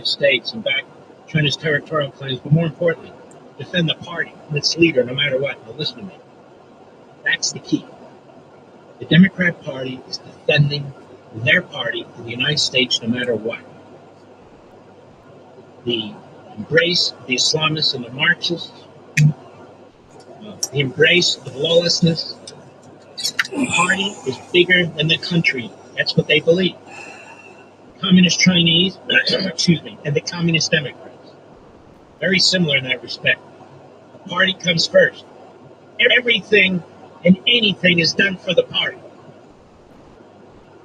States and back China's territorial claims, but more importantly, defend the party and its leader no matter what. Now listen to me. That's the key. The Democrat Party is defending their party in the United States no matter what. The embrace of the Islamists and the Marxists, the embrace of lawlessness. The party is bigger than the country. That's what they believe. Communist Chinese, and the Communist Democrats. Very similar in that respect. The party comes first. Everything and anything is done for the party.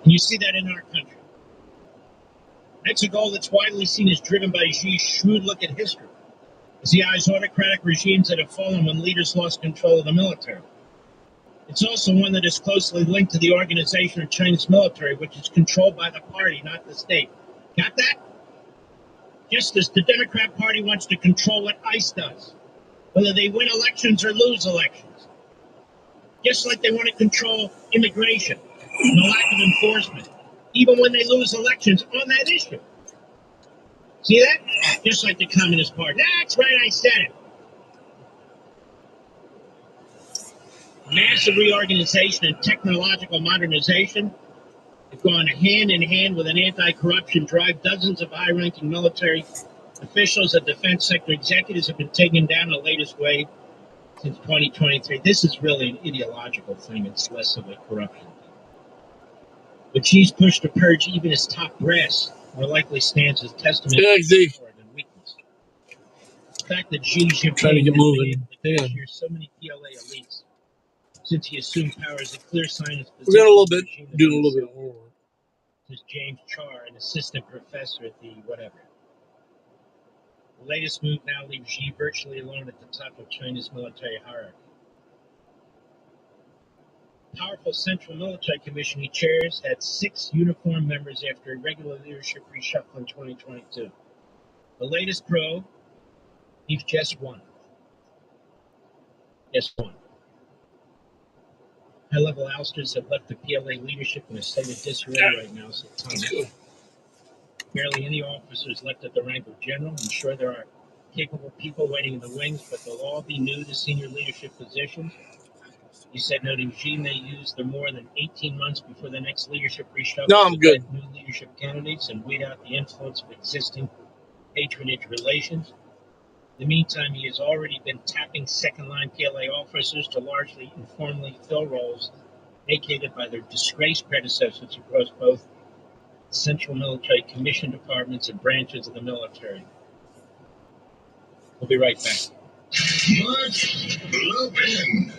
And you see that in our country. That's a goal that's widely seen as driven by Xi's shrewd look at history, as he eyes autocratic regimes that have fallen when leaders lost control of the military. It's also one that is closely linked to the organization of China's military, which is controlled by the party, not the state. Got that? Just as the Democrat Party wants to control what ICE does, whether they win elections or lose elections. Just like they want to control immigration and the lack of enforcement, even when they lose elections on that issue. See that? Just like the Communist Party. That's right, I said it. Massive reorganization and technological modernization have gone hand in hand with an anti-corruption drive. Dozens of high-ranking military officials and defense sector executives have been taken down in the latest wave since 2023. This is really an ideological thing. It's less of a corruption thing. But Xi's push to purge even his top brass more likely stands as testament to power than weakness. The fact that Xi Jinping trying to get moving. Here's so many PLA elites since he assumed power is a clear sign of We're doing a little bit, of homework. This is James Char, an assistant professor at the whatever. The latest move now leaves Xi virtually alone at the top of China's military hierarchy. The powerful Central Military Commission he chairs had 6 uniformed members after a regular leadership reshuffle in 2022. The latest probe leaves just one. Just one. High-level ousters have left the PLA leadership in a state of disarray right now, so barely any officers left at the rank of general. I'm sure there are capable people waiting in the wings, but they'll all be new to senior leadership positions. He said, noting Xi may use the more than 18 months before the next leadership reshuffle to vet new leadership candidates and weed out the influence of existing patronage relations. In the meantime, he has already been tapping second-line PLA officers to largely informally fill roles vacated by their disgraced predecessors across both Central Military Commission departments and branches of the military. We'll be right back. Mark Lupin.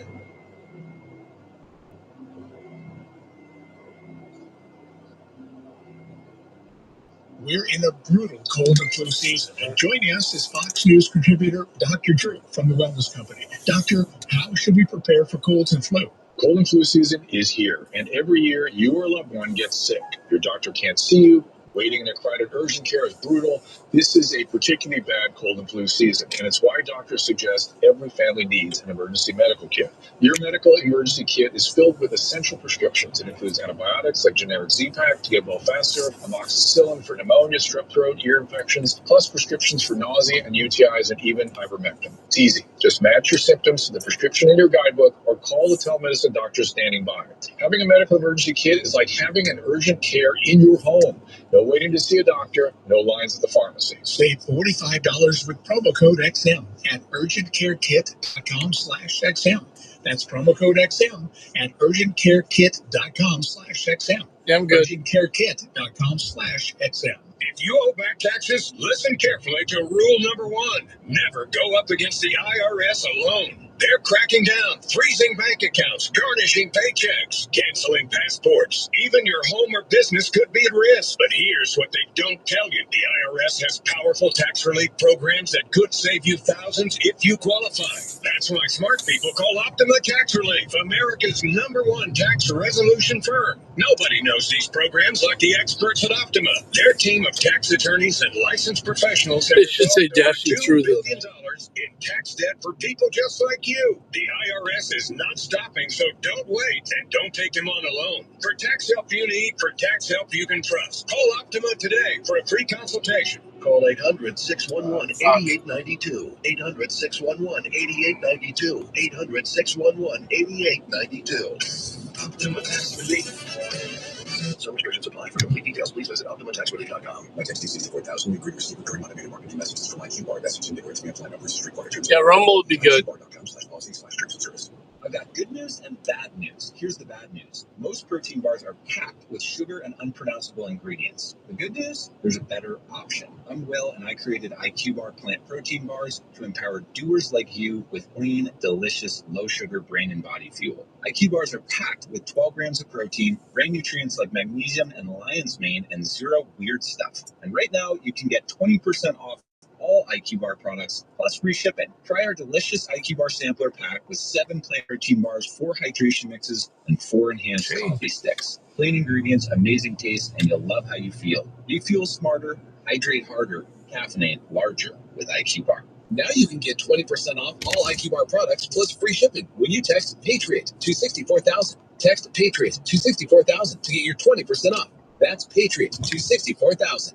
We're in a brutal cold and flu season, and joining us is Fox News contributor Dr. Drew from the Wellness Company. Doctor, how should we prepare for colds and flu? Cold and flu season is here, and every year you or a loved one gets sick. Your doctor can't see you. Waiting in a crowded urgent care is brutal. This is a particularly bad cold and flu season, and it's why doctors suggest every family needs an emergency medical kit. Your medical emergency kit is filled with essential prescriptions. It includes antibiotics like generic Z-Pak to get well faster, amoxicillin for pneumonia, strep throat, ear infections, plus prescriptions for nausea and UTIs, and even ivermectin. It's easy. Just match your symptoms to the prescription in your guidebook or call the telemedicine doctor standing by. Having a medical emergency kit is like having an urgent care in your home. No waiting to see a doctor, no lines at the pharmacy. Save $45 with promo code XM at urgentcarekit.com/XM. That's promo code XM at urgentcarekit.com/XM. Yeah, I'm good. urgentcarekit.com/XM. If you owe back taxes, listen carefully to rule number 1. Never go up against the IRS alone. They're cracking down, freezing bank accounts, garnishing paychecks, canceling passports. Even your home or business could be at risk. But here's what they don't tell you. The IRS has powerful tax relief programs that could save you thousands if you qualify. That's why smart people call Optima Tax Relief, America's #1 tax resolution firm. Nobody knows these programs like the experts at Optima. Their team of tax attorneys and licensed professionals have resolved over $2 billion in tax debt for people just like you. The IRS is not stopping, so don't wait and don't take them on alone. For tax help you need, for tax help you can trust, call Optima today for a free consultation. Call 800-611-8892. 800-611-8892. 800-611-8892. Optima Tax Relief. Some restrictions apply. For complete details, please visit OptimaTaxRelief.com. My text TCC 4000. You agree to receive recurring automated marketing messages from IQR. Message and spam plan numbers required. Yeah, Rumble would be good. IQR.com/policy/terms and service. I've got good news and bad news. Here's the bad news. Most protein bars are packed with sugar and unpronounceable ingredients. The good news? There's a better option. I'm Will, and I created IQBar plant protein bars to empower doers like you with clean, delicious, low-sugar brain and body fuel. IQ bars are packed with 12 grams of protein, brain nutrients like magnesium and lion's mane, and zero weird stuff. And right now, you can get 20% off all IQ Bar products, plus free shipping. Try our delicious IQ Bar sampler pack with 7 plant protein bars, 4 hydration mixes, and 4 enhanced coffee sticks. Clean ingredients, amazing taste, and you'll love how you feel. You fuel smarter, hydrate harder, caffeinate larger with IQ Bar. Now you can get 20% off all IQ Bar products plus free shipping when you text Patriot to 64,000. Text Patriot to 64,000 to get your 20% off. That's Patriot to 64,000.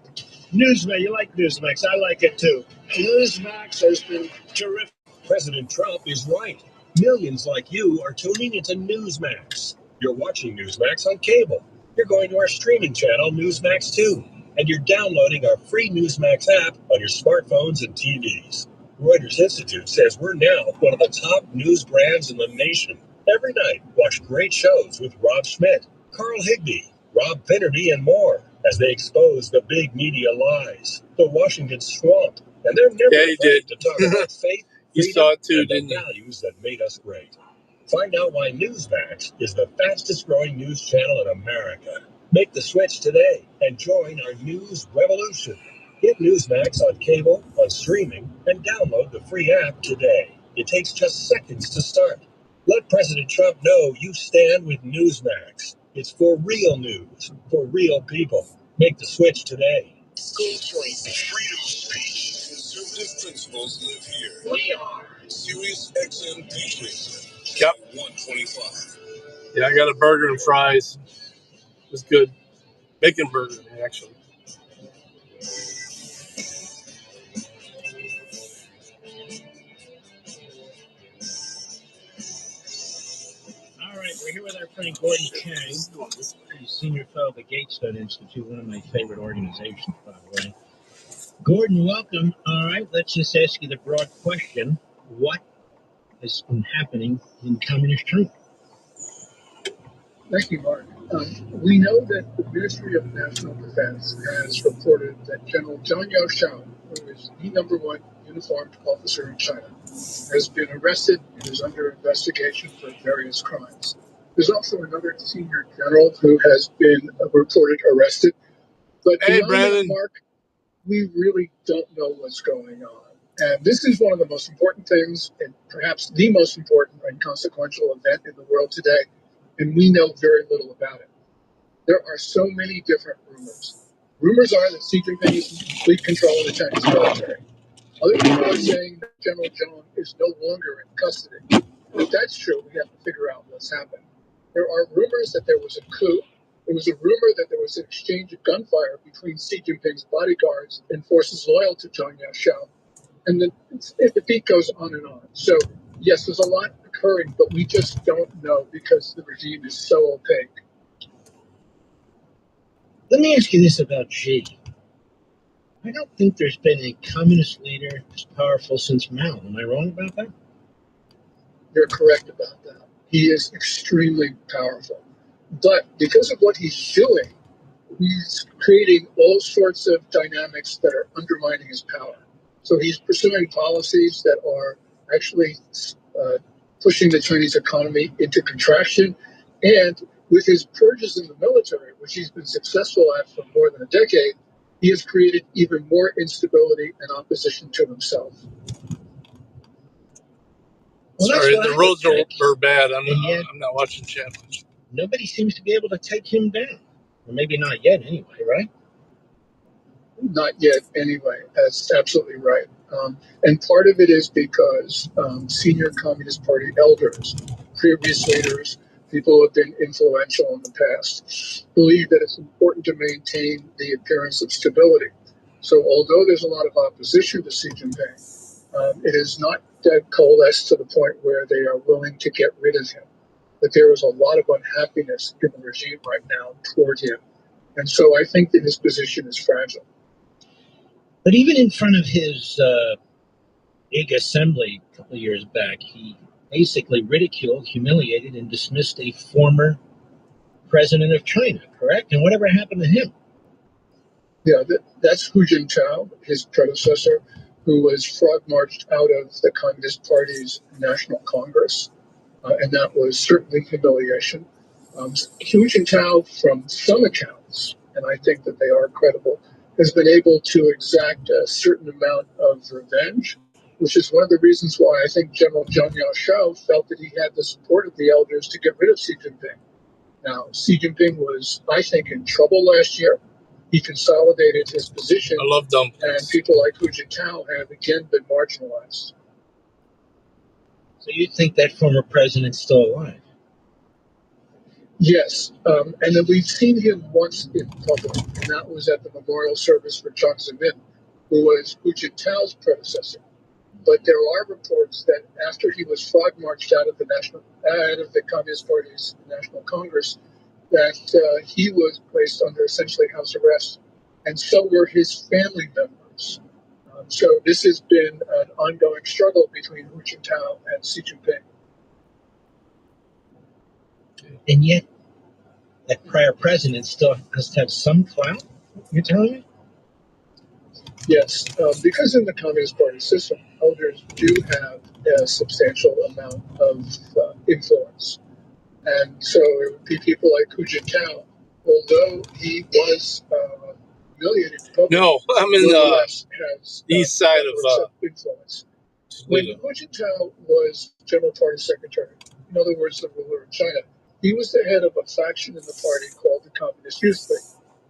Newsmax, you like Newsmax. I like it too. Newsmax has been terrific. President Trump is right. Millions like you are tuning into Newsmax. You're watching Newsmax on cable. You're going to our streaming channel, Newsmax 2. And you're downloading our free Newsmax app on your smartphones and TVs. Reuters Institute says we're now one of the top news brands in the nation. Every night, watch great shows with Rob Schmidt, Carl Higbee, Rob Finnerty, and more as they expose the big media lies, the Washington swamp, and they're never afraid to talk about faith, You freedom, saw it too, and the didn't you? values that made us great. Find out why Newsmax is the fastest growing news channel in America. Make the switch today and join our news revolution. Get Newsmax on cable, on streaming, and download the free app today. It takes just seconds to start. Let President Trump know you stand with Newsmax. It's for real news, for real people. Make the switch today. School choice. Freedom of speech. Conservative principles live here. We are Sirius XM Patriot. Yep. 125. Yeah, I got a burger and fries. It was good. Bacon burger, actually. All right, we're here with our friend Gordon Chang. He's senior fellow at the Gatestone Institute, one of my favorite organizations, by the way. Gordon, welcome. All right, let's just ask you the broad question. What has been happening in communist China? Thank you, Mark. We know that the Ministry of National Defense has reported that General Zhang Yaoshao, who is the #1 uniformed officer in China, has been arrested and is under investigation for various crimes. There's also another senior general who has been reported arrested. But Hey, beyond Brandon. that, Mark, we really don't know what's going on. And this is one of the most important things, and perhaps the most important and consequential event in the world today, and we know very little about it. There are so many different rumors. Rumors are that Xi Jinping is in complete control of the Chinese military. Other people are saying that General Zhang is no longer in custody. If that's true, we have to figure out what's happened. There are rumors that there was a coup. There was a rumor that there was an exchange of gunfire between Xi Jinping's bodyguards and forces loyal to Zhang Yaoshao. And the beat goes on and on. So, yes, there's a lot occurring, but we just don't know because the regime is so opaque. Let me ask you this about Xi. I don't think there's been a communist leader as powerful since Mao. Am I wrong about that? You're correct about that. He is extremely powerful. But because of what he's doing, he's creating all sorts of dynamics that are undermining his power. So he's pursuing policies that are actually pushing the Chinese economy into contraction. And with his purges in the military, which he's been successful at for more than a decade, he has created even more instability and opposition to himself. Well, that's Sorry, what the I roads would think. are bad. I'm And yet- not watching channels. Nobody seems to be able to take him down. Or maybe not yet anyway, right? Not yet, anyway. That's absolutely right. And part of it is because senior Communist Party elders, previous leaders, people who have been influential in the past, believe that it's important to maintain the appearance of stability. So although there's a lot of opposition to Xi Jinping, it is not coalesced to the point where they are willing to get rid of him. But there is a lot of unhappiness in the regime right now toward him. And so I think that his position is fragile. But even in front of his big assembly a couple of years back, he basically ridiculed, humiliated, and dismissed a former president of China, correct? And whatever happened to him? Yeah, that's Hu Jintao, his predecessor, who was frog-marched out of the Communist Party's National Congress. And that was certainly humiliation. Hu Jintao, from some accounts, and I think that they are credible, has been able to exact a certain amount of revenge, which is one of the reasons why I think General Zhang Yaoshao felt that he had the support of the elders to get rid of Xi Jinping. Now, Xi Jinping was, I think, in trouble last year. He consolidated his position, I love dumplings. and people like Hu Jintao have again been marginalized. So you think that former president's still alive? Yes, and then we've seen him once in public, and that was at the memorial service for Jiang Zemin, who was Hu Jintao's predecessor. But there are reports that after he was frog-marched out of the Communist Party's National Congress, that he was placed under essentially house arrest, and so were his family members. So this has been an ongoing struggle between Hu Jintao and Xi Jinping. And yet, that prior president still has to have some clout, you're telling me? Yes, because in the Communist Party system, elders do have a substantial amount of influence. And so it would be people like Hu Jintao, although he was humiliated publicly, No, I'm in the nonetheless has east side of influence. When Hu Jintao was General Party Secretary, in other words, the ruler of China, he was the head of a faction in the party called the Communist Youth League.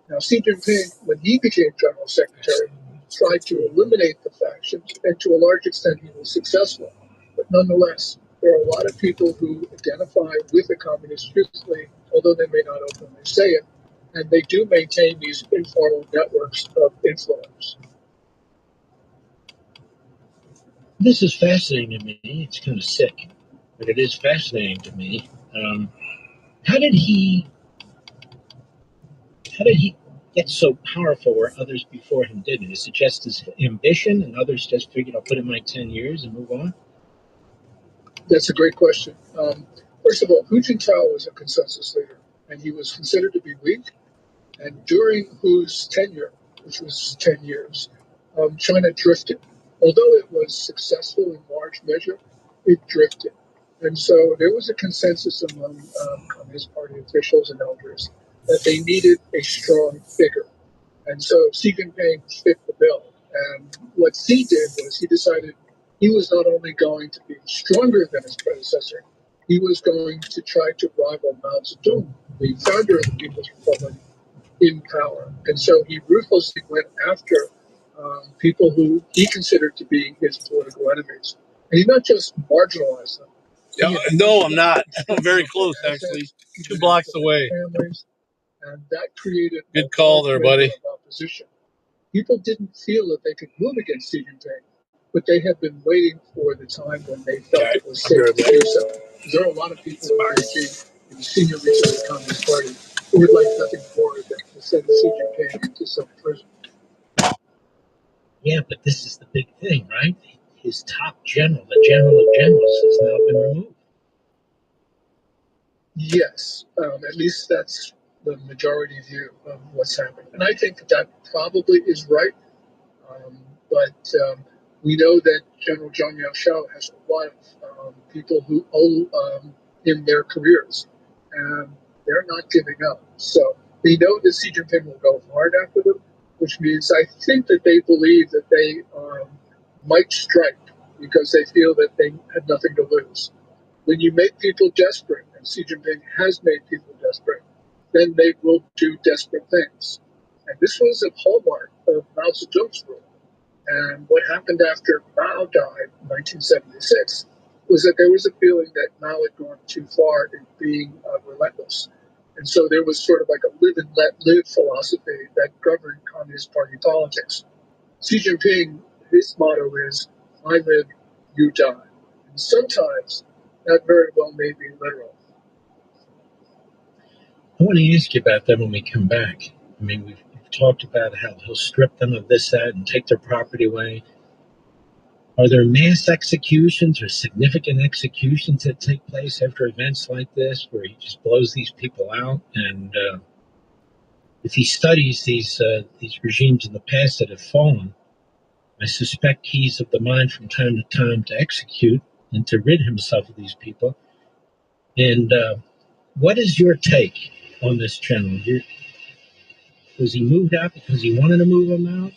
Now, Xi Jinping, when he became General Secretary, tried to eliminate the factions, and to a large extent he was successful. But nonetheless, there are a lot of people who identify with the Communist Youth League, although they may not openly say it, and they do maintain these informal networks of influence. This is fascinating to me. It's kind of sick, but it is fascinating to me. How did he get so powerful where others before him didn't? Is it just his ambition and others just figured, I'll put in my 10 years and move on? That's a great question. First of all, Hu Jintao was a consensus leader, and he was considered to be weak. And during Hu's tenure, which was 10 years, China drifted. Although it was successful in large measure, it drifted. And so there was a consensus among Communist Party officials and elders that they needed a strong figure. And so Xi Jinping fit the bill. And what Xi did was he decided he was not only going to be stronger than his predecessor, he was going to try to rival Mao Zedong, the founder of the People's Republic, in power. And so he ruthlessly went after people who he considered to be his political enemies. And he not just marginalized them. Yeah, no, I'm not. I'm very close, actually. 2 blocks away. Families, and that created Good call there, buddy. Of opposition. People didn't feel that they could move against Xi Jinping, but they had been waiting for the time when they felt it was safe to do so. There are a lot of people in Beijing, in the senior reach of the Communist Party, who would like nothing more than to send Xi Jinping into some prison. Yeah, but this is the big thing, right? His top general, the general of generals, has now been removed. Yes, at least that's the majority view of what's happening. And I think that probably is right. But we know that General Zhang Yaoshao has a lot of people who owe him their careers, and they're not giving up. So they know that Xi Jinping will go hard after them, which means I think that they believe that they might strike because they feel that they had nothing to lose. When you make people desperate, and Xi Jinping has made people desperate, then they will do desperate things. And this was a hallmark of Mao Zedong's rule. And what happened after Mao died in 1976 was that there was a feeling that Mao had gone too far in being relentless. And so there was sort of like a live and let live philosophy that governed Communist Party politics. Xi Jinping, his motto is, I live, you die. And sometimes that very well may be literal. I want to ask you about that when we come back. I mean, we've talked about how he'll strip them of this, that, and take their property away. Are there mass executions or significant executions that take place after events like this, where he just blows these people out? And if he studies these regimes in the past that have fallen, I suspect he's of the mind from time to time to execute and to rid himself of these people. And what is your take on this general? Was he moved out because he wanted to move him out?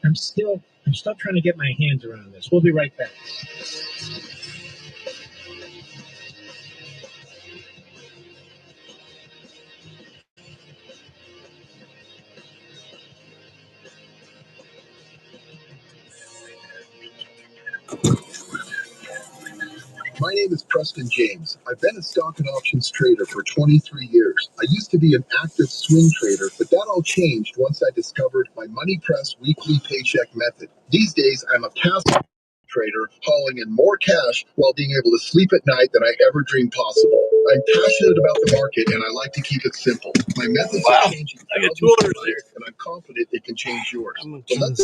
I'm still trying to get my hands around this. We'll be right back. My name is Preston James. I've been a stock and options trader for 23 years. I used to be an active swing trader, but that all changed once I discovered my Money Press weekly paycheck method. These days, I'm a passive trader hauling in more cash while being able to sleep at night than I ever dreamed possible. I'm passionate about the market and I like to keep it simple. My methods are changing thousands of lives, and I'm confident it can change yours. So let's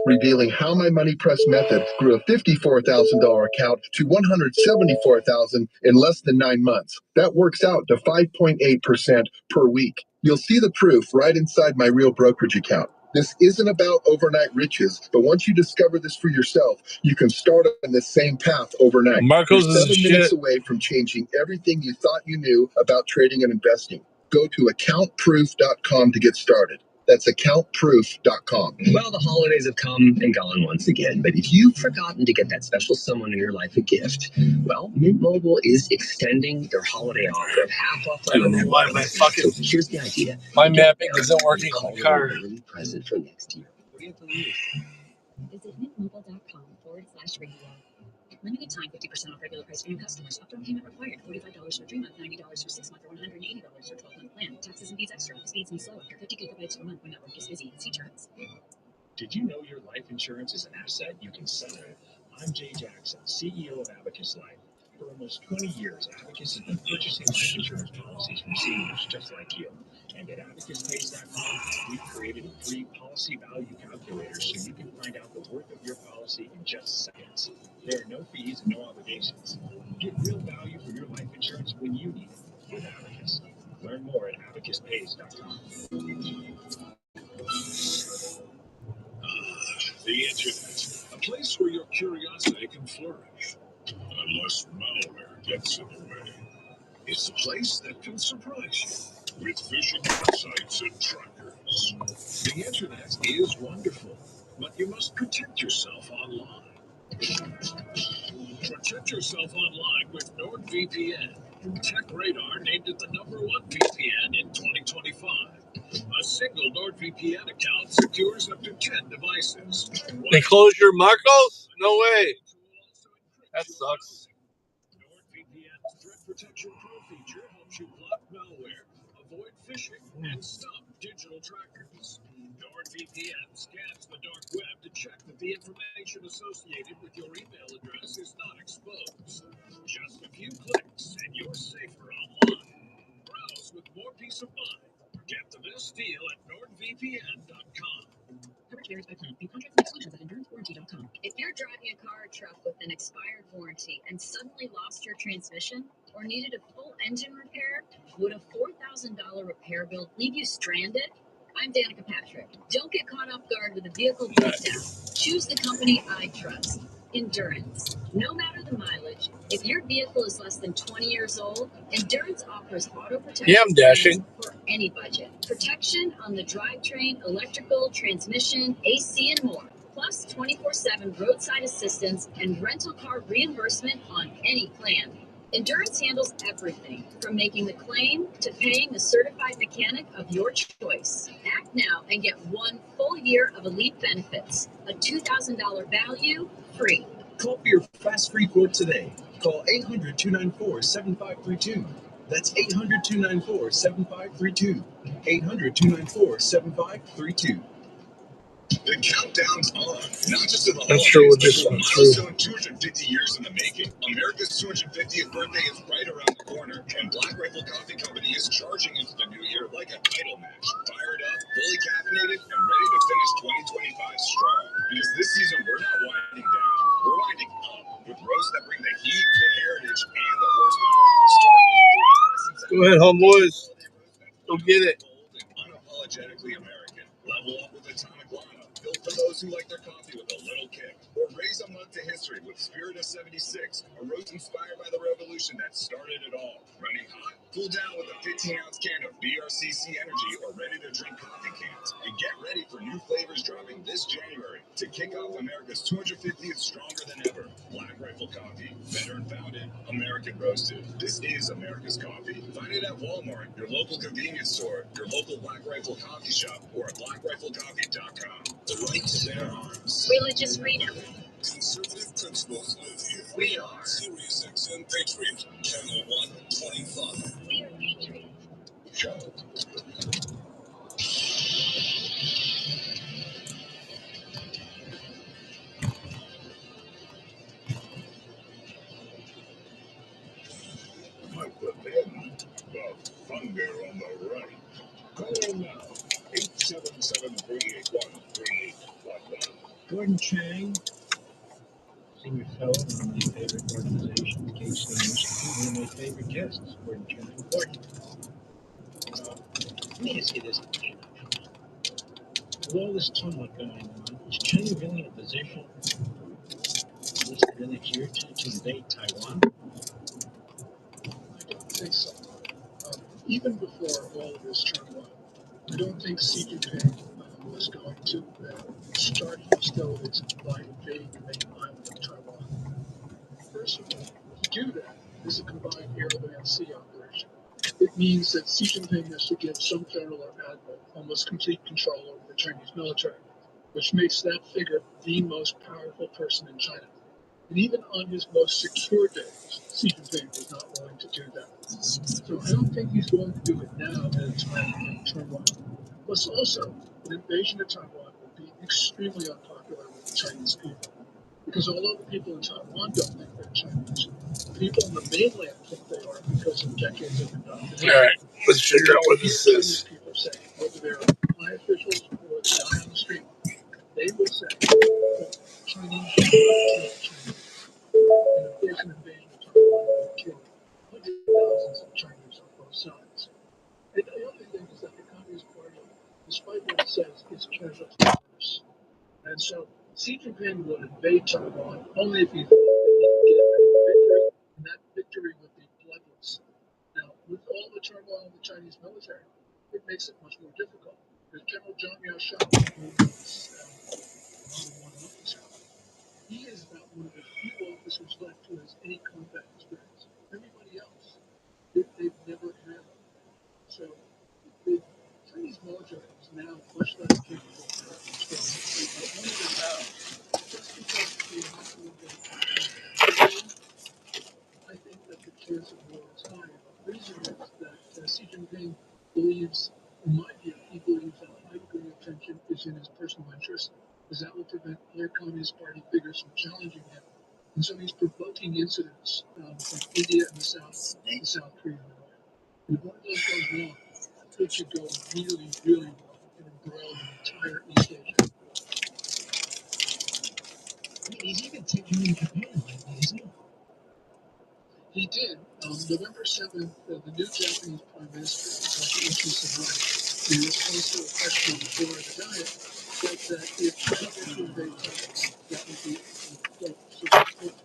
revealing how my Money Press method grew a $54,000 account to $174,000 in less than 9 months. That works out to 5.8% per week. You'll see the proof right inside my real brokerage account. This isn't about overnight riches, but once you discover this for yourself, you can start on the same path overnight. Marcos You're is 7 shit. minutes away from changing everything you thought you knew about trading and investing. Go to accountproof.com to get started. That's accountproof.com. Well, the holidays have come and gone once again, but if you've forgotten to get that special someone in your life a gift, well, Mint Mobile is extending their holiday offer of half off. I don't know why my fucking So here's the idea. my mapping isn't working on the car. Early present for next year. What do you have to lose? Visit mintmobile.com/radio. Limited time 50% off regular price for new customers. Upfront payment required. $45 for 3 month, $90 for 6 month, or $180 for 12 month plan. Taxes and fees extra. Speeds and slow after 50 gigabytes per month when network is busy. See terms. Did you know your life insurance is an asset you can celebrate? I'm Jay Jackson, CEO of Abacus Life. For almost 20 years, Abacus has been purchasing life insurance policies from seniors just like you. And at AbacusPace.com, we've created a free policy value calculator so you can find out the worth of your policy in just seconds. There are no fees and no obligations. Get real value for your life insurance when you need it with Abacus. Learn more at AbacusPace.com. The Internet, a place where your curiosity can flourish, unless malware gets in the way. It's a place that can surprise you with phishing websites and trackers. The Internet is wonderful, but you must protect yourself online. Protect yourself online with NordVPN. TechRadar named it the #1 VPN in 2025. A single NordVPN account secures up to 10 devices. They closed your Marcos? No way. That sucks. NordVPN's Threat Protection Pro feature helps you block malware, avoid phishing, and stop digital trackers. NordVPN scans the dark web to check that the information associated with your email address is not exposed. Just a few clicks and you're safer online. Browse with more peace of mind. Get the best deal at NordVPN.com. Coverage varies by plan. View contracts and exclusions at endurancewarranty.com. If you're driving a car or truck with an expired warranty and suddenly lost your transmission or needed a full engine repair, would a $4,000 repair bill leave you stranded? I'm Danica Patrick. Don't get caught off guard with a vehicle breakdown. Choose the company I trust, Endurance. No matter the mileage, if your vehicle is less than 20 years old, Endurance offers auto protection Yeah, I'm dashing. for any budget. Protection on the drivetrain, electrical, transmission, AC, and more. Plus 24/7 roadside assistance and rental car reimbursement on any plan. Endurance handles everything from making the claim to paying the certified mechanic of your choice. Act now and get 1 full year of elite benefits. A $2,000 value, free. Call for your fast free quote today. Call 800-294-7532. That's 800-294-7532. 800-294-7532. The countdown's on, not just to the Not sure what holidays, this but to a one's through. milestone 250 years in the making. America's 250th birthday is right around the corner, and Black Rifle Coffee Company is charging into the new year like a title match. Fired up, fully caffeinated, and ready to finish 2025 strong. Because this season, we're not winding down, we're winding up with roasts that bring the heat, the heritage, and the horsepower. Start with Go ahead, homeboys. Go get it. unapologetically American. Level up with Atomic Lana, built for those who like their coffee with a little kick. Or raise a mug to history with Spirit of 76, a roast inspired by the revolution that started it all. Running hot, cool down with a 15-ounce can of BRCC Energy or ready-to-drink coffee cans. And get ready for new flavors dropping this January to kick off America's 250th stronger than ever. Black Rifle Coffee, veteran founded, American roasted. This is America's coffee. Find it at Walmart, your local convenience store, your local Black Rifle coffee shop, or at blackriflecoffee.com. The right to bear arms. Religious freedom. Conservative principles live here. We are. Sirius XM Patriot, Channel 125. We are patriots. But then, the thunder on the right. Call now, 877-381-3811. Gordon Chang, senior fellow in one of my favorite organizations, KC Institute, one of my favorite guests, Gordon Chang. Gordon, let me ask you this question. With all this tumult going on, is China really in a position, at least in the next year or two, to invade Taiwan? I don't think so. Even before all of this turmoil, I don't think Xi Jinping was going to start hostilities by invading the main island of Taiwan. First of all, to do that is a combined air, land, sea operation. It means that Xi Jinping has to give some general or admiral almost complete control over the Chinese military, which makes that figure the most powerful person in China. And even on his most secure days, Xi Jinping was not willing to do that. So I don't think he's going to do it now at a time of turmoil. Plus also, an invasion of Taiwan would be extremely unpopular with the Chinese people. Because although the people in Taiwan don't think they're Chinese, people on the mainland think they are because of decades of indoctrination. All right, let's figure out what this Chinese is. people say, whether they're high officials or the guy on the street, they will say, Chinese should not kill Chinese. And of course, an invasion of Taiwan would kill hundreds of thousands of Chinese on both sides. And the other thing is that the Communist Party, despite what it says, is casual to reverse. And so Xi Jinping would invade Taiwan only if he thought that he could get a victory, and that victory would be bloodless. Now, with all the turmoil in the Chinese military, it makes it much more difficult. Because General Zhang Yao, who was one officer, he is about one of the few officers left who has any combat experience. Everybody else, they've never had it. So the Chinese military is now much less capable of strong. But only now, just because they have to invade Taiwan, I think that the chance of war is high. The reason is that Xi Jinping believes, in my view, he believes that a high degree of tension is in his personal interest, because that will prevent other Communist Party figures from challenging him. And so he's provoking incidents from India and the South Korea and the North. And if one of those goes wrong, it could go really, really wrong and embroil the entire East Asia. I mean, he's even taking in Japan lately, isn't he? He did. November 7th, the new Japanese Prime Minister, Ichi Sakai, in response to a question on the floor of the Diet, said that if China were to invade Taiwan, that would be a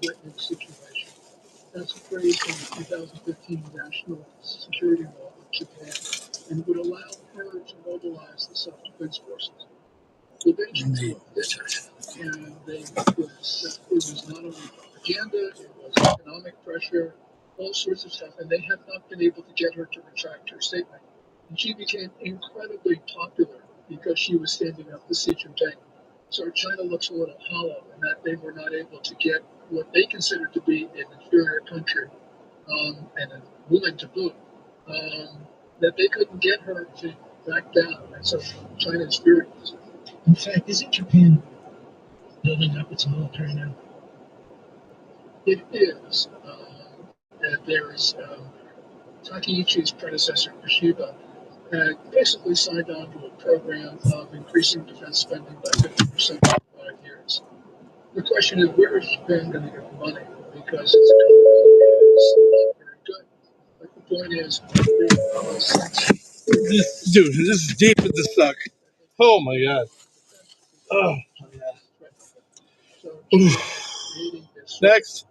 threatening situation. That's a phrase from the 2015 National Security Law of Japan, and would allow her to mobilize the self-defense forces. The Beijing and it was not only propaganda, it was economic pressure, all sorts of stuff, and they have not been able to get her to retract her statement. And she became incredibly popular because she was standing up to Xi Jinping. So China looks a little hollow in that they were not able to get what they considered to be an inferior country and a woman to boot that they couldn't get her to back down. And so China is furious. In fact, isn't Japan building up its military now? It is. And there's Takeuchi's predecessor, Toshiba, had basically signed on to a program of increasing defense spending by 50% in 5 years. The question is, where is Japan going to get the money? Because its economy is not very good. But the point is, Dude, this is deep in the suck. Oh my god. Oh my god. So creating this Next.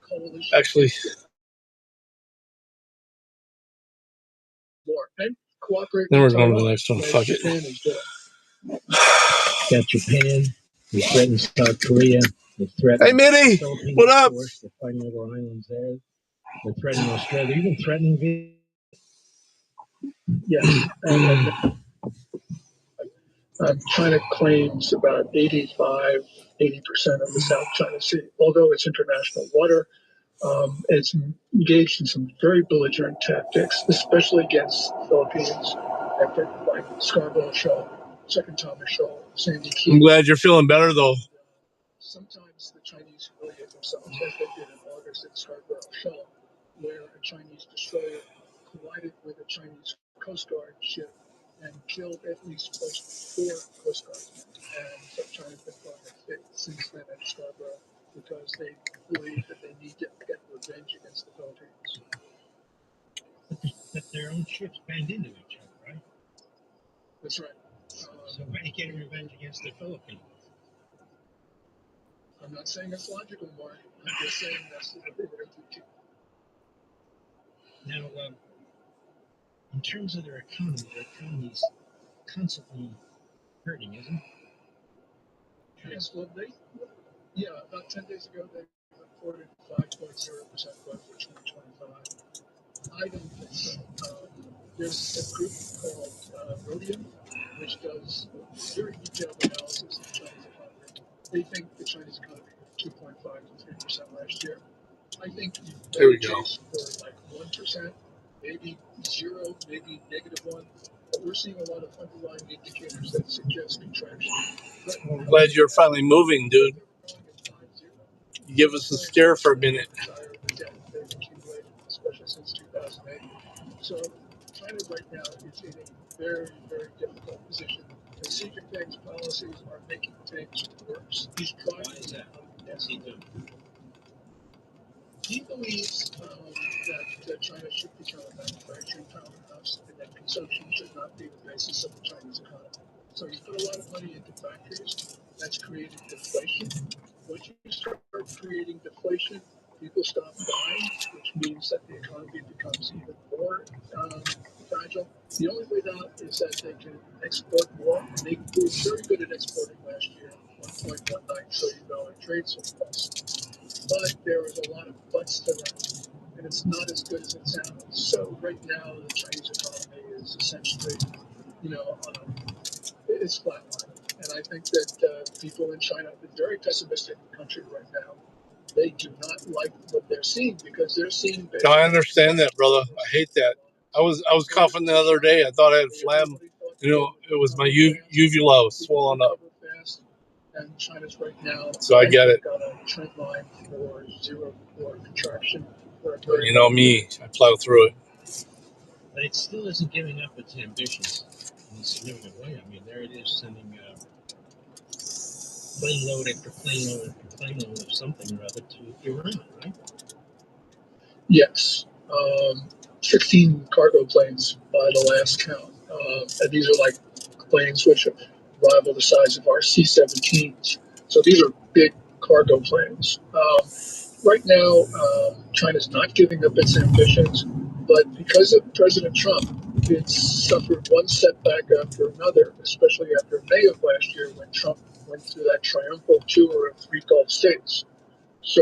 coalition. Actually, War and cooperate. then we're with going to the Taiwan, next one. as Fuck it. Japan is doing. Got Japan. They threatened South Korea. They threatened Hey, Mitty. Philippines. What up? Of course, they're fighting over islands there. They're threatening Australia. They're even threatening Vietnam. Yes. China claims about 80% of the South China Sea. Although it's international water, it's engaged in some very belligerent tactics, especially against the Philippines, after like Scarborough Shoal, Second Thomas Shoal, Sandy Key. I'm glad you're feeling better, though. Sometimes the Chinese humiliate themselves, as they did in August at Scarborough Shoal, where a Chinese destroyer collided with a Chinese Coast Guard ship and killed at least 4 Coast Guardsmen. And so China's been throwing a fit since then at Scarborough because they believe that they need to get revenge against the Philippines. But their own ships banged into each other, right? That's right. So why are you getting revenge against the Philippines? I'm not saying it's logical, Mark. I'm just saying that's what they were thinking. Now, in terms of their economy's constantly hurting, isn't it? Yes, well, about 10 days ago, they reported 5.0% growth for 2025. I don't think so. There's a group called Rhodium, which does very detailed analysis of the Chinese economy. They think the Chinese economy grew 2.5 to 3% last year. I think you There we better go. chase for like 1%, maybe 0, maybe -1. But we're seeing a lot of underlying indicators that suggest contraction. But I'm glad you're finally moving, dude. You give us a scare for a minute. Especially since 2008. So China right now is in a very, very difficult position. And Xi Jinping's policies are making things worse. He's trying to. Yes, he does. He believes that China should become a manufacturing powerhouse and that consumption should not be the basis of the Chinese economy. So he's put a lot of money into factories. That's created deflation. Once you start creating deflation, people stop buying, which means that the economy becomes even more fragile. The only way out is that they can export more. And they were very good at exporting last year, $1.19 trillion trade surplus. But there was a lot of butts to that, and it's not as good as it sounds. So right now, the Chinese economy is essentially, it's flatlining. And I think that people in China are very pessimistic in the country right now. They do not like what they're seeing because they're seeing. I understand that, brother. I hate that. I was coughing the other day. I thought I had phlegm. It was my uvula swollen up. And China's right now, so I get it. Got a trend line for 0 or contraction. You know me, I plow through it. But it still isn't giving up its ambitions in a significant way. I mean, there it is sending plane load after plane load after plane load of something or other to Iran, right? Yes. 16 cargo planes by the last count. And these are like planes which rival the size of our C-17s. So these are big cargo planes. Right now, China's not giving up its ambitions, but because of President Trump, it's suffered one setback after another, especially after May of last year when Trump went through that triumphal tour of 3 Gulf states. So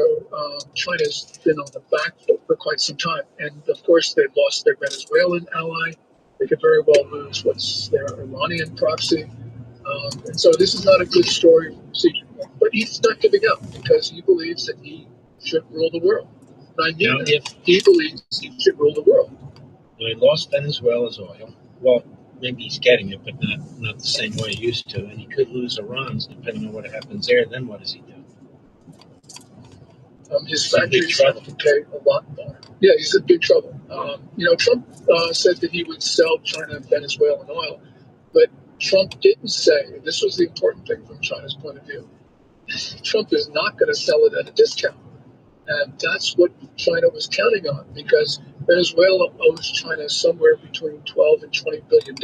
China's been on the back foot for quite some time. And of course, they've lost their Venezuelan ally. They could very well lose what's their Iranian proxy. And so this is not a good story for Xi Jinping. But he's not giving up because he believes that he should rule the world. And I mean, if he believes he should rule the world. He lost Venezuela's oil. Well, maybe he's getting it, but not the same way he used to. And he could lose Iran's, depending on what happens there. Then what does he do? His factories have to pay a lot more. Yeah, he's in big trouble. Trump said that he would sell China Venezuelan oil, but Trump didn't say, and this was the important thing from China's point of view, Trump is not going to sell it at a discount. And that's what China was counting on, because Venezuela owes China somewhere between $12 and $20 billion. And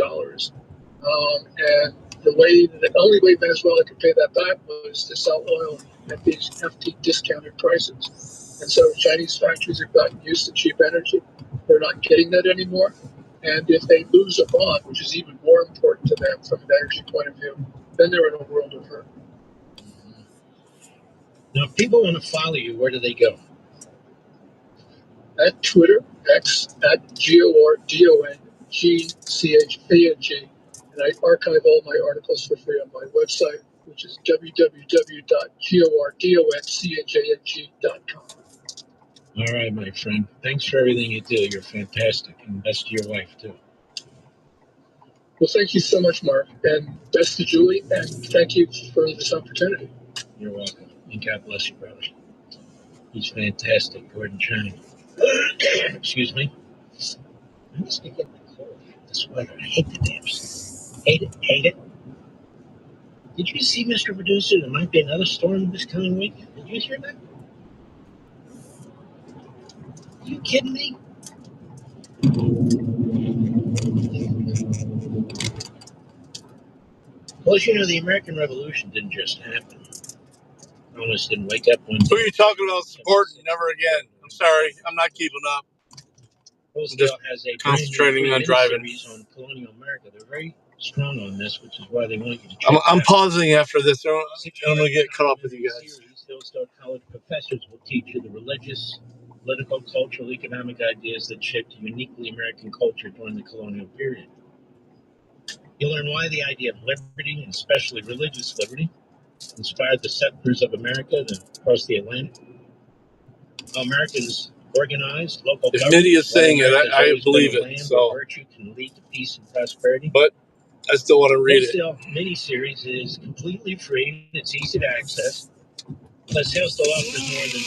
the only way Venezuela could pay that back was to sell oil at these hefty discounted prices. And so Chinese factories have gotten used to cheap energy. They're not getting that anymore. And if they lose a bond, which is even more important to them from an energy point of view, then they're in a world of hurt. Now, if people want to follow you, where do they go? At Twitter, X, at GORDONGCHANG. And I archive all my articles for free on my website, which is www.GORDONCHANG.com. All right, my friend. Thanks for everything you do. You're fantastic. And best to your wife, too. Well, thank you so much, Mark. And best to Julie. And thank you for this opportunity. You're welcome. And God bless you, brother. He's fantastic, Gordon Chang. Excuse me. I must be getting a cold. The sweater. I hate the damn stuff. Hate it. Did you see, Mr. Producer, there might be another storm this coming week? Did you hear that? Are you kidding me? Well, as you know, the American Revolution didn't just happen. Colonists didn't wake up one day. Who are you talking about supporting? Never again. I'm sorry. I'm not keeping up. Hillsdale has a concentrating on driving. On colonial America. They're very strong on this, which is why they want you to check I'm pausing after this. I'm going to get caught up with you guys. Hillsdale College professors will teach you the religious, political, cultural, economic ideas that shaped uniquely American culture during the colonial period. You'll learn why the idea of liberty, and especially religious liberty, inspired the settlers of America to cross the Atlantic. How Americans organized local government. If Mitty is saying it, I believe it. So virtue can lead to peace and prosperity. But I still want to read it. Hillsdale mini-series is completely free. It's easy to access. Plus, Hillsdale offers more than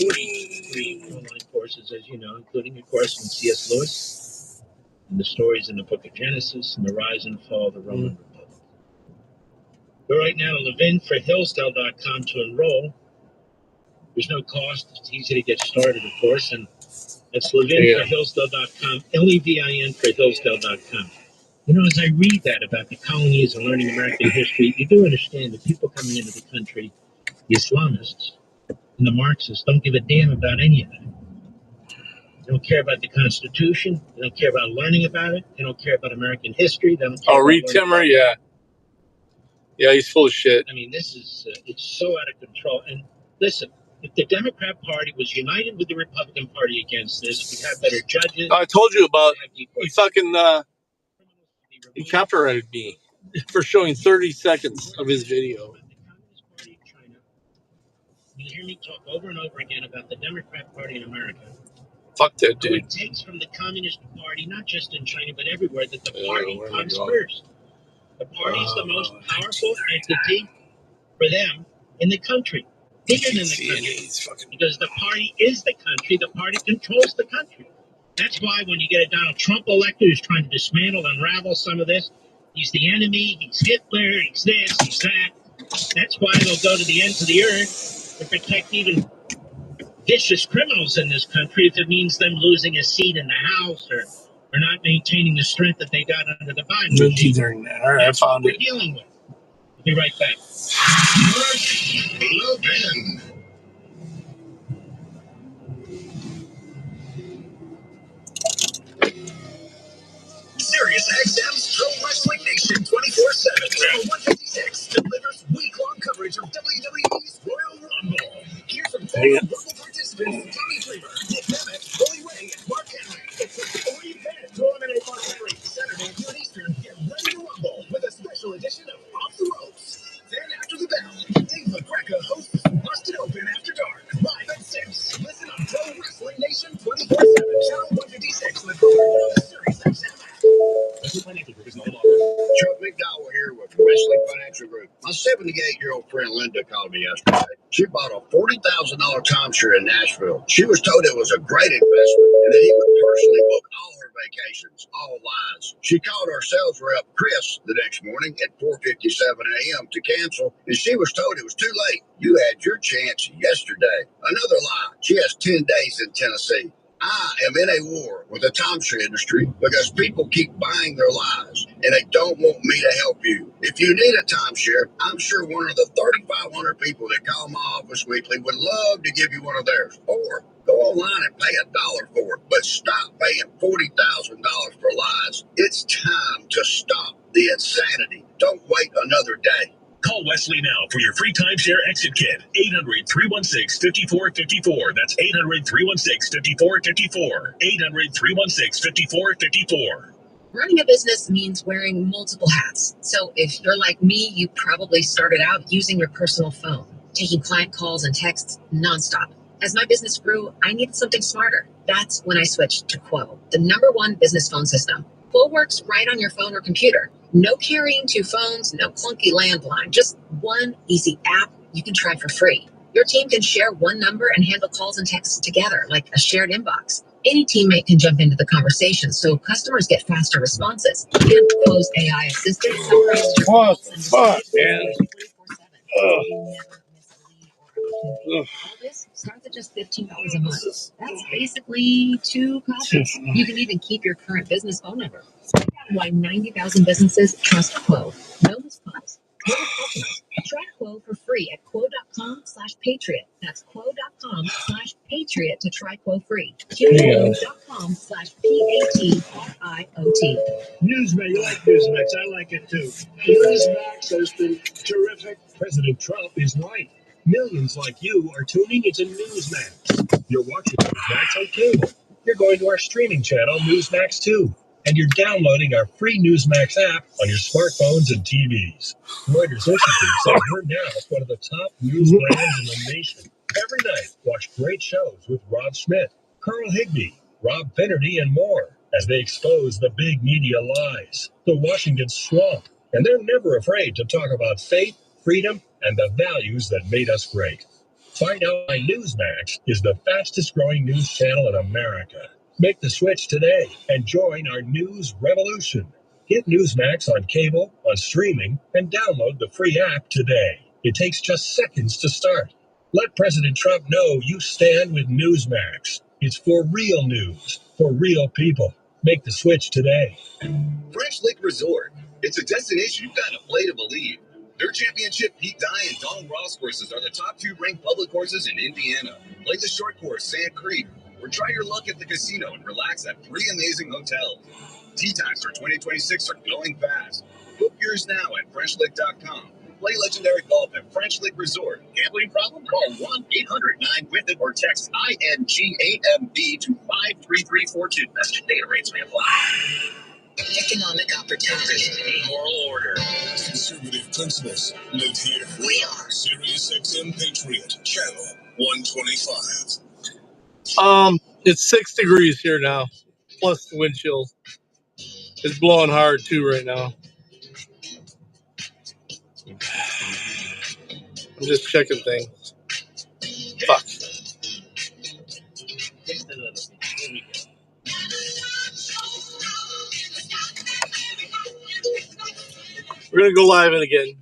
40 free online courses, as you know, including a course on C.S. Lewis and the stories in the Book of Genesis and the rise and fall of the Roman Republic. But right now, Levin for Hillsdale.com to enroll. There's no cost. It's easy to get started, of course, and that's Levin for Hillsdale.com, Levin for Hillsdale.com. You know, as I read that about the colonies and learning American history, you do understand that people coming into the country, the Islamists and the Marxists, don't give a damn about any of that. They don't care about the Constitution. They don't care about learning about it. They don't care about American history. They don't care about Reed Timmer, yeah. Yeah, he's full of shit. I mean, this is, it's so out of control. And listen, if the Democrat Party was united with the Republican Party against this, we'd have better judges. I told you about, he fucking, he copyrighted me for showing 30 seconds of his video. You hear me talk over and over again about the Democrat Party in America. Fuck that dude. It takes from the Communist Party, not just in China, but everywhere, that the party comes first. The party is the most powerful entity for them in the country. Bigger than the country. Because the party is the country. The party controls the country. That's why when you get a Donald Trump elected who's trying to dismantle, unravel some of this, he's the enemy, he's Hitler, he's this, he's that. That's why they'll go to the ends of the earth to protect even vicious criminals in this country if it means them losing a seat in the House or not maintaining the strength that they got under the Biden regime. All right, that's what we're dealing with. We'll be right back. Levin. SiriusXM's Pro Wrestling Nation 24/7. Channel 156 delivers week-long coverage of WWE's Royal Rumble. Hear from former Rumble participants Tommy Dreamer, Nick Nemec, Bully Ray, and Mark Henry. It's a 3-minute to eliminate Mark Henry. Saturday at noon Eastern, get ready to rumble with a special edition of Off the Ropes. Then after the bell, Dave LaGreca hosts Busted Open After Dark, live at 6. Listen on Pro Wrestling Nation 24/7. Channel 156 with Chuck McDowell here with Wrestling Financial Group. My 78-year-old friend Linda called me yesterday. She bought a $40,000 timeshare in Nashville. She was told it was a great investment and that he would personally book all her vacations. All lies. She called our sales rep, Chris, the next morning at 4:57 a.m. to cancel, and she was told it was too late. You had your chance yesterday. Another lie. She has 10 days in Tennessee. I am in a war with the timeshare industry because people keep buying their lies and they don't want me to help you. If you need a timeshare, I'm sure one of the 3,500 people that call my office weekly would love to give you one of theirs. Or go online and pay $1 for it, but stop paying $40,000 for lies. It's time to stop the insanity. Don't wait another day. Call Wesley now for your free timeshare exit kit. 800-316-5454. That's 800-316-5454. 800-316-5454. Running a business means wearing multiple hats. So if you're like me, you probably started out using your personal phone, taking client calls and texts nonstop. As my business grew, I needed something smarter. That's when I switched to Quo, the #1 business phone system. Quo works right on your phone or computer. No carrying 2 phones, no clunky landline, just one easy app you can try for free. Your team can share one number and handle calls and texts together like a shared inbox. Any teammate can jump into the conversation, so customers get faster responses. And Quo's AI assistant summarizes your What calls the and fuck, responds man? 24/7. You never miss a lead or opportunity. Ugh. All this starts at just $15 a month. That's basically 2 coffees. You can even keep your current business phone number. Why 90,000 businesses trust Quo. No missed calls. No customers. Try Quo for free at quo.com/patriot. That's quo.com/patriot to try Quo free. quo.com/PATRIOT. Newsmax, you like Newsmax. I like it too. Newsmax has been terrific. President Trump is right. Millions like you are tuning into Newsmax. You're watching Newsmax on cable. You're going to our streaming channel, Newsmax 2. And you're downloading our free Newsmax app on your smartphones and TVs. Reuters Institute says we're now one of the top news brands in the nation. Every night, watch great shows with Rob Schmidt, Carl Higbee, Rob Finnerty, and more as they expose the big media lies, the Washington swamp. And they're never afraid to talk about faith, freedom, and the values that made us great. Find out why Newsmax is the fastest growing news channel in America. Make the switch today and join our news revolution. Get Newsmax on cable, on streaming, and download the free app today. It takes just seconds to start. Let President Trump know you stand with Newsmax. It's for real news, for real people. Make the switch today. French Lake Resort. It's a destination you've got to play to believe. Their championship Pete Dye and Don Ross courses are the top 2 ranked public courses in Indiana. Play the short course, Sand Creek, or try your luck at the casino and relax at 3 amazing hotels. Tee times for 2026 are going fast. Book yours now at FrenchLake.com. Play legendary golf at French Lake Resort. Gambling problem? Call 1-800-9-WITH-IT or text ING8MB to 53342. Message and data rates may apply. Economic opportunity. Moral order. Conservative principles live here. We are Sirius XM Patriot, Channel 125. It's 6 degrees here now, plus the wind chill. It's blowing hard too right now. I'm just checking things. Fuck. We're gonna go live in again.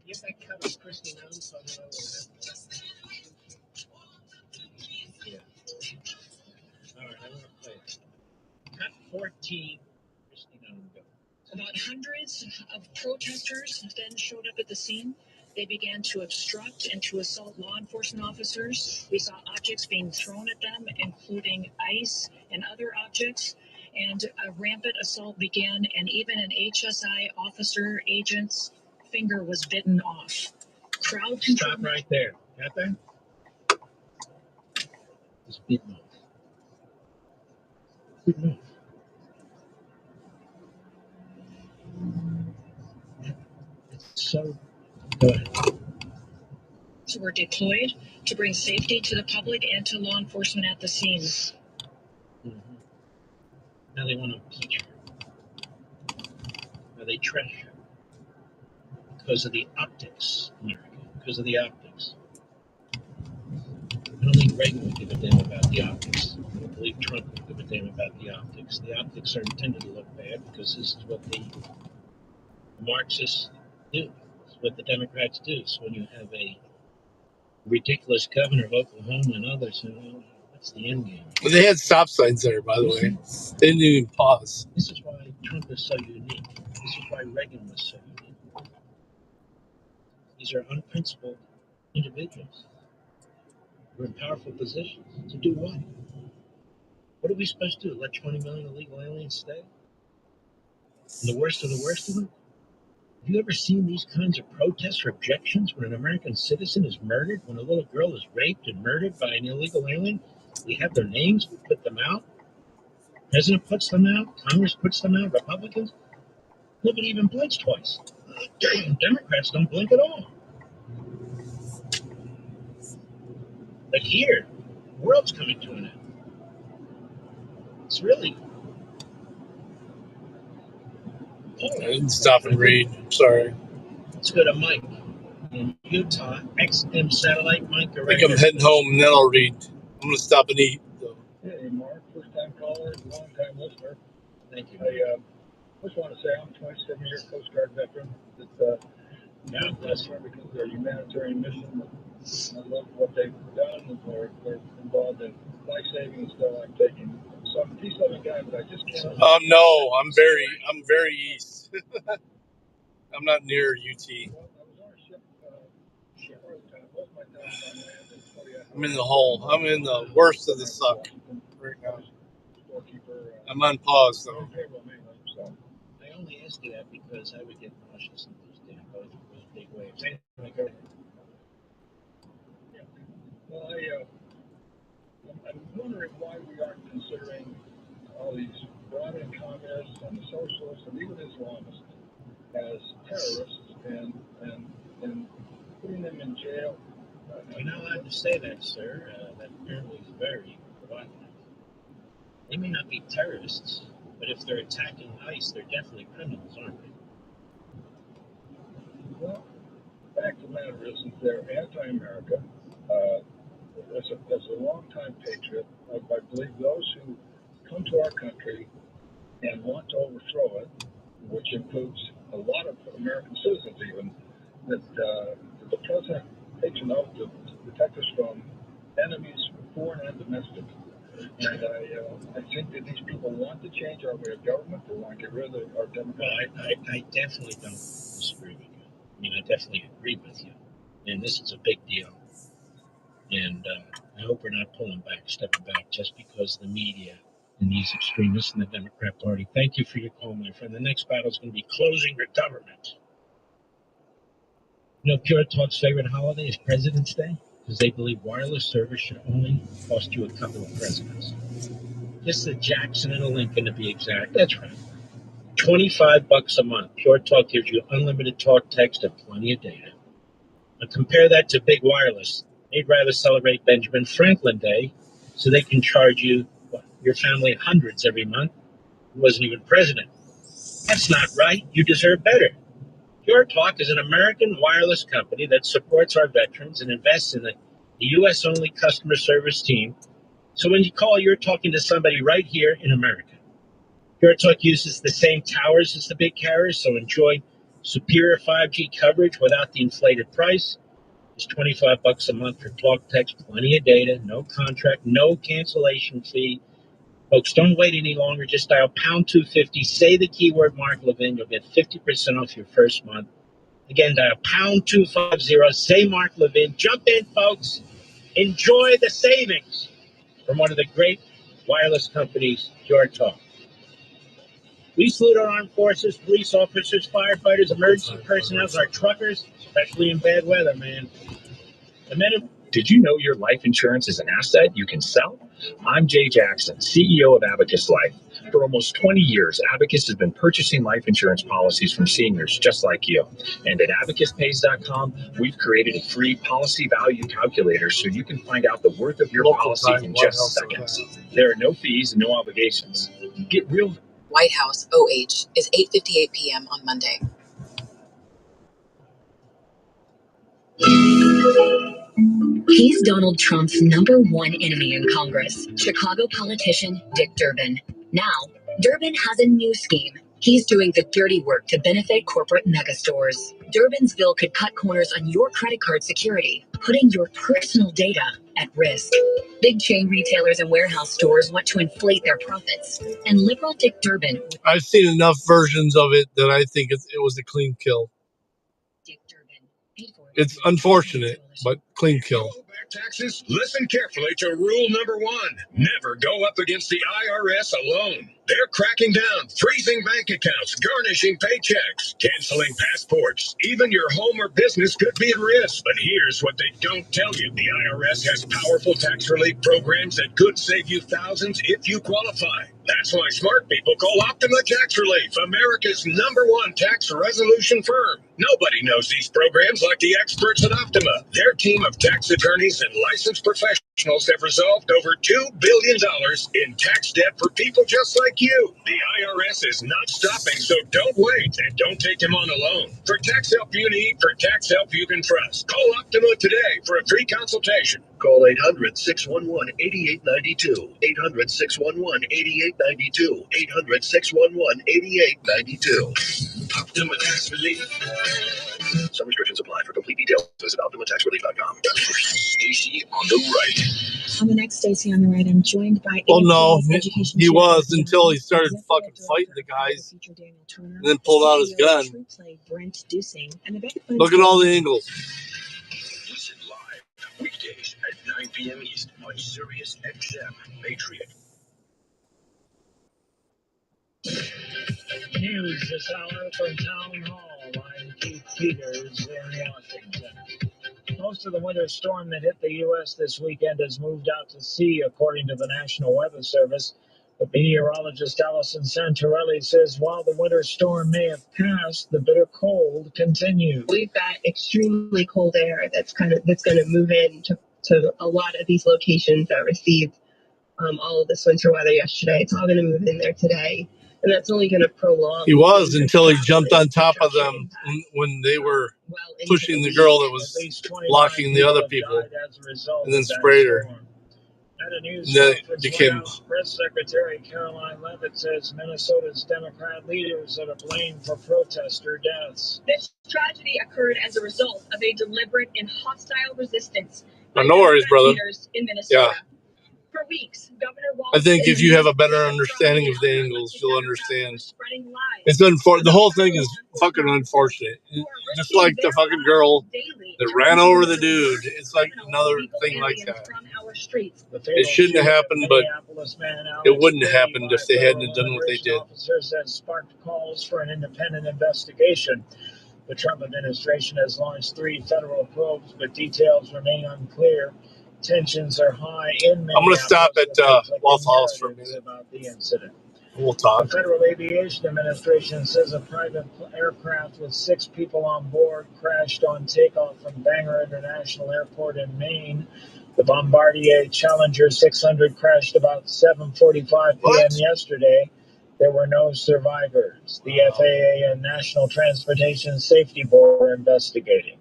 Yes, I covered Christy now, so I know what Yeah. All right, I'm going to play it. Cut 14, Christy now, go. About hundreds of protesters then showed up at the scene. They began to obstruct and to assault law enforcement officers. We saw objects being thrown at them, including ice and other objects. And a rampant assault began, and even an HSI officer agent's finger was bitten off. Crowd control. Stop right there. Got that? Just bitten off. Bitten off. So, go ahead. Were deployed to bring safety to the public and to law enforcement at the scenes. Mm-hmm. Now they want to impeach her. Now they trash her because of the optics, America. Because of the optics. I don't think Reagan would give a damn about the optics. I don't believe Trump would give a damn about the optics. The optics are intended to look bad because this is what the Marxists do. It's what the Democrats do. So when you have a ridiculous governor of Oklahoma and others, what's the end game? But they had stop signs there, by the way. They didn't even pause. This is why Trump is so unique. This is why Reagan was so unique. These are unprincipled individuals who are in powerful positions. To do what? What are we supposed to do? Let 20 million illegal aliens stay? And the worst of them? Have you ever seen these kinds of protests or objections when an American citizen is murdered, when a little girl is raped and murdered by an illegal alien? We have their names, we put them out. President puts them out, Congress puts them out, Republicans. Nobody even blinks twice. Democrats don't blink at all. But here, the world's coming to an end. It's really. I didn't stop and read. Sorry. Let's go to Mike in Utah. XM satellite. Mike, I think I'm heading home and then I'll read. I'm going to stop and eat. Hey, Mark, first time caller, long time listener. Thank you. I just want to say I'm a 27-year Coast Guard veteran. God bless you because of their humanitarian mission. I love what they've done, and they're involved in life saving and stuff. I'm taking some peace-loving guy, but I just can't. Oh no, I'm very east. I'm not near UT. Well, I was on a ship part of the time. Most of my time was on land. And 20 I'm in the hole. I'm in the worst of the suck right now. I'm on pause though. I only ask you that because I would get nauseous in those damn boats with those big waves. Well, I'm wondering why we aren't considering all these broad-end communists and the socialists and even Islamists as terrorists and putting them in jail. You're not allowed to say that, sir. That apparently is very provocative. They may not be terrorists, but if they're attacking ICE, they're definitely criminals, aren't they? Well, the fact of the matter is that they're anti-America. As a longtime patriot, I believe those who come to our country and want to overthrow it, which includes a lot of American citizens even, that the president takes an oath to protect us from enemies, foreign and domestic. And I think that these people want to change our way of government. They want to get rid of our democracy. Well, I definitely don't disagree with you. I mean, I definitely agree with you. And this is a big deal. And I hope we're not stepping back just because the media and these extremists in the Democrat Party. Thank you for your call, my friend. The next battle is going to be closing your government. You know, Pure Talk's favorite holiday is President's Day because they believe wireless service should only cost you a couple of presidents. Just a Jackson and a Lincoln to be exact. That's right. $25 a month. Pure Talk gives you unlimited talk, text, and plenty of data. Now compare that to Big Wireless. They'd rather celebrate Benjamin Franklin Day so they can charge you, your family, hundreds every month. He wasn't even president. That's not right. You deserve better. Pure Talk is an American wireless company that supports our veterans and invests in the U.S.-only customer service team. So when you call, you're talking to somebody right here in America. Pure Talk uses the same towers as the big carriers, so enjoy superior 5G coverage without the inflated price. It's $25 a month for talk, text, plenty of data, no contract, no cancellation fee. Folks, don't wait any longer. Just dial pound 250, say the keyword Mark Levin. You'll get 50% off your first month. Again, dial pound 250, say Mark Levin. Jump in, folks. Enjoy the savings from one of the great wireless companies, Pure Talk. We salute our armed forces, police officers, firefighters, emergency personnel, our truckers, especially in bad weather, man. The men and Did you know your life insurance is an asset you can sell? I'm Jay Jackson, CEO of Abacus Life. For almost 20 years, Abacus has been purchasing life insurance policies from seniors just like you. And at abacuspays.com, we've created a free policy value calculator so you can find out the worth of your policy in just seconds. There are no fees and no obligations. Get real. White House, OH, is 8:58 p.m. on Monday. He's Donald Trump's #1 enemy in Congress, Chicago politician Dick Durbin. Now, Durbin has a new scheme. He's doing the dirty work to benefit corporate megastores. Durbin's bill could cut corners on your credit card security, putting your personal data at risk. Big chain retailers and warehouse stores want to inflate their profits, and liberal Dick Durbin. I've seen enough versions of it that I think it was a clean kill. It's unfortunate, but clean kill. Taxes? Listen carefully to rule number 1. Never go up against the IRS alone. They're cracking down, freezing bank accounts, garnishing paychecks, canceling passports. Even your home or business could be at risk. But here's what they don't tell you. The IRS has powerful tax relief programs that could save you thousands if you qualify. That's why smart people call Optima Tax Relief, America's #1 tax resolution firm. Nobody knows these programs like the experts at Optima. Their team of tax attorneys and licensed professionals have resolved over $2 billion in tax debt for people just like you. The IRS is not stopping, so don't wait and don't take them on alone. For tax help you need, for tax help you can trust, call Optima today for a free consultation. Call 800-611-8892. 800-611-8892. 800-611-8892. Optima Tax Relief. Some restrictions apply. For complete details, visit OptimaTaxRelief.com. Stacy on the right. On the next Stacy on the right, I'm joined by. Well, no, he was until he started fucking fighting the guys, and then pulled out his gun. Look at all the angles. Listen live weekdays at 9 p.m. East on Sirius XM Patriot. News this hour from Town Hall. I'm Keith Peters in Washington. Most of the winter storm that hit the U.S. this weekend has moved out to sea, according to the National Weather Service. But meteorologist Allison Santorelli says while the winter storm may have passed, the bitter cold continues. We've got extremely cold air that's going to move in to a lot of these locations that received all of this winter weather yesterday. It's all going to move in there today. And that's only going to prolong. He was until he jumped on top of them when they were pushing the girl that was blocking the other people, and then sprayed her. And then it became. Press Secretary Caroline Leavitt says Minnesota's Democrat leaders are to blame for protester deaths. This tragedy occurred as a result of a deliberate and hostile resistance No worries, brother. leaders in Minnesota. Yeah. For weeks, Governor Walz I think if you have a better understanding of the angles, you'll understand. It's the whole thing is fucking unfortunate. Just like the fucking girl that ran over the dude. It's like another thing like that. It shouldn't have happened, but it wouldn't have happened if they hadn't done what they did. Officers have sparked calls for an independent investigation. The Trump administration has launched 3 federal probes, but details remain unclear. Tensions are high in Minneapolis. I'm going to stop at Waffle House for a minute. About the incident. We'll talk. The Federal Aviation Administration says a private aircraft with 6 people on board crashed on takeoff from Bangor International Airport in Maine. The Bombardier Challenger 600 crashed about 7:45 p.m. yesterday. There were no survivors. The FAA and National Transportation Safety Board are investigating.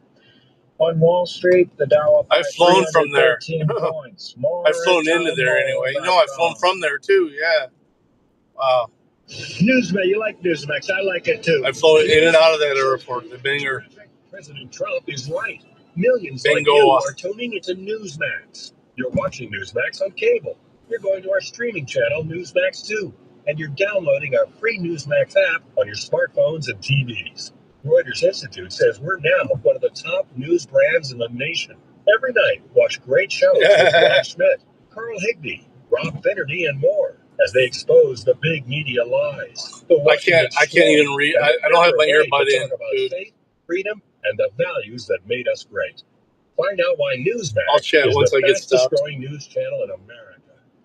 On Wall Street, the Dow up. I've flown from there. Points. I've flown into there anyway. You know, I've flown from there too. Yeah. Wow. Newsmax, you like Newsmax. I like it too. I've flown in and out of that airport. The Bangor. President Trump is right. Millions Bingo. like you are tuning into Newsmax. You're watching Newsmax on cable. You're going to our streaming channel, Newsmax 2. And you're downloading our free Newsmax app on your smartphones and TVs. Reuters Institute says we're now one of the top news brands in the nation. Every night, watch great shows with Rob Schmidt, Carl Higbee, Rob Finnerty, and more as they expose the big media lies. I can't even read. I don't have my earbud in. About faith, freedom, and the values that made us great. Find out why I'll Newsmax chat is once the I get fastest stopped. growing news channel in America.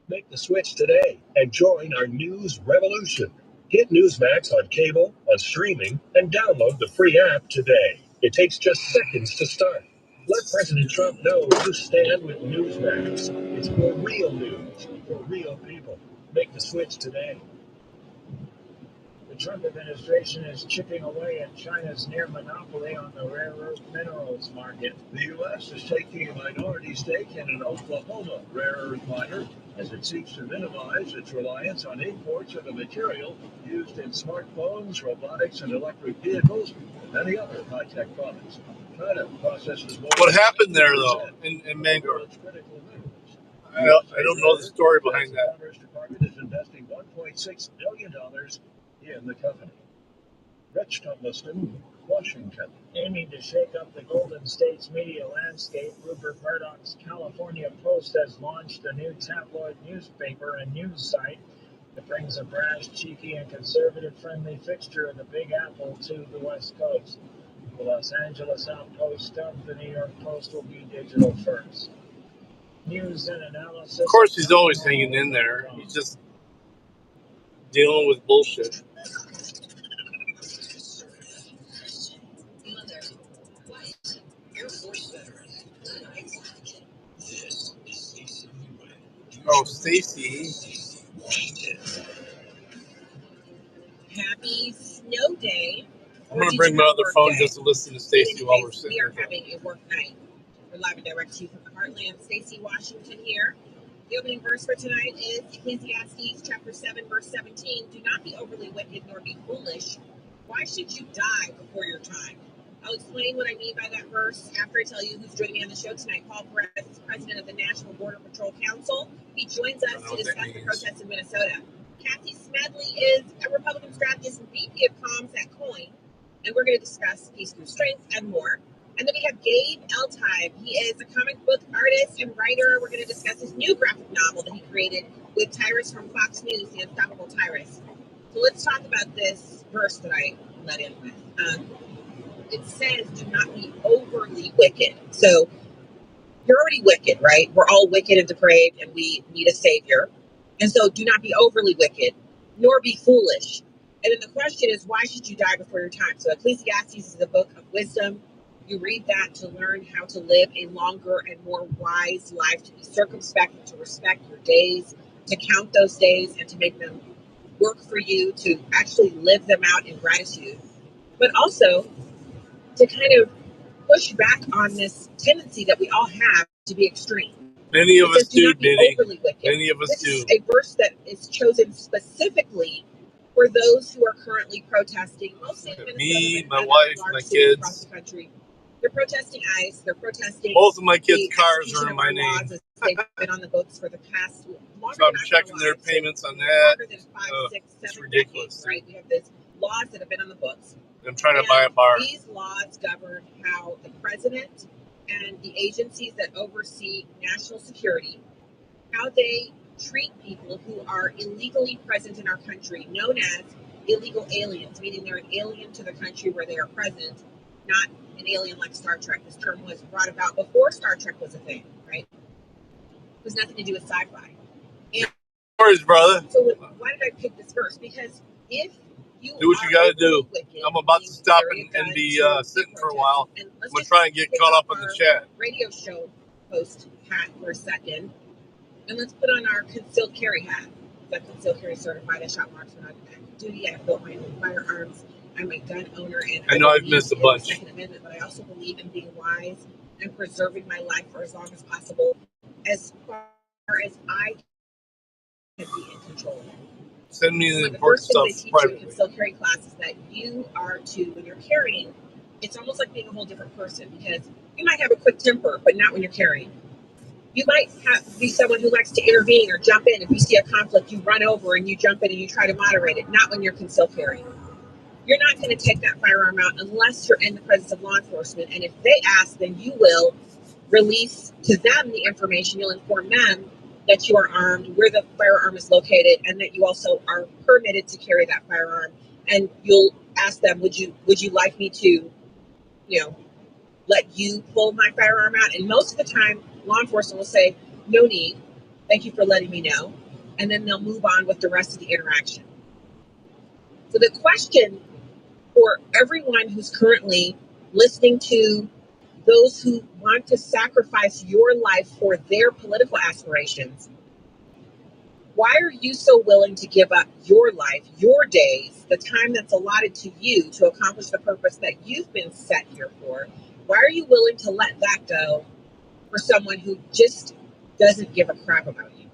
Make the switch today and join our news revolution. Get Newsmax on cable, on streaming, and download the free app today. It takes just seconds to start. Let President Trump know you stand with Newsmax. It's for real news, for real people. Make the switch today. The Trump administration is chipping away at China's near monopoly on the rare earth minerals market. The U.S. is taking a minority stake in an Oklahoma rare earth miner as it seeks to minimize its reliance on imports of the material used in smartphones, robotics, and electric vehicles, and many other high-tech products. China processes more. What happened there, though, in Bangor? I don't know the story behind that. The Commerce Department is investing $1.6 billion in the company. Rich Tumbleston, Washington. Aiming to shake up the Golden State's media landscape, Rupert Murdoch's California Post has launched a new tabloid newspaper and news site that brings a brash, cheeky, and conservative-friendly fixture of the Big Apple to the West Coast. The Los Angeles Outpost dubbed the New York Post will be digital first. News and analysis. Of course, he's always hanging in there. He's just dealing with bullshit. Oh, Stacy. Happy snow day. I'm going to bring my other phone just to listen to Stacy while we're sitting We are there. having a work night. We're live and direct to you from the Heartland. Stacy Washington here. The opening verse for tonight is Ecclesiastes chapter 7, verse 17. Do not be overly wicked nor be foolish. Why should you die before your time? I'll explain what I mean by that verse after I tell you who's joining me on the show tonight. Paul Perez is president of the National Border Patrol Council. He joins us to discuss the protests in Minnesota. Kathy Smedley is a Republican strategist and VP of Comms at COIN, and we're going to discuss Peace Through Strength and more. And then we have Gabe Eltime. He is a comic book artist and writer. We're going to discuss his new graphic novel that he created with Tyrus from Fox News, The Unstoppable Tyrus. So let's talk about this verse that I let in with. It says, do not be overly wicked. So you're already wicked, right? We're all wicked and depraved, and we need a savior. And so do not be overly wicked, nor be foolish. And then the question is, why should you die before your time? So Ecclesiastes is a book of wisdom. You read that to learn how to live a longer and more wise life, to be circumspect, and to respect your days, to count those days, and to make them work for you, to actually live them out in gratitude. But also to kind of push back on this tendency that we all have to be extreme. Many of us do, Diddy. Many of us This do. is a verse that is chosen specifically for those who are currently protesting, mostly in Minnesota, Me, but my wife, large my cities across kids. the country. They're protesting ICE. They're protesting. Both of my kids' the cars execution are in of my our name. laws as they've been on the books for the past longer So I'm than I checking their realized. payments on that. Longer than 5, 6, 7 It's ridiculous. decades, right? We have these laws that have been on the books. I'm trying to buy a bar. These laws govern how the president and the agencies that oversee national security, how they treat people who are illegally present in our country, known as illegal aliens, meaning they're an alien to the country where they are present, not an alien like Star Trek. This term was brought about before Star Trek was a thing, right? It was nothing to do with sci-fi. And Stories, brother. so why did I pick this verse? Because if you do what you got to do. wicked, I'm about to stop and be sitting for a while. I'm going to try and get caught up in the chat. Radio show host hat for a second. And let's put on our concealed carry hat. I'm concealed carry certified. I shot marksman on duty. I built my own firearms. I'm a gun owner, and I know I've missed a bunch. Second Amendment, but I also believe in being wise and preserving my life for as long as possible, as far as I can be in control of it. Send me the important stuff privately. The concealed carry class is that you are to, when you're carrying, it's almost like being a whole different person, because you might have a quick temper, but not when you're carrying. You might be someone who likes to intervene or jump in. If you see a conflict, you run over and you jump in and you try to moderate it, not when you're concealed carrying. You're not going to take that firearm out unless you're in the presence of law enforcement. And if they ask, then you will release to them the information. You'll inform them that you are armed, where the firearm is located, and that you also are permitted to carry that firearm. And you'll ask them, would you like me to, let you pull my firearm out? And most of the time, law enforcement will say, no need. Thank you for letting me know. And then they'll move on with the rest of the interaction. So the question for everyone who's currently listening to those who want to sacrifice your life for their political aspirations, why are you so willing to give up your life, your days, the time that's allotted to you to accomplish the purpose that you've been set here for? Why are you willing to let that go for someone who just doesn't give a crap about you?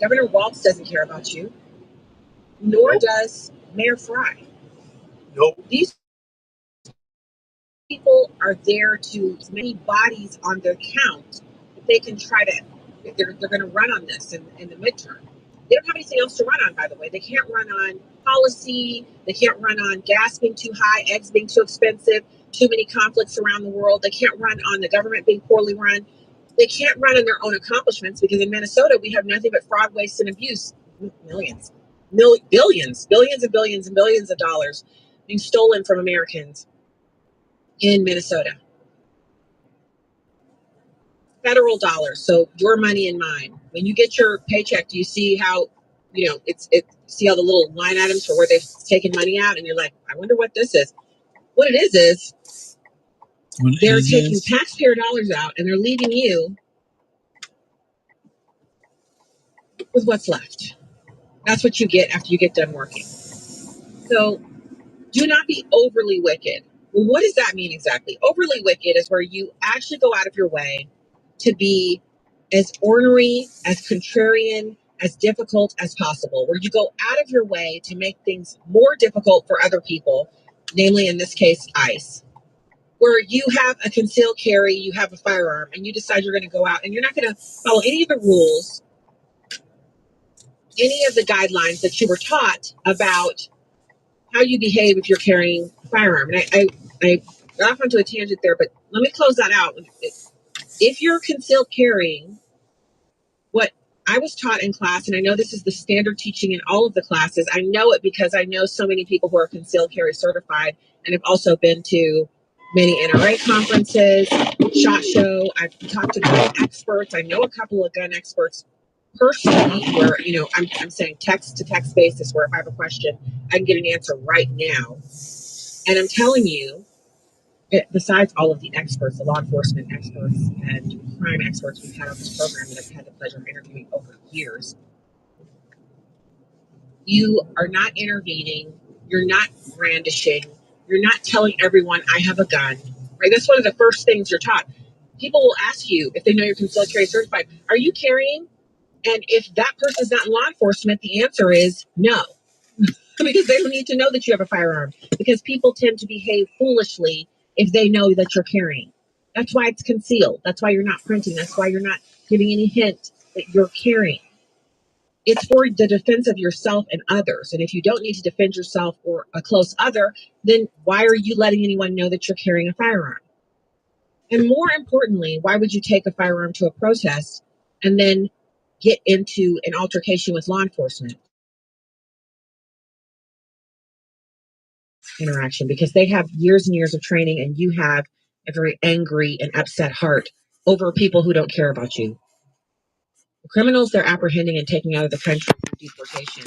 Governor Walz doesn't care about you, nor does Mayor Fry. Nope. These people are there to as many bodies on their count that they can try to, they're going to run on this in the midterm. They don't have anything else to run on, by the way. They can't run on policy. They can't run on gas being too high, eggs being too expensive, too many conflicts around the world. They can't run on the government being poorly run. They can't run on their own accomplishments because in Minnesota, we have nothing but fraud, waste, and abuse. Billions and billions of dollars being stolen from Americans in Minnesota. Federal dollars, so your money and mine. When you get your paycheck, do you see how, see all the little line items for where they've taken money out? And you're like, I wonder what this is. What it is they're taking taxpayer dollars out and they're leaving you with what's left. That's what you get after you get done working. So do not be overly wicked. Well, what does that mean exactly? Overly wicked is where you actually go out of your way to be as ornery, as contrarian, as difficult as possible, where you go out of your way to make things more difficult for other people, namely in this case, ICE, where you have a concealed carry, you have a firearm, and you decide you're going to go out and you're not going to follow any of the rules, any of the guidelines that you were taught about how you behave if you're carrying a firearm. And I got off onto a tangent there, but let me close that out. If you're concealed carrying, what I was taught in class, and I know this is the standard teaching in all of the classes, I know it because I know so many people who are concealed carry certified and have also been to many NRA conferences, SHOT Show. I've talked to gun experts. I know a couple of gun experts personally where, I'm saying text to text basis where if I have a question, I can get an answer right now. And I'm telling you, besides all of the experts, the law enforcement experts and crime experts we've had on this program that I've had the pleasure of interviewing over years, you are not intervening, you're not brandishing, you're not telling everyone I have a gun, right? That's one of the first things you're taught. People will ask you if they know you're concealed carry certified, are you carrying? And if that person's not in law enforcement, the answer is no. Because they don't need to know that you have a firearm. Because people tend to behave foolishly if they know that you're carrying. That's why it's concealed. That's why you're not printing. That's why you're not giving any hint that you're carrying. It's for the defense of yourself and others. And if you don't need to defend yourself or a close other, then why are you letting anyone know that you're carrying a firearm? And more importantly, why would you take a firearm to a protest and then get into an altercation with law enforcement interaction? Because they have years and years of training and you have a very angry and upset heart over people who don't care about you. The criminals they're apprehending and taking out of the country for deportation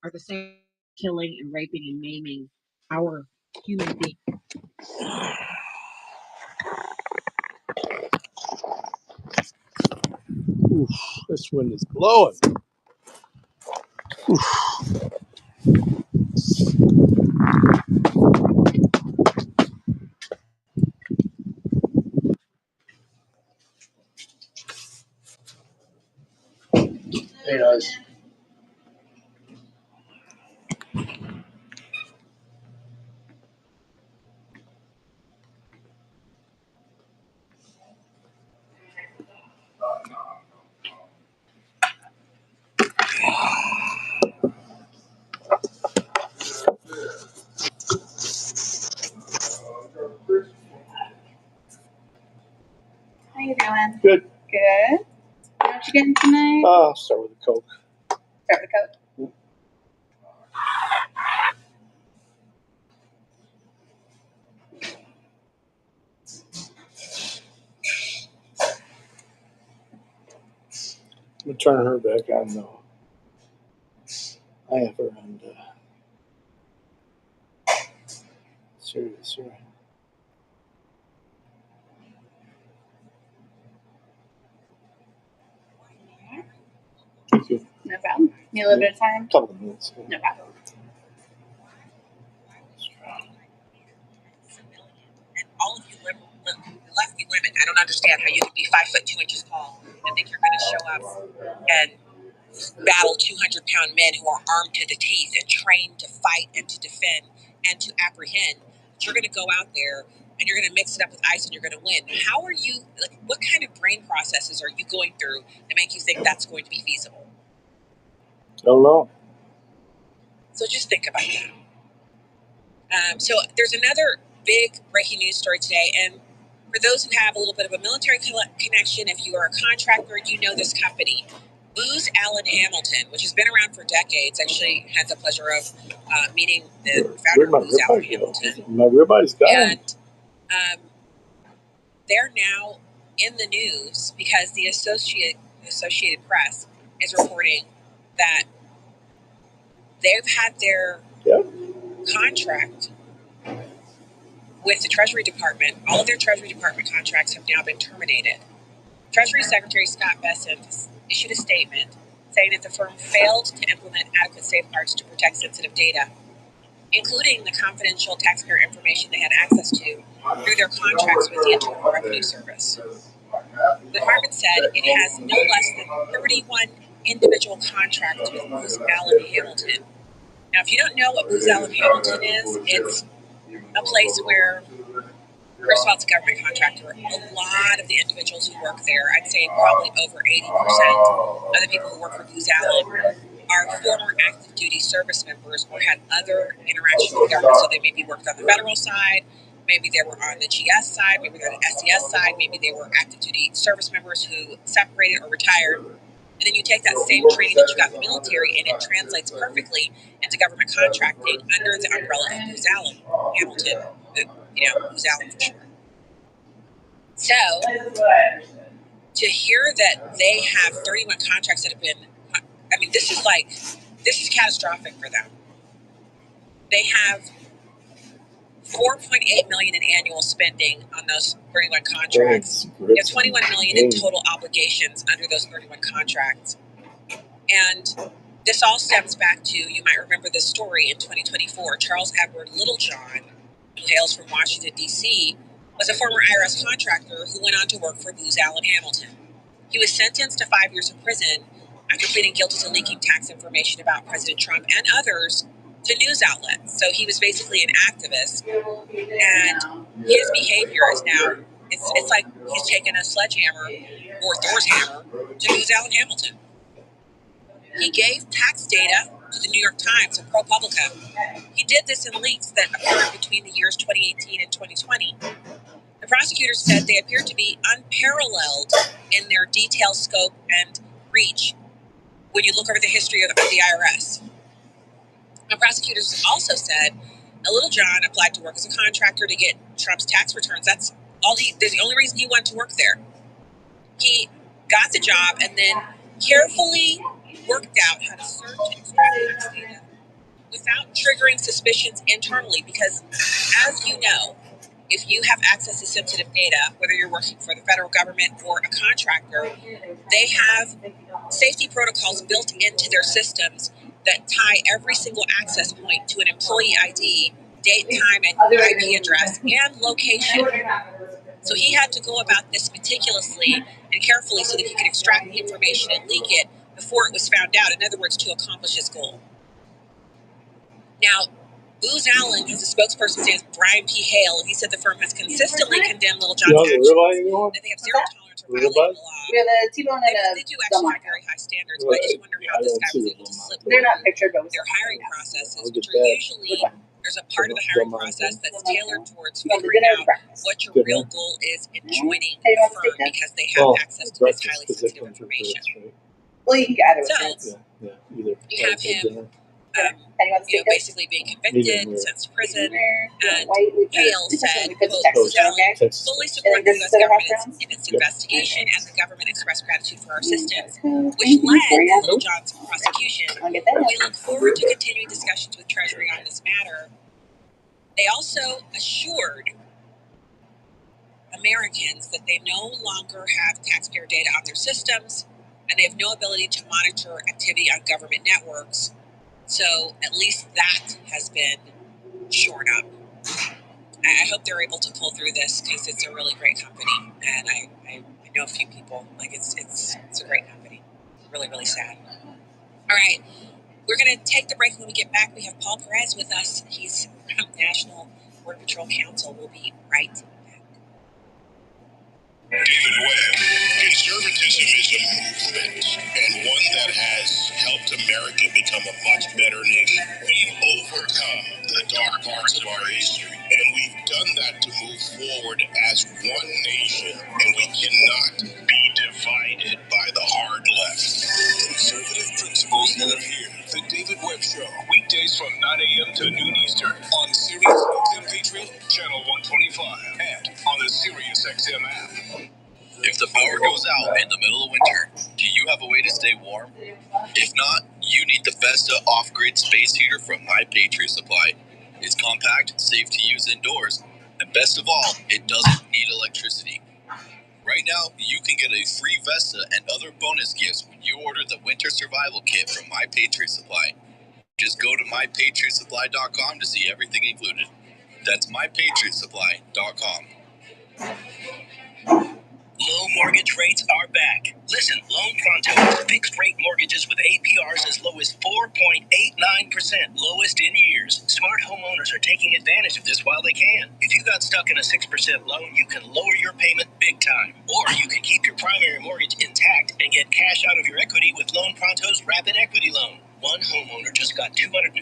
are the same killing and raping and maiming our human beings. Oof, this wind is blowing. Oof. Hey guys. How you doing? Good. Good. What you getting tonight? I'll start with the Coke. Start with Coke. I'm gonna turn her back on though. I have her on serious here. Thank you. No problem. Need a little bit of time? A couple of minutes. No problem. All of you lefty women, I don't understand how you can be 5'2" tall and think you're going to show up and battle 200-pound men who are armed to the teeth and trained to fight and to defend and to apprehend. But you're going to go out there and you're going to mix it up with ice and you're going to win. How are you, like, what kind of brain processes are you going through that make you think that's going to be feasible? Don't know. So just think about that. So there's another big breaking news story today, and for those who have a little bit of a military connection, if you are a contractor, you know this company. Booz Allen Hamilton, which has been around for decades, actually had the pleasure of meeting the founder of Booz Allen Hamilton. My ribeyes gone. And they're now in the news because the Associated Press is reporting that they've had their contract with the Treasury Department. All of their Treasury Department contracts have now been terminated. Treasury Secretary Scott Bessent issued a statement saying that the firm failed to implement adequate safeguards to protect sensitive data, including the confidential taxpayer information they had access to through their contracts with the Internal Revenue Service. The department said it has no less than 31 individual contracts with Booz Allen Hamilton. Now, if you don't know what Booz Allen Hamilton is, it's a place where, first of all, it's a government contractor. A lot of the individuals who work there, I'd say probably over 80% of the people who work for Booz Allen are former active duty service members or had other interactions with the government. So they maybe worked on the federal side, maybe they were on the GS side, maybe they're on the SES side, maybe they were active duty service members who separated or retired. And then you take that same training that you got in the military and it translates perfectly into government contracting under the umbrella of Booz Allen Hamilton, Booz Allen for sure. So, to hear that they have 31 contracts that have been, this is catastrophic for them. They have $4.8 million in annual spending on those 31 contracts. They have $21 million in total obligations under those 31 contracts. And this all stems back to, you might remember this story in 2024, Charles Edward Littlejohn, who hails from Washington, D.C., was a former IRS contractor who went on to work for Booz Allen Hamilton. He was sentenced to 5 years in prison after pleading guilty to leaking tax information about President Trump and others to news outlets. So he was basically an activist, and his behavior is now, it's like he's taken a sledgehammer or Thor's hammer to Booz Allen Hamilton. He gave tax data to the New York Times and ProPublica. He did this in leaks that occurred between the years 2018 and 2020. The prosecutors said they appeared to be unparalleled in their detail, scope, and reach when you look over the history of the IRS. The prosecutors also said Littlejohn applied to work as a contractor to get Trump's tax returns. That's the only reason he went to work there. He got the job and then carefully worked out how to search and extract tax data without triggering suspicions internally, because as you know, if you have access to sensitive data, whether you're working for the federal government or a contractor, they have safety protocols built into their systems that tie every single access point to an employee ID, date, time, and IP address, and location. So he had to go about this meticulously and carefully so that he could extract the information and leak it before it was found out. In other words, to accomplish his goal. Now, Booz Allen has a spokesperson, his name is Brian P. Hale, and he said the firm has consistently condemned Littlejohn's actions, that they have zero tolerance for violating the law. We have a T-bone and They do actually have very high standards, but I just wonder how this guy was able to slip they're not pictured, but their hiring processes, which are usually, there's a part of the hiring process that's tailored towards figuring out what your real goal is in joining the firm, because they have access to this highly sensitive information. Well, you can gather. So, you have him basically being convicted, sent to prison, and Hale said, quote, fully support the U.S. government in its investigation, and the government expressed gratitude for our assistance, which led to Little John's prosecution. We look forward to continuing discussions with Treasury on this matter. They also assured Americans that they no longer have taxpayer data on their systems, and they have no ability to monitor activity on government networks. So at least that has been shorn up. I hope they're able to pull through this because it's a really great company, and I know a few people. Like it's a great company. Really, really sad. All right, we're gonna take the break. When we get back, we have Paul Perez with us. He's from National Border Patrol Council. We'll be right back. David Webb, conservatism is a movement, and one that has helped America become a much better nation. We've overcome the dark parts of our history, and we've done that to move forward as one nation, and we cannot be divided by the hard left. Conservative principles live here. The David Webb Show, weekdays from 9 a.m. to noon Eastern on Sirius XM Patriot, Channel 125, and on the Sirius XM app. If the power goes out in the middle of winter, do you have a way to stay warm? If not, you need the Vesta off-grid space heater from My Patriot Supply. It's compact, safe to use indoors, and best of all, it doesn't need electricity. Right now, you can get a free Vesta and other bonus gifts when you order the Winter Survival Kit from My Patriot Supply. Just go to MyPatriotSupply.com to see everything included. That's MyPatriotSupply.com. Low mortgage rates are back. Listen, Loan Pronto has fixed rate mortgages with APRs as low as 4.89%, lowest in years. Smart homeowners are taking advantage of this while they can. If you got stuck in a 6% loan, you can lower your payment big time. Or you can keep your primary mortgage intact and get cash out of your equity with Loan Pronto's Rapid Equity Loan. One homeowner just got $250,000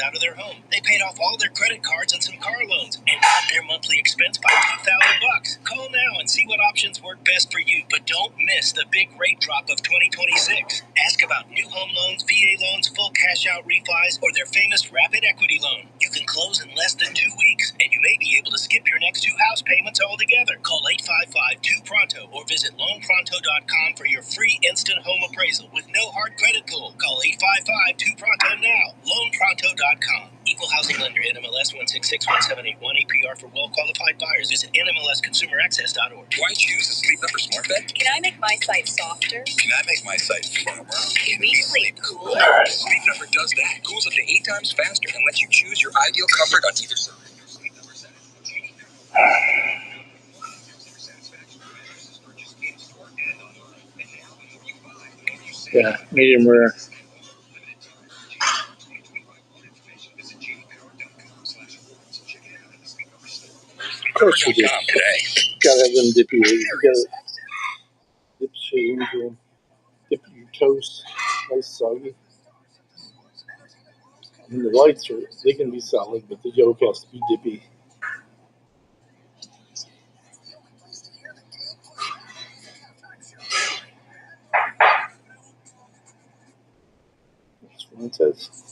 out of their home. They paid off all their credit cards and some car loans and cut their monthly expense by $2,000. Call now and see what options work best for you. But don't miss the big rate drop of 2026. Ask about new home loans, VA loans, full cash out refis, or their famous Rapid Equity Loan. You can close in less than 2 weeks, and you may be able to skip your next 2 house payments altogether. Call 855-2PRONTO or visit loanpronto.com for your free instant home appraisal with no hard credit pull. Call 855-2PRONTO now. Loanpronto.com. Equal housing lender, NMLS 1661781, APR for well-qualified buyers. Visit NMLSconsumeraccess.org. Do I choose a Sleep Number smart bed? Can I make my site softer? Can I make my site firmer? Can we sleep cooler? Sleep Number does that. Cools up to 8 times faster and lets you choose your ideal comfort on either side. Sleep Number satisfaction. Yeah, medium rare. Of course you do. Gotta have them dippy. You gotta dip shit into them. Dip your toast. Nice soggy. I mean, the whites they can be solid, but the yolk has to be dippy. That's what it says.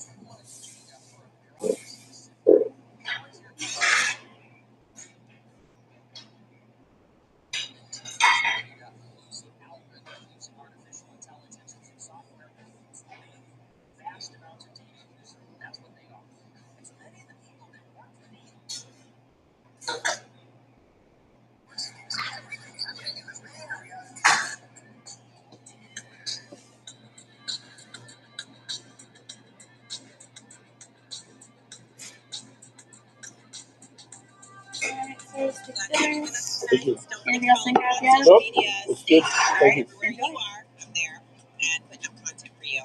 Thank you. Anything else in caveat? Nope. It's good. Thank you. Where you are, I'm there and putting up content for you.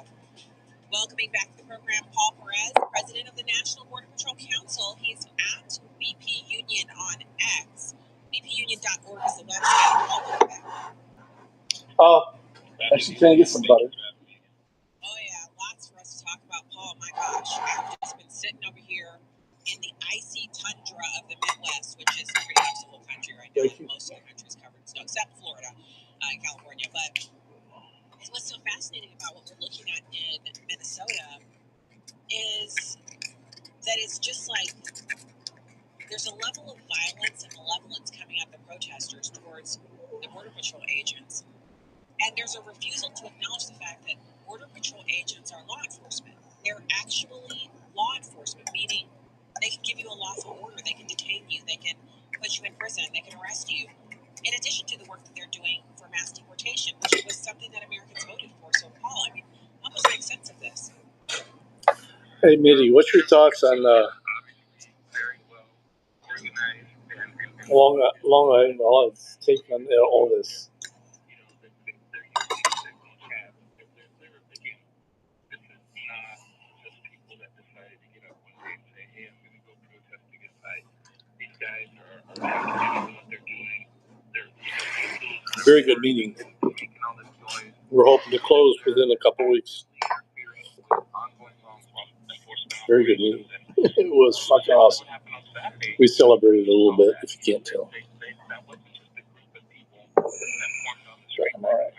Welcoming back to the program, Paul Perez, president of the National Border Patrol Council. He's at BP Union on X. BPUnion.org is the website. Actually, can I get some butter? Oh yeah, lots for us to talk about, Paul. My gosh, I've just been sitting over here in the icy tundra of the Midwest, which is pretty much the whole country right now. Most of the country is covered in snow, except Florida and California. But what's so fascinating about what we're looking at in Minnesota is that it's just like there's a level of violence and malevolence coming at the protesters towards the Border Patrol agents. And there's a refusal to acknowledge the fact that Border Patrol agents are law enforcement. They're actually law enforcement, meaning they can give you a lawful order, they can detain you, they can put you in prison, they can arrest you. In addition to the work that they're doing for mass deportation, which was something that Americans voted for. So, Paul, I mean, help us make sense of this. Hey, Mitty, what's your thoughts on Long Island law is taking on all this? Very good meeting. We're hoping to close within a couple weeks. Very good meeting. It was fucking awesome. We celebrated a little bit, if you can't tell. I'm all right.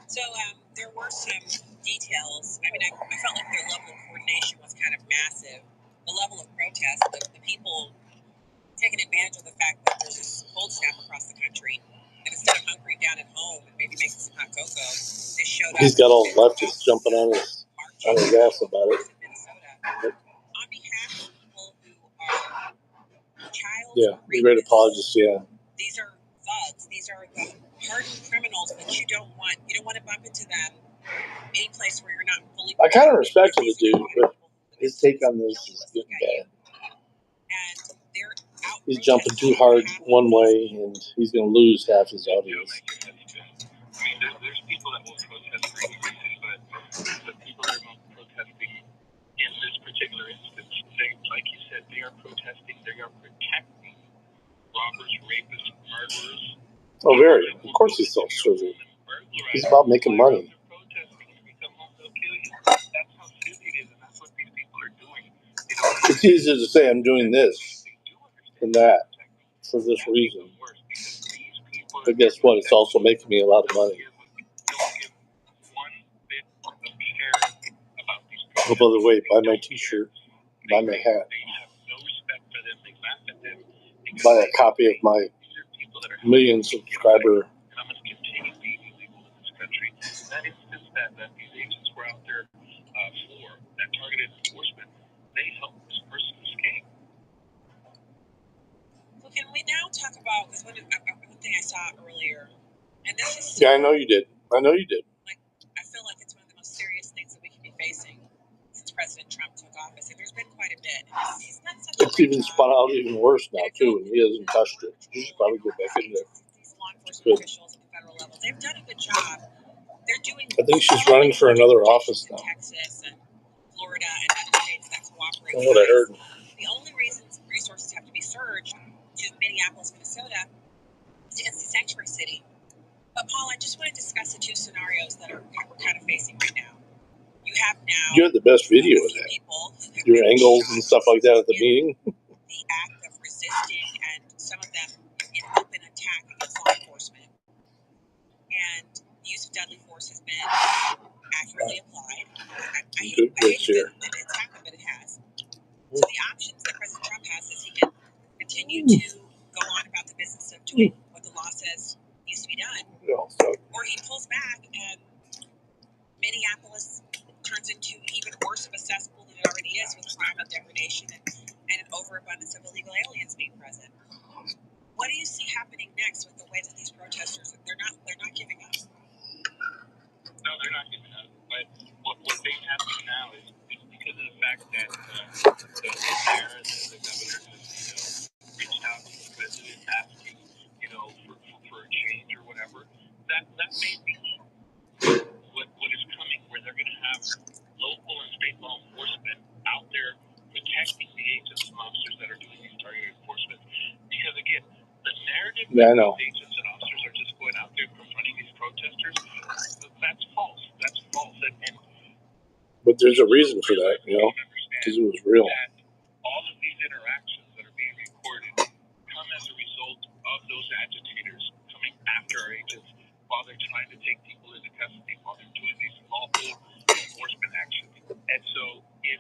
So there were some details. I mean, I felt like their level of coordination was kind of massive. The level of protest, the people taking advantage of the fact that there's this cold snap across the country. And instead of hunkering down at home and maybe making some hot cocoa, they showed up. He's got all the leftists jumping on his ass about it. On behalf of people who are child great apologists, yeah. These are thugs. These are the hardened criminals that you don't want to bump into them any place where you're not fully. I kind of respect the dude, but his take on this is getting bad. And they're out. He's jumping too hard one way, and he's going to lose half his audience. I mean, there's people that will protest for any reason, but the people that are protesting in this particular instance, like you said, they are protesting, they are protecting robbers, rapists, murderers. Oh, very. Of course he's self-serving. He's about making money. It's easier to say I'm doing this than that for this reason. But guess what? It's also making me a lot of money. Oh, by the way, buy my t-shirt, buy my hat, buy a copy of my million subscriber. That instance that these agents were out there for, that targeted enforcement, they helped this person escape. So can we now talk about, because one thing I saw earlier, and this is... Yeah, I know you did. Like, I feel like it's one of the most serious things that we can be facing since President Trump took office. And there's been quite a bit. He's done such a It's even spun out even worse now, too, and he hasn't touched it. He should probably get back in there. These law enforcement officials at the federal level, they've done a good job. They're doing. I think she's running for another office now. Texas and Florida and other states that cooperate. That's what I heard. The only reason resources have to be surged to Minneapolis, Minnesota, is against the sanctuary city. But Paul, I just want to discuss the two scenarios that we're kind of facing right now. You have now. You had the best video of that. Your angles and stuff like that at the meeting. The act of resisting, and some of them in open attack against law enforcement. And the use of deadly force has been accurately applied. I hate that it's happened, but it has. So the options that President Trump has is he can continue to go on about the business of doing what the law says needs to be done, or he pulls back and Minneapolis turns into even worse of a cesspool than it already is, with crime and degradation and an overabundance of illegal aliens being present. What do you see happening next with the way that these protesters, they're not giving up? No, they're not giving up. But what they have to do now is because of the fact that the mayor and the governor has, reached out to the president asking, for a change or whatever. That may be what is coming, where they're going to have local and state law enforcement out there protecting the agents and officers that are doing these targeted enforcement. Because again, the narrative that these agents and officers are just going out there confronting these protesters, that's false. That's false. But there's a reason for that, because it was real. All of these interactions that are being recorded come as a result of those trying to take people into custody while they're doing these lawful enforcement actions. And so if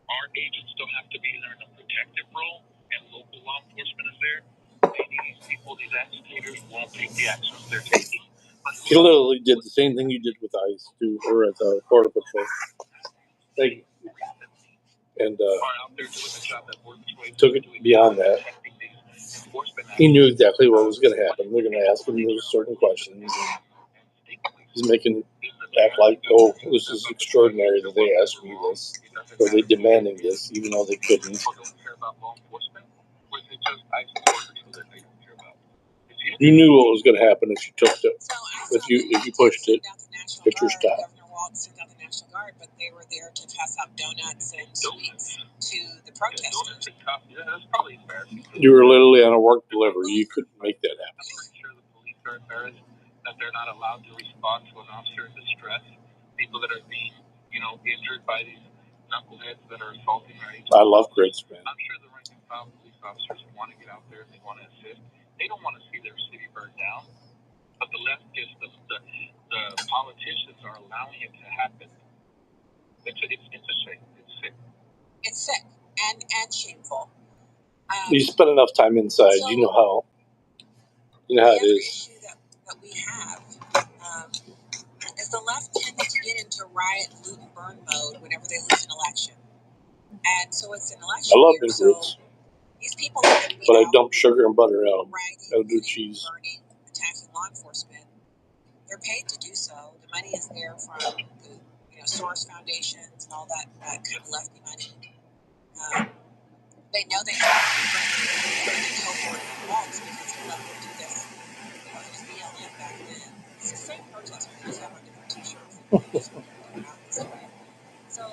our agents don't have to be there in a protective role and local law enforcement is there, maybe these people, these agitators, won't take the actions they're taking. He literally did the same thing you did with ICE, too, or at the Border Patrol. And took it beyond that. He knew exactly what was going to happen. They're going to ask him those certain questions. He's making act like, oh, this is extraordinary that they asked me this, or they demanding this, even though they couldn't. You knew what was going to happen if you took it. If you pushed it, if you're stopped. But they were there to pass out donuts and sweets to the protesters. Yeah, that's probably fair. You were literally on a work delivery. You couldn't make that happen. I'm pretty sure the police are embarrassed that they're not allowed to respond to an officer in distress. People that are being, injured by these knuckleheads that are assaulting our agents. I love Grits, man. I'm sure the rank and file police officers want to get out there and they want to assist. They don't want to see their city burned down. But the leftists, the politicians are allowing it to happen. It's a shame. It's sick. It's sick and shameful. You spend enough time inside, so, you know how it is. Issue that we have is the left tends to get into riot, loot, and burn mode whenever they lose an election. And so it's an election. I love year, grits. So these people are going to be but I dump sugar and butter out. Rioting, I'll do cheese. Burning, attacking law enforcement. They're paid to do so. The money is there from the Soros foundations and all that kind of lefty money. They know they have to bring the cohort involved because he let them do this. It was BLM back then. It's the same protest. We just have our different t-shirts. So,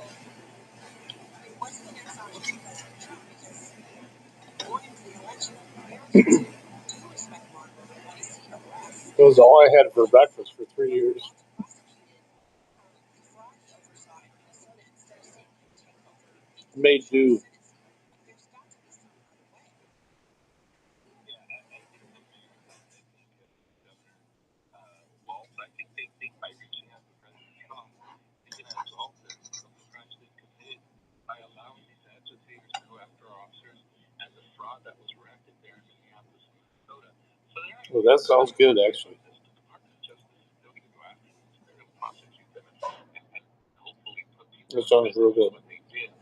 what's the next option for President Trump? Because going into the election, Americans do respect law enforcement. Want to see arrests. It was all I had for breakfast for 3 years. Made do. I think they think by reaching out to President Trump, they can absolve them of the crimes they committed by allowing these agitators to go after our officers and the fraud that was rampant there in Minneapolis and Minnesota. So well, that sounds good, actually. The Department of Justice is still going to go after them. They're going to prosecute them and hopefully put people that sounds real good. What they did,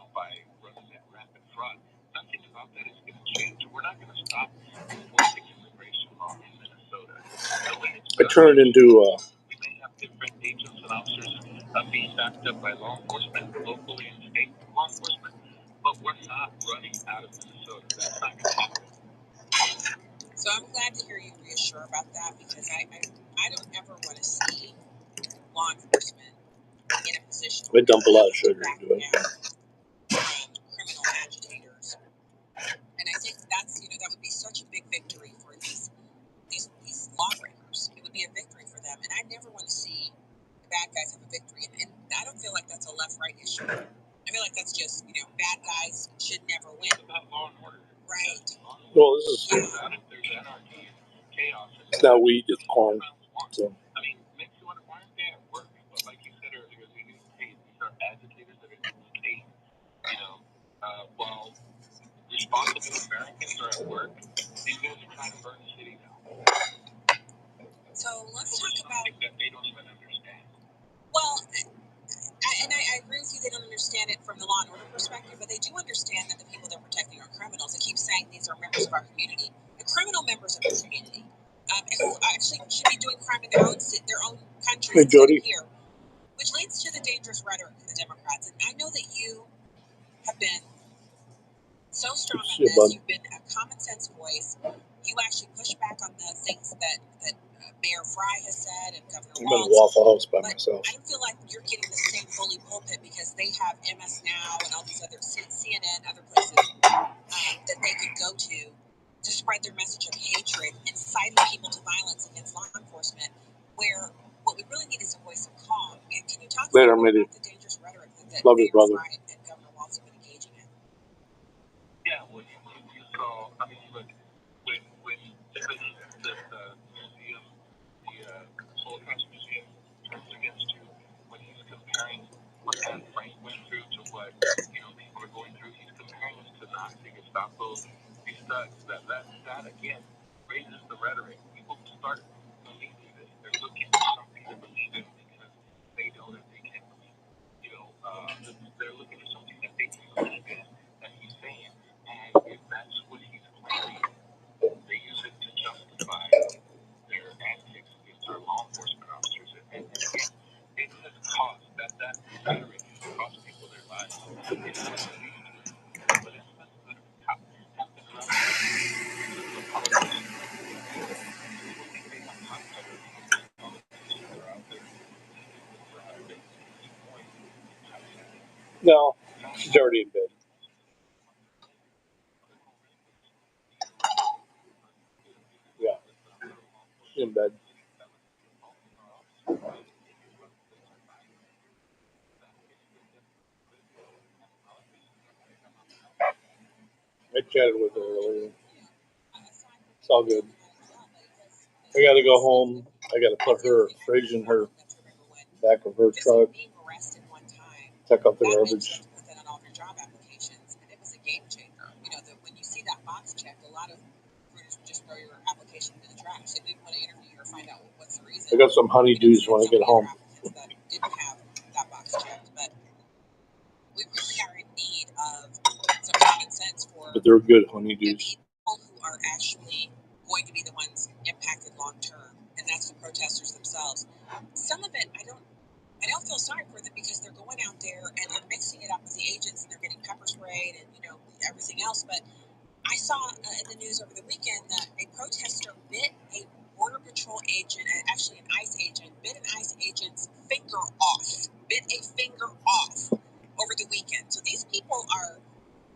by running that rampant fraud. Nothing about that is going to change. We're not going to stop enforcing immigration law in Minnesota. I turn it into we may have different agents and officers being backed up by law enforcement, locally and state law enforcement, but we're not running out of Minnesota. That's not going to happen. So I'm glad to hear you reassure about that because I don't ever want to see law enforcement in a position they dump a lot of sugar into it. From criminal agitators. And I think that's, that would be such a big victory for these lawbreakers. It would be a victory for them. And I never want to see the bad guys have a victory. And I don't feel like that's a left-right issue. I feel like that's just, bad guys should never win. It's about law and order. Right. Well, this is... There's anarchy and chaos. It's not weed, it's corn. So. I mean, makes you wonder, why aren't they at work? But like you said earlier, they get paid. These are agitators that are getting paid. While responsible Americans are at work, these guys are trying to burn the city down. So let's talk about... that they don't even understand. Well, I agree with you, they don't understand it from the law and order perspective, but they do understand that the people they're protecting are criminals. They keep saying these are members of our community. The criminal members of our community, who actually should be doing crime in their own countries here, which leads to the dangerous rhetoric of the Democrats. And I know that you have been so strong on this. You've been a common sense voice. You actually push back on the things that Mayor Fry has said and Governor Walz. I'm in a Waffle House by myself. I don't feel like you're getting the same bully pulpit because they have MS Now and all these other CNN, other places that they could go to spread their message of hatred, inciting people to violence against law enforcement. Where what we really need is a voice of calm. Can you talk Later, about the dangerous rhetoric that Love Mayor you, brother. Fry and Governor Walz have been engaging in? Yeah, well, you saw. I mean, look, when the museum, the they can stop these thugs. That again raises the rhetoric. People start believing this. They're looking for something to believe in because they know that they can believe. They're looking for something that they can believe in that he's saying, and if that's what he's claiming, they use it to justify their antics against our law enforcement officers. And again, it has cost that rhetoric has cost people their lives. It's not dangerous, but it's not good happening around the politicians. People think they have time better because the politicians are out there making this point. No, she's already in bed. Yeah, she's in bed. I chatted with her earlier. It's all good. I gotta go home. I gotta put her fridge in her back of her truck. Check out the garbage. I got some honeydews when I get home. But they're good honeydews. Who are actually going to be the ones impacted long term, and that's the protesters themselves. Some of it, I don't feel sorry for them because they're going out there and they're mixing it up with the agents and they're getting pepper sprayed and everything else. But I saw in the news over the weekend that a protester bit a border patrol agent, actually an ICE agent, bit an ICE agent's finger off, over the weekend. So these people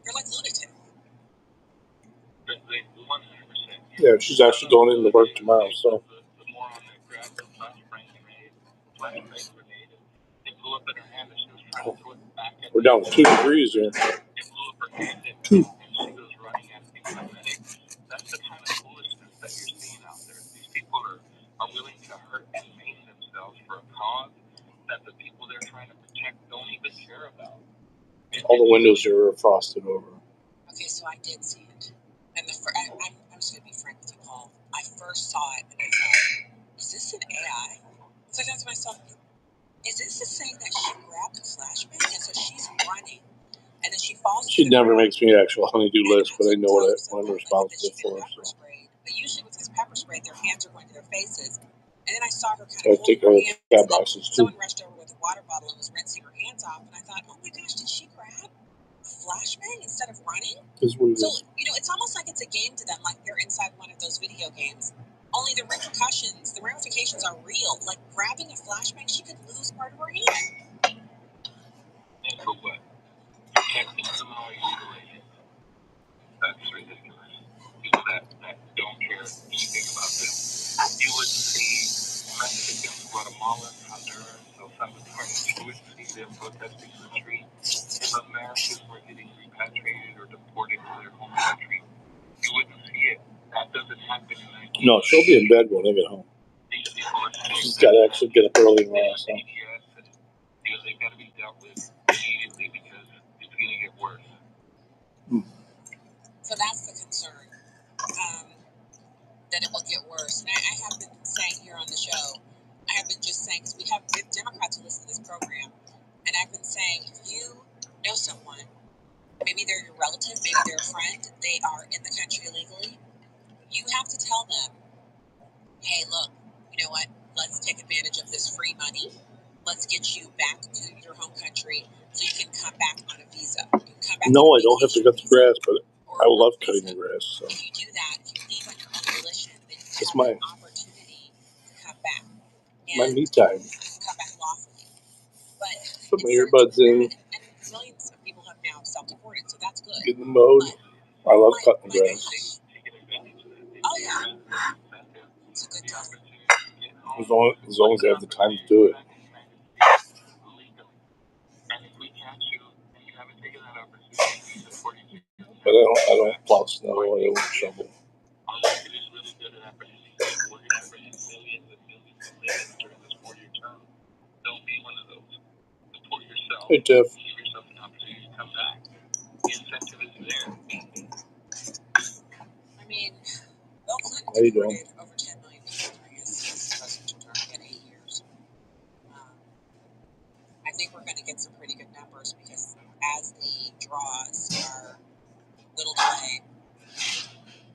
they're like lunatics. Yeah, she's actually going into work tomorrow, so. We're down to 2 degrees here. That's the kind of foolishness that you're seeing out there. These people are willing to hurt and maim themselves for a cause that the people they're trying to protect don't even care about. All the windows are frosted over. Okay, so I did see it. And I'm just going to be frank with you, Paul. I first saw it and I thought, is this an AI? So I thought to myself, is this the saying that she grabbed a flashbang and so she's running and then she falls? She never makes me an actual honeydew list, but I know what I'm responsible for. So. But usually with this pepper spray, their hands are going to their faces. And then I saw her kind of take her cat boxes too. Someone rushed over with a water bottle and was rinsing her hands off. And I thought, oh my gosh, did she grab a flashbang instead of running? So, it's almost like it's a game to them, like they're inside one of those video games. Only the ramifications are real. Like grabbing a flashbang, she could lose part of her hand. And for what? Protecting criminal installations. That's ridiculous. People that don't care anything about them. You would see Mexicans, Guatemalans, Honduras, El Salvador. You would see them protesting in the street. If Americans were getting repatriated or deported to their home country, you wouldn't see it. That doesn't happen in Nigeria. No, she'll be in bed when I get home. She's got to actually get up early tomorrow. So. They've got to be dealt with immediately because it's going to get worse. So that's the concern, that it will get worse. And I have been saying here on the show, I have been just saying, because we have Democrats who listen to this program, and I've been saying, if you know someone, maybe they're your relative, maybe they're a friend, they are in the country illegally, you have to tell them, hey, look, you know what, let's take advantage of this free money. Let's get you back to your home country so you can come back on a visa. No, I don't have to cut the grass, but I love cutting the grass. So. If you do that, if you leave on your own volition, then you it's have my an opportunity to come back. My me time. Come back lawfully. But put my earbuds in. And millions of people have now self-deported, so that's good. Get in the mode. I love cutting the grass. Oh yeah. It's a good time. As long as I have the time to do it. But I don't plow snow. I don't shovel. Hey, Tiff. How you doing? deported over 10 million people during his presidential term. He had 8 years. I think we're going to get some pretty good numbers because as the draws are whittled away,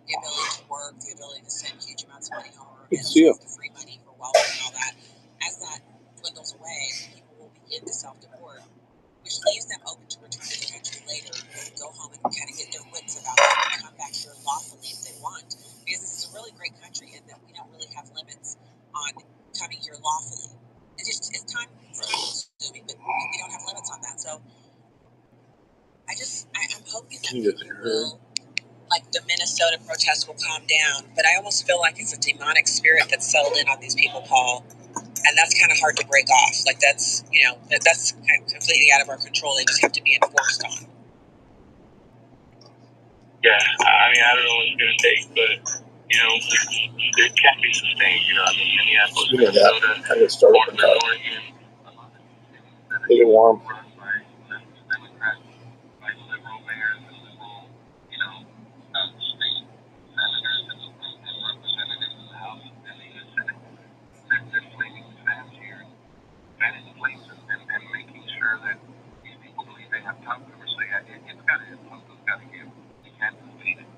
the ability to work, the ability to send huge amounts of money home, Good to see you. the free money for welfare and all that, as that dwindles away, people will begin to self-deport, which leaves them open to return to the country later, go home and kind of get their wits about them and come back here lawfully if they want. Because this is a really great country in that we don't really have limits on coming here lawfully. It's time consuming, but we don't have limits on that. So I'm hoping that people will, like the Minnesota protests will calm down, but I almost feel like it's a demonic spirit that's settled in on these people, Paul, and that's kind of hard to break off. Like that's kind of completely out of our control. They just have to be enforced on. Yeah, I mean, I don't know what it's going to take, but, it can be sustained. I mean, Minneapolis, Minnesota, Portland, Oregon, Get it warm. Democrats, by liberal mayors and liberal, state senators and representatives in the House and the Senate. They're legislating fast here, vetting places and making sure that these people believe they have top numbers. So yeah, something's got to give. You can't defeat it.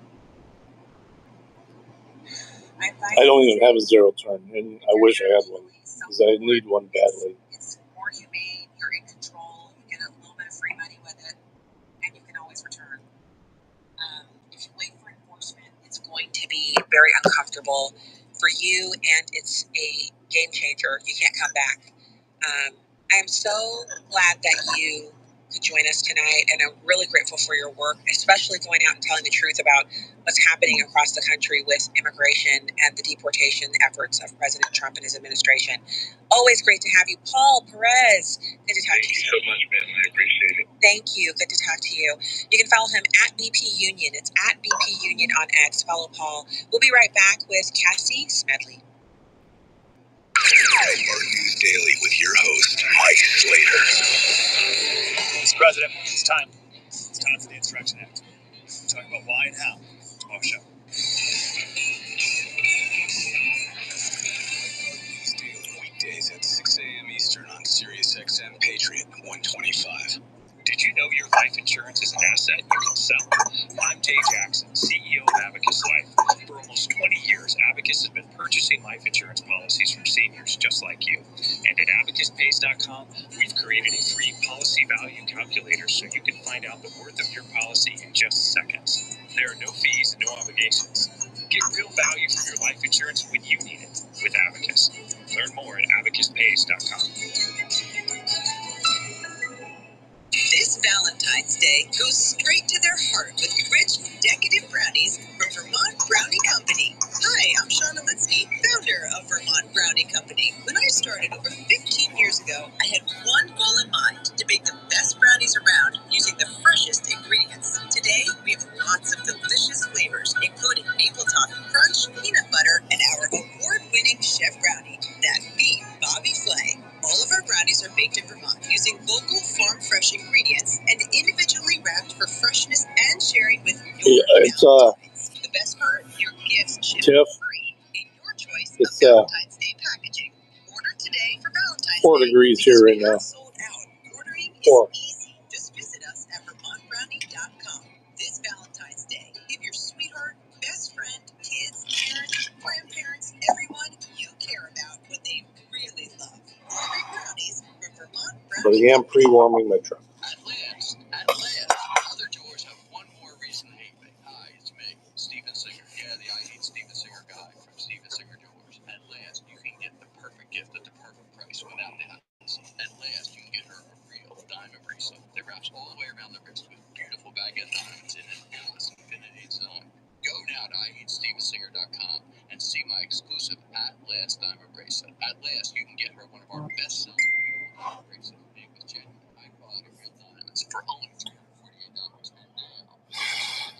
I don't even have a zero turn, and I wish I had one because I need one badly. It's more humane. You're in control. You get a little bit of free money with it, and you can always return. If you wait for enforcement, it's going to be very uncomfortable for you, and it's a game changer. You can't come back. I'm so glad that you could join us tonight, and I'm really grateful for your work, especially going out and telling the truth about what's happening across the country with immigration and the deportation efforts of President Trump and his administration. Always great to have you. Paul Perez, good to talk to you. Thank you so much, man. I appreciate it. Thank you. Good to talk to you. You can follow him at BP Union. It's at BP Union on X. Follow Paul. We'll be right back with Cassie Smedley. Our News Daily with your host, Mike Slater. Mr. President, it's time. It's time for the Insurrection Act. We're talking about why and how. Tomorrow's show. News Daily weekdays at 6 a.m. Eastern on Sirius XM Patriot 125. Did you know your life insurance is an asset you can sell? I'm Jay Jackson, CEO of Abacus Life. For almost 20 years, Abacus has been purchasing life insurance policies from seniors just like you. And at abacuspays.com, we've created a free policy value calculator so you can find out the worth of your policy in just seconds. There are no fees and no obligations. Get real value from your life insurance when you need it with Abacus. Learn more at abacuspays.com. This Valentine's Day goes straight to their heart with rich, decadent brownies from Vermont Brownie Company. Hi, I'm Shauna Litsky, founder of Vermont Brownie Company. When I started over 15 years ago, I had one goal in mind, to make the best brownies around using the freshest ingredients. Today, we have lots of delicious flavors, including maple toffee crunch, peanut butter, and our award-winning chef brownie, that beat Bobby Flay. All of our brownies are baked in Vermont using local farm-fresh ingredients and individually wrapped for freshness and sharing with your Valentine's. The best part, your gifts ship free in your choice of Valentine's Day packaging. Order today for Valentine's 4 Day. degrees here right now. Sold out. Ordering 4. is easy. Just visit us at vermontbrownie.com. This Valentine's Day, give your sweetheart, best friend, kids, parents, grandparents, everyone you care about what they really love. But I am pre-warming my truck. At last, other doors have one more reason to hate me. Hi, it's me, Steven Singer. Yeah, the I Hate Steven Singer guy from Steven Singer Doors. At last, you can get the perfect gift at the perfect price without the hassle. At last, you can get her a real diamond bracelet that wraps all the way around the wrist with beautiful baguette diamonds in an endless infinity zone. Go now to IHateStevenSinger.com and see my exclusive At Last diamond bracelet. At last, you can get her one of our best-selling diamond bracelets made with genuine, high-quality real diamonds for only $348. And now,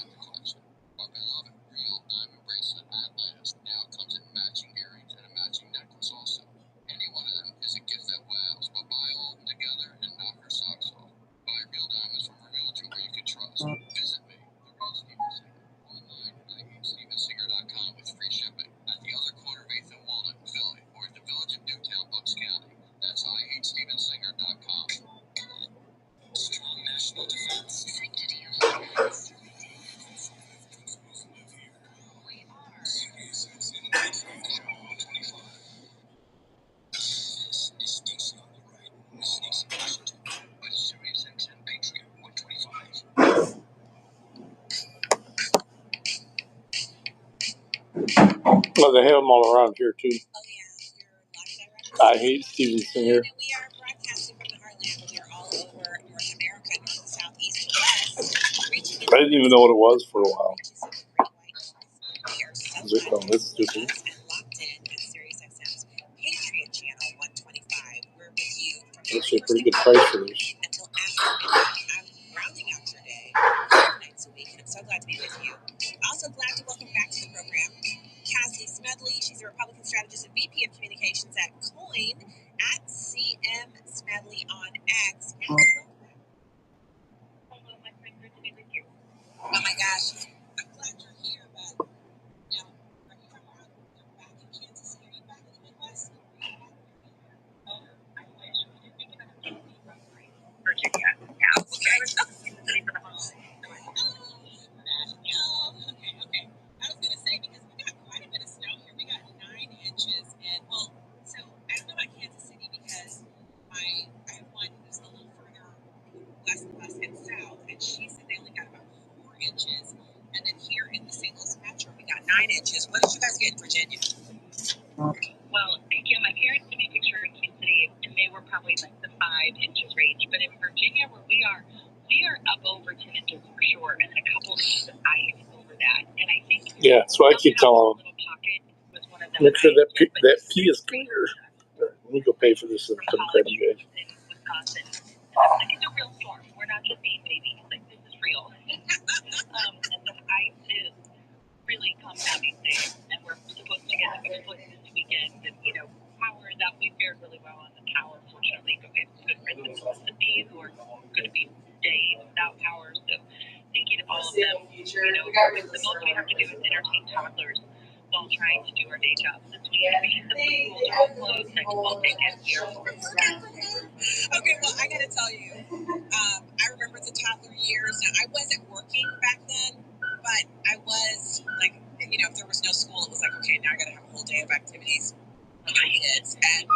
the collection. Our beloved real diamond bracelet At Last now comes in matching earrings and a matching necklace also. Any one of them is a gift that wows, but buy all of them together and knock her socks off. Buy real diamonds from a real jeweler you can trust. Visit me, the real Steven Singer, online at IHateStevenSinger.com with free shipping. Well, they have them all around here too. Oh yeah, I hate Steven Singer. And we are broadcasting from the heartland, but we are all over North America, north, south, east, and west. Reaching I didn't even know what it was for a while. We are so Is it? Oh, that's stupid. and locked in at SiriusXM's Patriot Channel 125. We're with you from That's a pretty good price for this. until after midnight. I'm rounding out your day 5 nights a week, and I'm so glad to be with you. Also glad to welcome back to the program Cassie Smedley. She's a Republican strategist and VP of Communications at Coin at CM Smedley on X. Oh my gosh, I'm glad you're here, but now, are you from around back in Kansas City? Are you back in the Midwest? Virginia. Yeah. Okay. Sitting for the home. Okay. I was gonna say because we got quite a bit of snow here. We got 9 inches, and well, so I don't know about Kansas City because I have one who's a little further west of us and south, and she said they only got about 4 inches, and then here in the St. Louis metro we got 9 inches. What did you guys get in Virginia? Well, yeah, my parents sent me a picture in Kansas City, and they were probably like the 5 inches range. But in Virginia, where we are up over 10 inches for sure, and a couple inches of ice over that. And I think yeah, so I keep telling them, make sure that pee is clear. Let me go pay for this some credit guys. Like, it's a real storm. We're not just being babies. Like, this is real. And the ice is really compounding things, and we're supposed to get a split this weekend. And, power is out. We fared really well on the power, fortunately, but we have good friends in Mississippi who are going to be staying without power. So, thinking of all of them, the most we have to do is entertain toddlers while trying to do our day jobs this week. Because the schools are all closed next fall. They get here. Okay, well, I gotta tell you, I remember the toddler years. Now, I wasn't working back then, but I was like, if there was no school, it was like, okay, now I gotta have a whole day of activities with my kids, and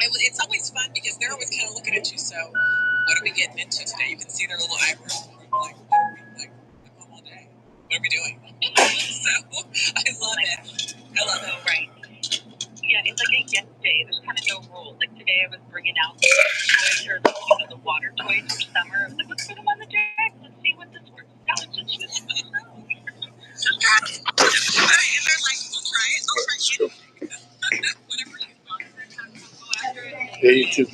it's always fun because they're always kind of looking at you. So, what are we getting into today? You can see their little eyebrows. Like, what are we like? All day. What are we doing? So, I love it. I love it. Right. Yeah, it's like a yes day. There's kind of no rules. Like today, I was bringing out the toys or the water toys for summer. I was like, let's put them on the deck. Let's see what this works. Now it's just And they're like, we'll try it. I'll try it. Whatever you want. Go after it. Yeah, you too.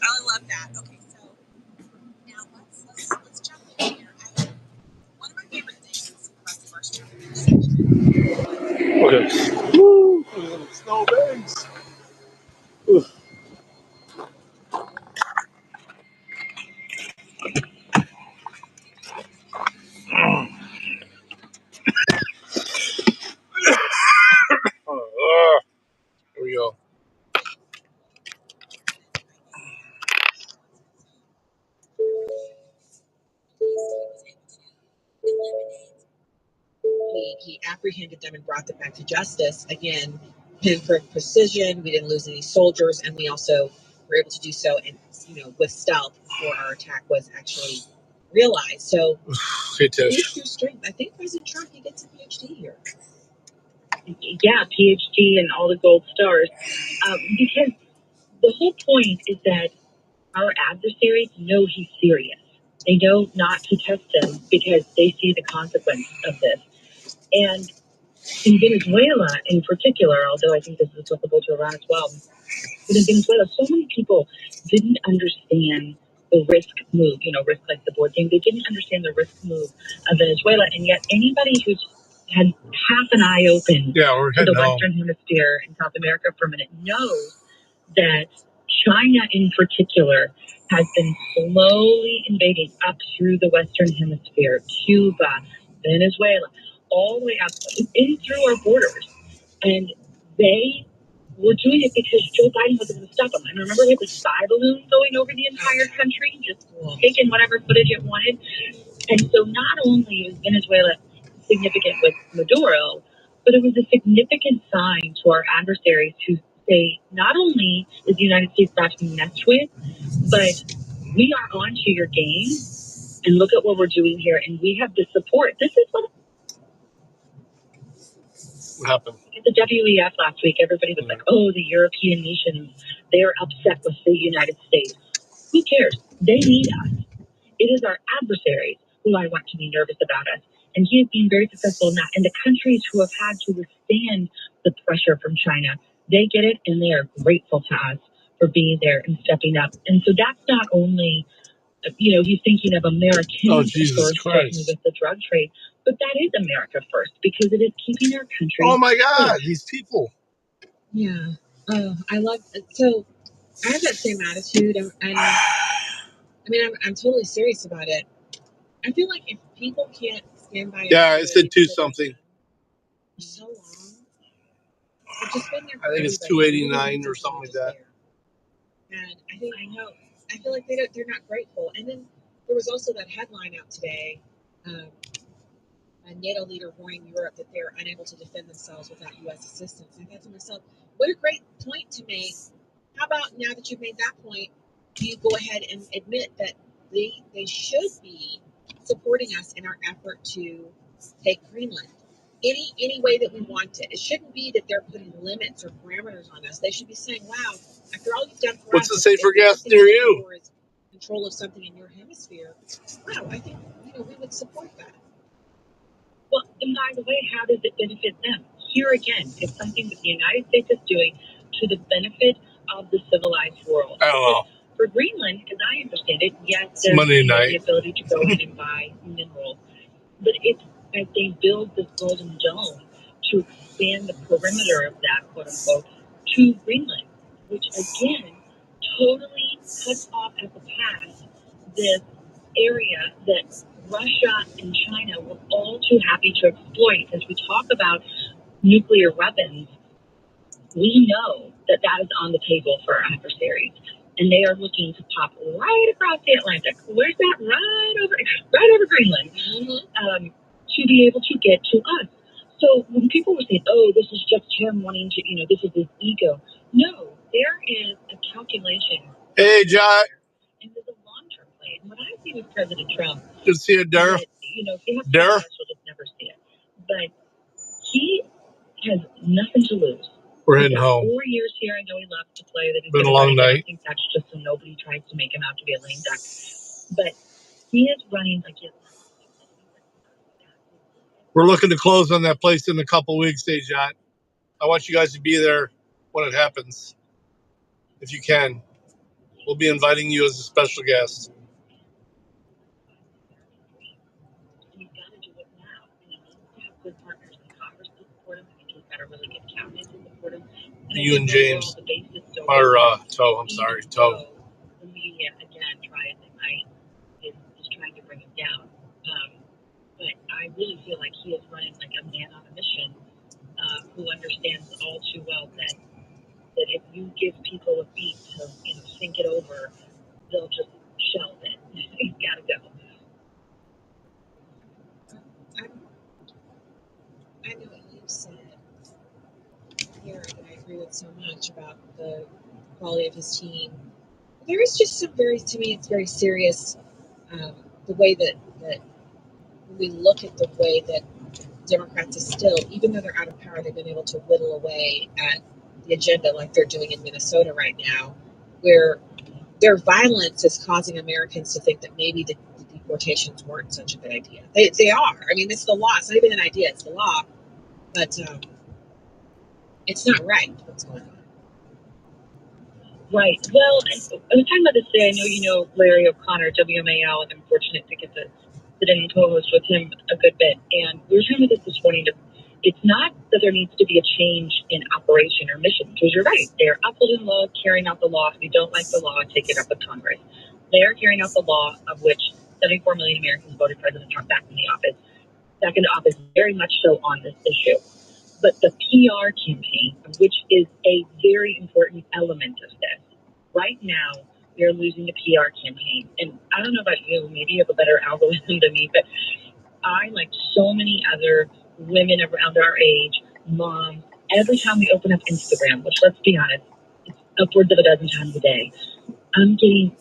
I love that. Okay, so now let's jump in here. One of my favorite things about the first trip is Okay. Woo! Snow bags. Ooh. Here we go. He apprehended them and brought them back to justice. Again, pinpoint precision. We didn't lose any soldiers, and we also were able to do so, and with stealth before our attack was actually realized. So, Hey, Tish. use your strength. I think President Trump gets a PhD here. yeah, PhD and all the gold stars. Because the whole point is that our adversaries know he's serious. They know not to test him because they see the consequence of this. And in Venezuela in particular, although I think this is applicable to Iran as well, but in Venezuela, so many people didn't understand the risk move, risk like the board game. They didn't understand the risk move of Venezuela. And yet anybody who's had half an eye open to the Western Hemisphere and South America for a minute knows that China in particular has been slowly invading up through the Western Hemisphere, Cuba, Venezuela, all the way up in through our borders. And they were doing it because Joe Biden wasn't going to stop them. And remember, we had the spy balloon going over the entire country, just taking whatever footage it wanted. And so not only is Venezuela significant with Maduro, but it was a significant sign to our adversaries who say not only is the United States not to be messed with, but we are onto your game, and look at what we're doing here, and we have the support. This is what What happened? At the WEF last week, everybody was like, oh, the European nations, they're upset with the United States. Who cares? They need us. It is our adversaries who I want to be nervous about us. And he has been very successful in that. And the countries who have had to withstand the pressure from China, they get it and they are grateful to us for being there and stepping up. And so that's not only, he's thinking of Americans first, certainly with the drug trade, but that is America first because it is keeping our country. Oh my God, these people. Yeah. Oh, I love it. So I have that same attitude. And I mean, I'm totally serious about it. I feel like if people can't stand by, yeah, it said 2 something for so long, I've just been there for I think it's 289 or something like that. And I feel like they're not grateful. And then there was also that headline out today, a NATO leader warning Europe that they're unable to defend themselves without U.S. assistance. And I thought to myself, what a great point to make. How about now that you've made that point, do you go ahead and admit that they should be supporting us in our effort to take Greenland any way that we want it? It shouldn't be that they're putting limits or parameters on us. They should be saying, wow, after all you've done for what's us, the safer gas near you? Control of something in your hemisphere. Wow, I think we would support that. Well, and by the way, how does it benefit them? Here again, it's something that the United States is doing to the benefit of the civilized world. I don't know. For Greenland, as I understand it, yes, It's there's Monday night. The ability to go in and buy minerals. But it's as they build this golden dome to expand the perimeter of that, quote unquote, to Greenland, which again totally cuts off at the pass this area that Russia and China were all too happy to exploit. As we talk about nuclear weapons, we know that is on the table for our adversaries. And they are looking to pop right across the Atlantic. Where's that? Right over Greenland. Mm-hmm. To be able to get to us. So when people were saying, oh, this is just him wanting to, this is his ego. No, there is a calculation. Hey, Jack. And there's a long-term play. And what I see with President Trump. Good to see you, Dar. He has to just never see it. But he has nothing to lose. We're heading home. 4 years here. I know he loves to play. That he's been a long night. I think that's just so nobody tries to make him out to be a lame duck. But he is running like it. We're looking to close on that place in a couple weeks, Ajat. I want you guys to be there when it happens, if you can. We'll be inviting you as a special guest. You've got to do it now. You have good partners in Congress to support him. I think you've got a really good cabinet to support him. You and James, or Toe. Toe. The media again try as they might is trying to bring him down. But I really feel like he is running like a man on a mission, who understands all too well that if you give people a beat to think it over, they'll just shelve it. He's got to go. I know what you said here, and I agree with so much about the quality of his team. There is just some it's very serious, the way that we look at the way that Democrats is still, even though they're out of power, they've been able to whittle away at the agenda like they're doing in Minnesota right now, where their violence is causing Americans to think that maybe the deportations weren't such a good idea. They are. I mean, it's the law. It's not even an idea. It's the law. But it's not right what's going on. Right. Well, I was talking about this today. I know you know Larry O'Connor, WMAL, and I'm fortunate to get to sit in and co-host with him a good bit. And we were talking about this morning. It's not that there needs to be a change in operation or mission, because you're right. They're upholding law, carrying out the law. If you don't like the law, take it up with Congress. They are carrying out the law of which 74 million Americans voted President Trump back into office, very much so on this issue. But the PR campaign, which is a very important element of this, right now we are losing the PR campaign. And I don't know about you, maybe you have a better algorithm than me, but I, like so many other women around our age, moms, every time we open up Instagram, which let's be honest, it's upwards of a dozen times a day, I'm getting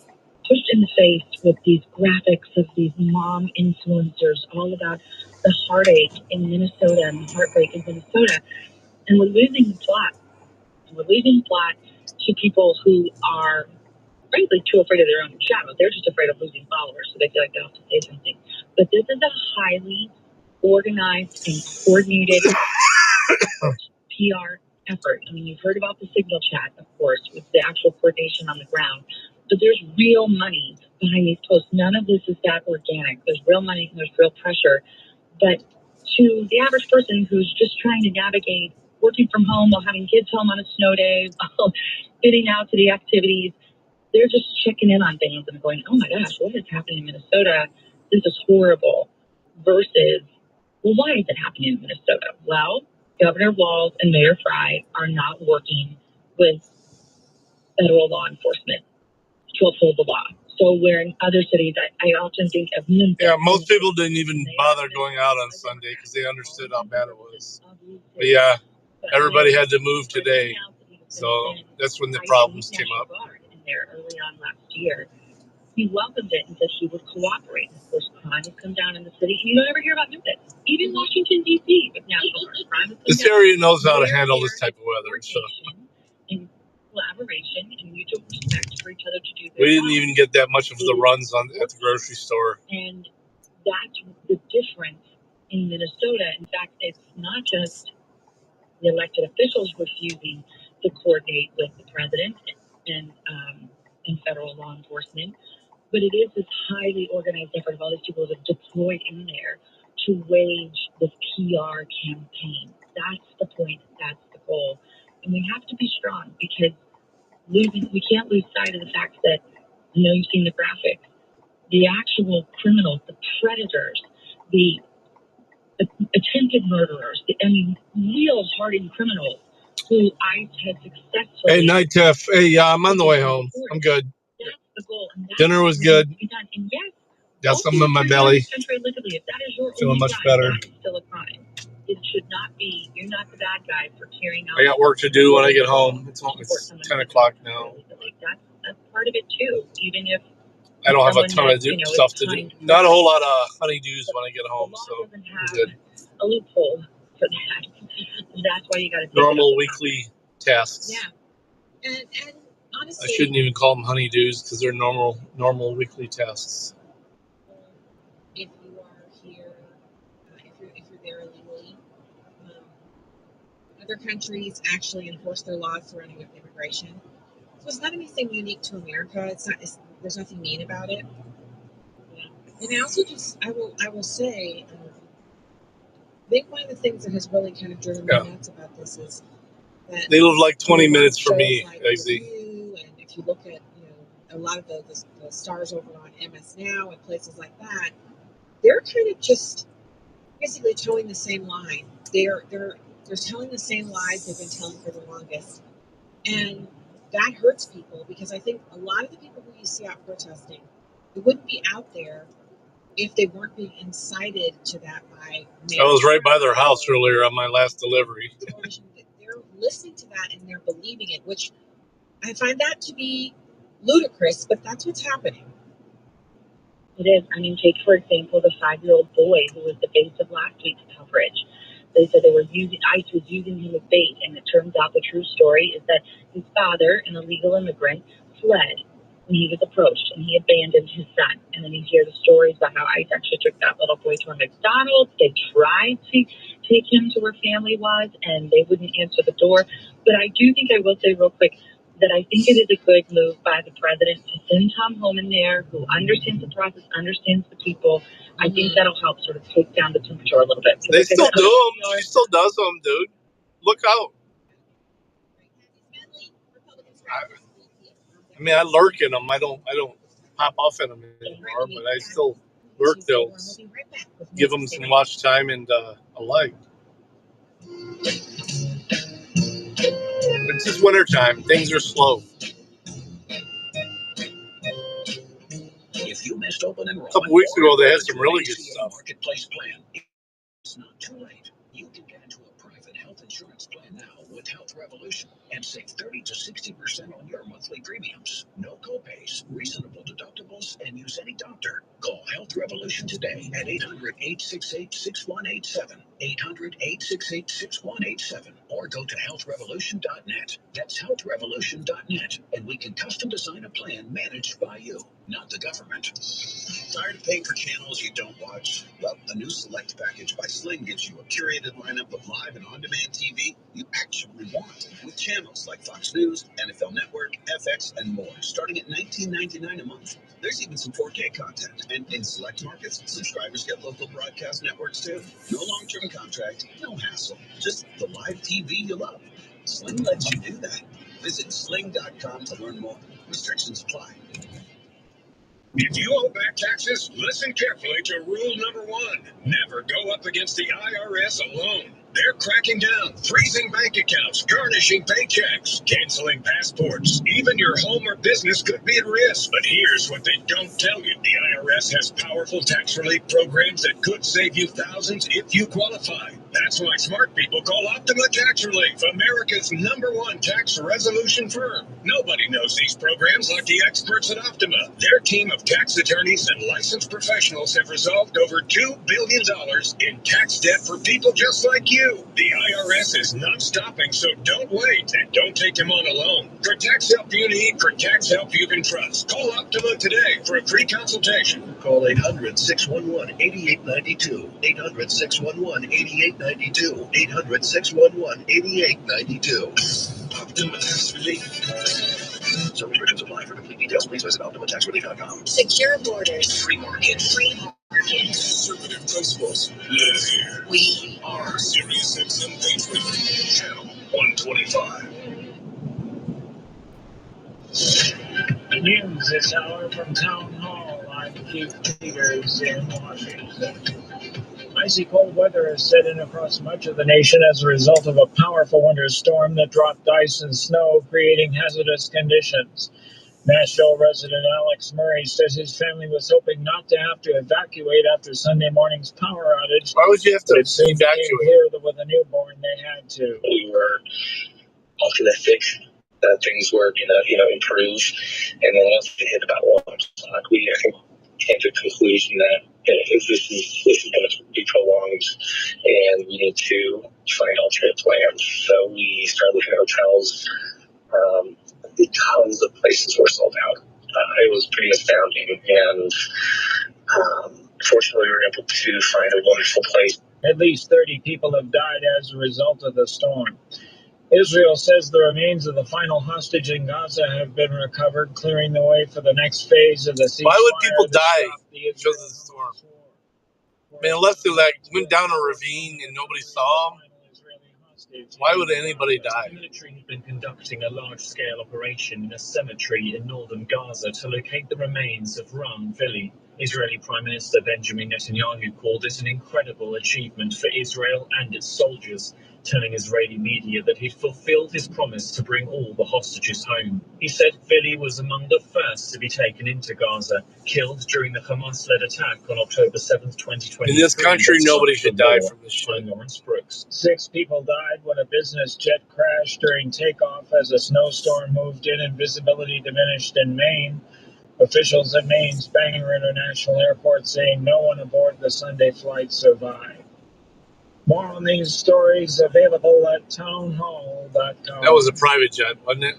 pushed in the face with these graphics of these mom influencers all about the heartache in Minnesota and the heartbreak in Minnesota. And we're losing the plot. We're losing the plot to people who are, frankly, too afraid of their own shadow. They're just afraid of losing followers, so they feel like they have to say something. But this is a highly organized and coordinated PR effort. I mean, you've heard about the signal chat, of course, with the actual coordination on the ground. But there's real money behind these posts. None of this is that organic. There's real money and there's real pressure. But to the average person who's just trying to navigate working from home while having kids home on a snow day, while getting out to the activities, they're just checking in on things and going, oh my gosh, what is happening in Minnesota? This is horrible. Versus, well, why is it happening in Minnesota? Well, Governor Walz and Mayor Frey are not working with federal law enforcement to uphold the law. So where in other cities, I often think of Memphis. Yeah, most people didn't even bother going out on Sunday because they understood how bad it was. But yeah, everybody had to move today. So that's when the problems came up. In there early on last year, he welcomed it and said he would cooperate. Of course, crime has come down in the city. You don't ever hear about Memphis, even Washington D.C. But now crime has come This down. area knows how to handle this type of weather. So in collaboration and mutual respect for each other to do we their didn't even get that much of the runs at the grocery store. And that's the difference in Minnesota. In fact, it's not just the elected officials refusing to coordinate with the president and federal law enforcement, but it is this highly organized effort of all these people that are deployed in there to wage this PR campaign. That's the point. That's the goal. And we have to be strong because we can't lose sight of the fact that, I know you've seen the graphic, the actual criminals, the predators, the attempted murderers, real hardened criminals who ICE has successfully... Hey, Night Tiff. Hey, yeah, I'm on the way home. I'm good. That's the goal. Dinner was good. And yes, got something in my belly. legally, if that is your Feeling only much crime, better. that is still a crime. It should not be. You're not the bad guy for carrying out... I got work to do when I get home. It's 10 o'clock now. That's part of it too. Even if I don't have a ton of stuff to do. Not a whole lot of honeydews when I get home, so I'm good. A loophole for that. That's why you got to normal weekly tasks. Yeah, and honestly, I shouldn't even call them honeydews because they're normal weekly tasks. If you are here, if you're there illegally, other countries actually enforce their laws surrounding immigration. So it's not anything unique to America. There's nothing mean about it. And I also I will say, I think one of the things that has really kind of driven me nuts about this is that they live like 20 minutes from me, like Eggsy. And if you look at a lot of the stars over on MS Now and places like that, they're kind of just basically towing the same line. They're telling the same lies they've been telling for the longest, and that hurts people because I think a lot of the people who you see out protesting, they wouldn't be out there if they weren't being incited to that by... I was right by their house earlier on my last delivery. They're listening to that and they're believing it, which I find that to be ludicrous, but that's what's happening. It is. I mean, take, for example, the 5-year-old boy who was the base of last week's coverage. They said ICE was using him as bait, and it turns out the true story is that his father, an illegal immigrant, fled when he was approached, and he abandoned his son. And then you hear the stories about how ICE actually took that little boy to a McDonald's. They tried to take him to where family was, and they wouldn't answer the door. But I do think I will say real quick that I think it is a good move by the president to send Tom Homan there, who understands the process, understands the people. I think that'll help sort of take down the temperature a little bit. They still do them. She still does them, dude. Look out. I mean, I lurk in them. I don't pop off in them anymore, but I still lurk those. Give them some watch time and a like. It's just wintertime. Things are slow. If you missed open enrollment, a couple weeks ago, they had some really good stuff. Marketplace plan. It's not too late. You can get into a private health insurance insurance plan now with Health Revolution and save 30 to 60% on your monthly premiums. No copays, reasonable deductibles, and use any doctor. Call Health Revolution today at 800-868-6187, 800-868-6187, or go to healthrevolution.net. That's healthrevolution.net, and we can custom design a plan managed by you, not the government. Tired of paying for channels you don't watch? Well, the new Select package by Sling gives you a curated lineup of live and on-demand TV you actually want, with channels like Fox News, NFL Network, FX, and more, starting at $19.99 a month. There's even some 4K content, and in select markets, subscribers get local broadcast networks too. No long-term contract, no hassle, just the live TV you love. Sling lets you do that. Visit sling.com to learn more. Restrictions apply. If you owe back taxes, listen carefully to rule number one. Never go up against the IRS alone. They're cracking down, freezing bank accounts, garnishing paychecks, canceling passports. Even your home or business could be at risk. But here's what they don't tell you. The IRS has powerful tax relief programs that could save you thousands if you qualify. That's why smart people call Optima Tax Relief, America's #1 tax resolution firm. Nobody knows these programs like the experts at Optima. Their team of tax attorneys and licensed professionals have resolved over $2 billion in tax debt for people just like you. The IRS is not stopping, so don't wait and don't take them on alone. For tax help you need, for tax help you can trust, call Optima today for a free consultation. Call 800-611-8892, 800-611-8892, 800-611-8892. Optima Tax Relief. Some restrictions apply. For complete details, please visit OptimaTaxRelief.com. Secure borders. Free market. Free market. Conservative principles live here. We are Sirius XM Patriot, Channel 125. News this hour from Town Hall. I'm Keith Peters in Washington. Icy cold weather is set in across much of the nation as a result of a powerful winter storm that dropped ice and snow, creating hazardous conditions. Nashville resident Alex Murray says his family was hoping not to have to evacuate after Sunday morning's power outage. Why would you have to It soon became evacuate? clear that with a newborn they had to. We were optimistic that things were gonna improve, and then once it hit about 1 o'clock, we I think came to the conclusion that if this is going to be prolonged, and we need to find alternate plans. So we started looking at hotels. Tons of places were sold out. It was pretty astounding, and fortunately, we were able to find a wonderful place. At least 30 people have died as a result of the storm. Israel says the remains of the final hostage in Gaza have been recovered, clearing the way for the next phase of the ceasefire. Why would people die because of the storm? I mean, unless they went down a ravine and nobody saw them. Why would anybody die? The military has been conducting a large-scale operation in a cemetery in northern Gaza to locate the remains of Ran Vili. Israeli Prime Minister Benjamin Netanyahu called it an incredible achievement for Israel and its soldiers, telling Israeli media that he'd fulfilled his promise to bring all the hostages home. He said Vili was among the first to be taken into Gaza, killed during the Hamas-led attack on October 7th, 2023. In this country, nobody should die from this shit. Lawrence Brooks. 6 people died when a business jet crashed during takeoff as a snowstorm moved in and visibility diminished in Maine. Officials at Maine's Bangor International Airport saying no one aboard the Sunday flight survived. More on these stories available at townhall.com. That was a private jet, wasn't it?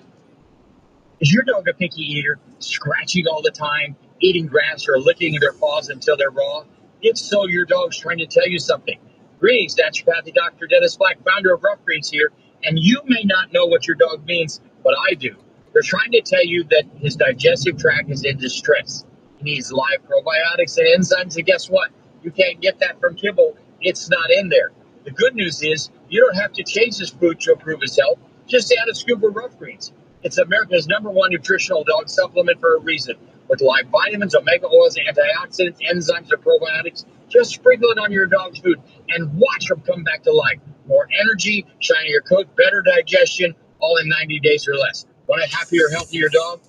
Is your dog a picky eater, scratching all the time, eating grass, or licking their paws until they're raw? If so, your dog's trying to tell you something. Greetings, naturopathic Dr. Dennis Black, founder of Rough Greens here, and you may not know what your dog means, but I do. They're trying to tell you that his digestive tract is in distress. He needs live probiotics and enzymes, and guess what? You can't get that from kibble. It's not in there. The good news is you don't have to change his food to improve his health. Just add a scoop of Rough Greens. It's America's #1 nutritional dog supplement for a reason. With live vitamins, omega oils, antioxidants, enzymes, and probiotics, just sprinkle it on your dog's food and watch them come back to life. More energy, shinier coat, better digestion, all in 90 days or less. Want a happier, healthier dog?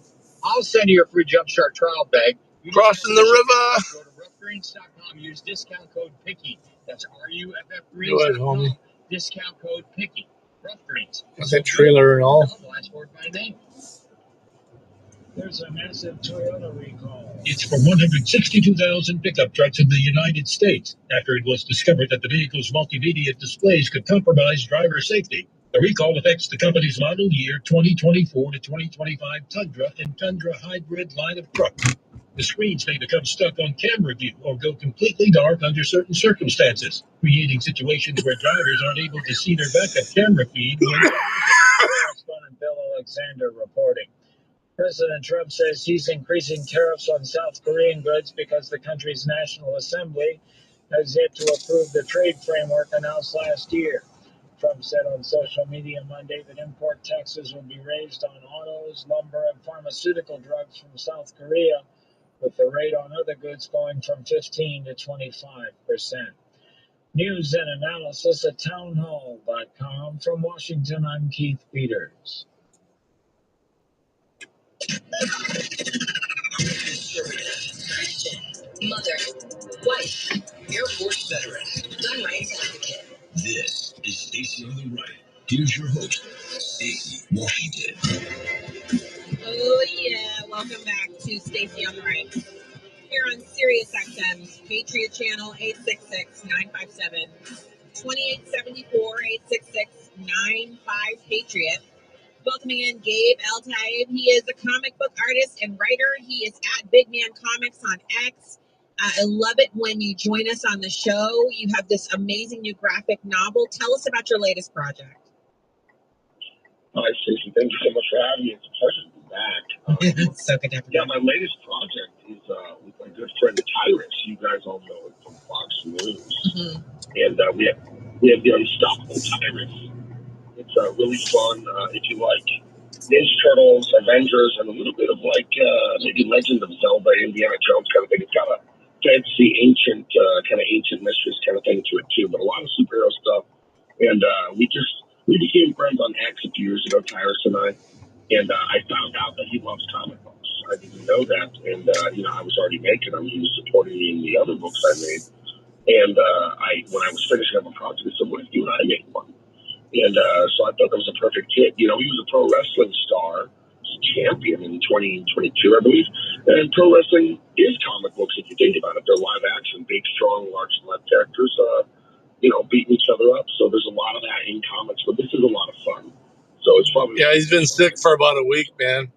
I'll send you a free Jumpstart trial bag. Crossing the river. Go to roughgreens.com. Use discount code PICKY. That's RUFF Go ahead, homie. Discount code PICKY. Got that trailer and all. There's a massive Toyota recall. It's for 162,000 pickup trucks in the United States after it was discovered that the vehicle's multimedia displays could compromise driver safety. The recall affects the company's model year 2024 to 2025 Tundra and Tundra hybrid line of truck. The screens may become stuck on camera view or go completely dark under certain circumstances, creating situations where drivers aren't able to see their backup camera feed when Correspondent Bill Alexander reporting. President Trump says he's increasing tariffs on South Korean goods because the country's National Assembly has yet to approve the trade framework announced last year. Trump said on social media Monday that import taxes will be raised on autos, lumber, and pharmaceutical drugs from South Korea, with the rate on other goods going from 15 to 25%. News and analysis at townhall.com. From Washington, I'm Keith Peters. Christian, mother, wife, Air Force veteran, gun rights advocate. This is Stacy on the Right. Here's your host, Stacy Washington. Oh yeah, welcome back to Stacy on the Right. Here on Sirius XM's Patriot Channel 866-957-2874, 866-95-PATRIOT. Welcoming in Gabe El-Tayeb. He is a comic book artist and writer. He is at Big Man Comics on X. I love it when you join us on the show. You have this amazing new graphic novel. Tell us about your latest project. Hi, Stacey. Thank you so much for having me. It's a pleasure to be back. So good to have you. Yeah, my latest project is with my good friend Tyrus. You guys all know it from Fox News. Mm-hmm. And we have the Unstoppable Tyrus. It's really fun. If you like Ninja Turtles, Avengers, and a little bit of like maybe Legend of Zelda, Indiana Jones kind of thing. It's got a fantasy, ancient mysteries kind of thing to it too, but a lot of superhero stuff. And we became friends on X a few years ago, Tyrus and I. And I found out that he loves comic books. I didn't know that. And, I was already making them. He was supporting me in the other books I made. And when I was finishing up a project, I said, what if you and I make one? And so I thought that was a perfect fit. He was a pro wrestling star, champion in 2022, I believe. And pro wrestling is comic books, if you think about it. They're live action, big, strong, large-left characters, beating each other up. So there's a lot of that in comics, but this is a lot of fun. So it's probably... Yeah, he's been sick for about a week, man.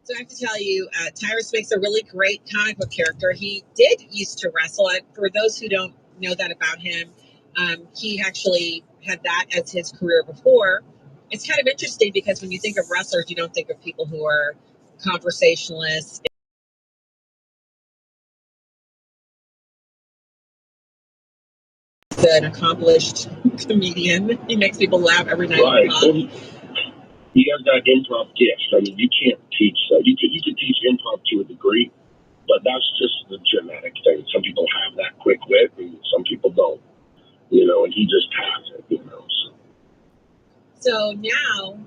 So I have to tell you, Tyrus makes a really great comic book character. He did used to wrestle. For those who don't know that about him, he actually had that as his career before. It's kind of interesting because when you think of wrestlers, you don't think of people who are conversationalists. He's an accomplished comedian. He makes people laugh every night. Right. He has that improv gift. I mean, you can't teach that. You can teach improv to a degree, but that's just the genetic thing. Some people have that quick wit, and some people don't. And he just has it. So now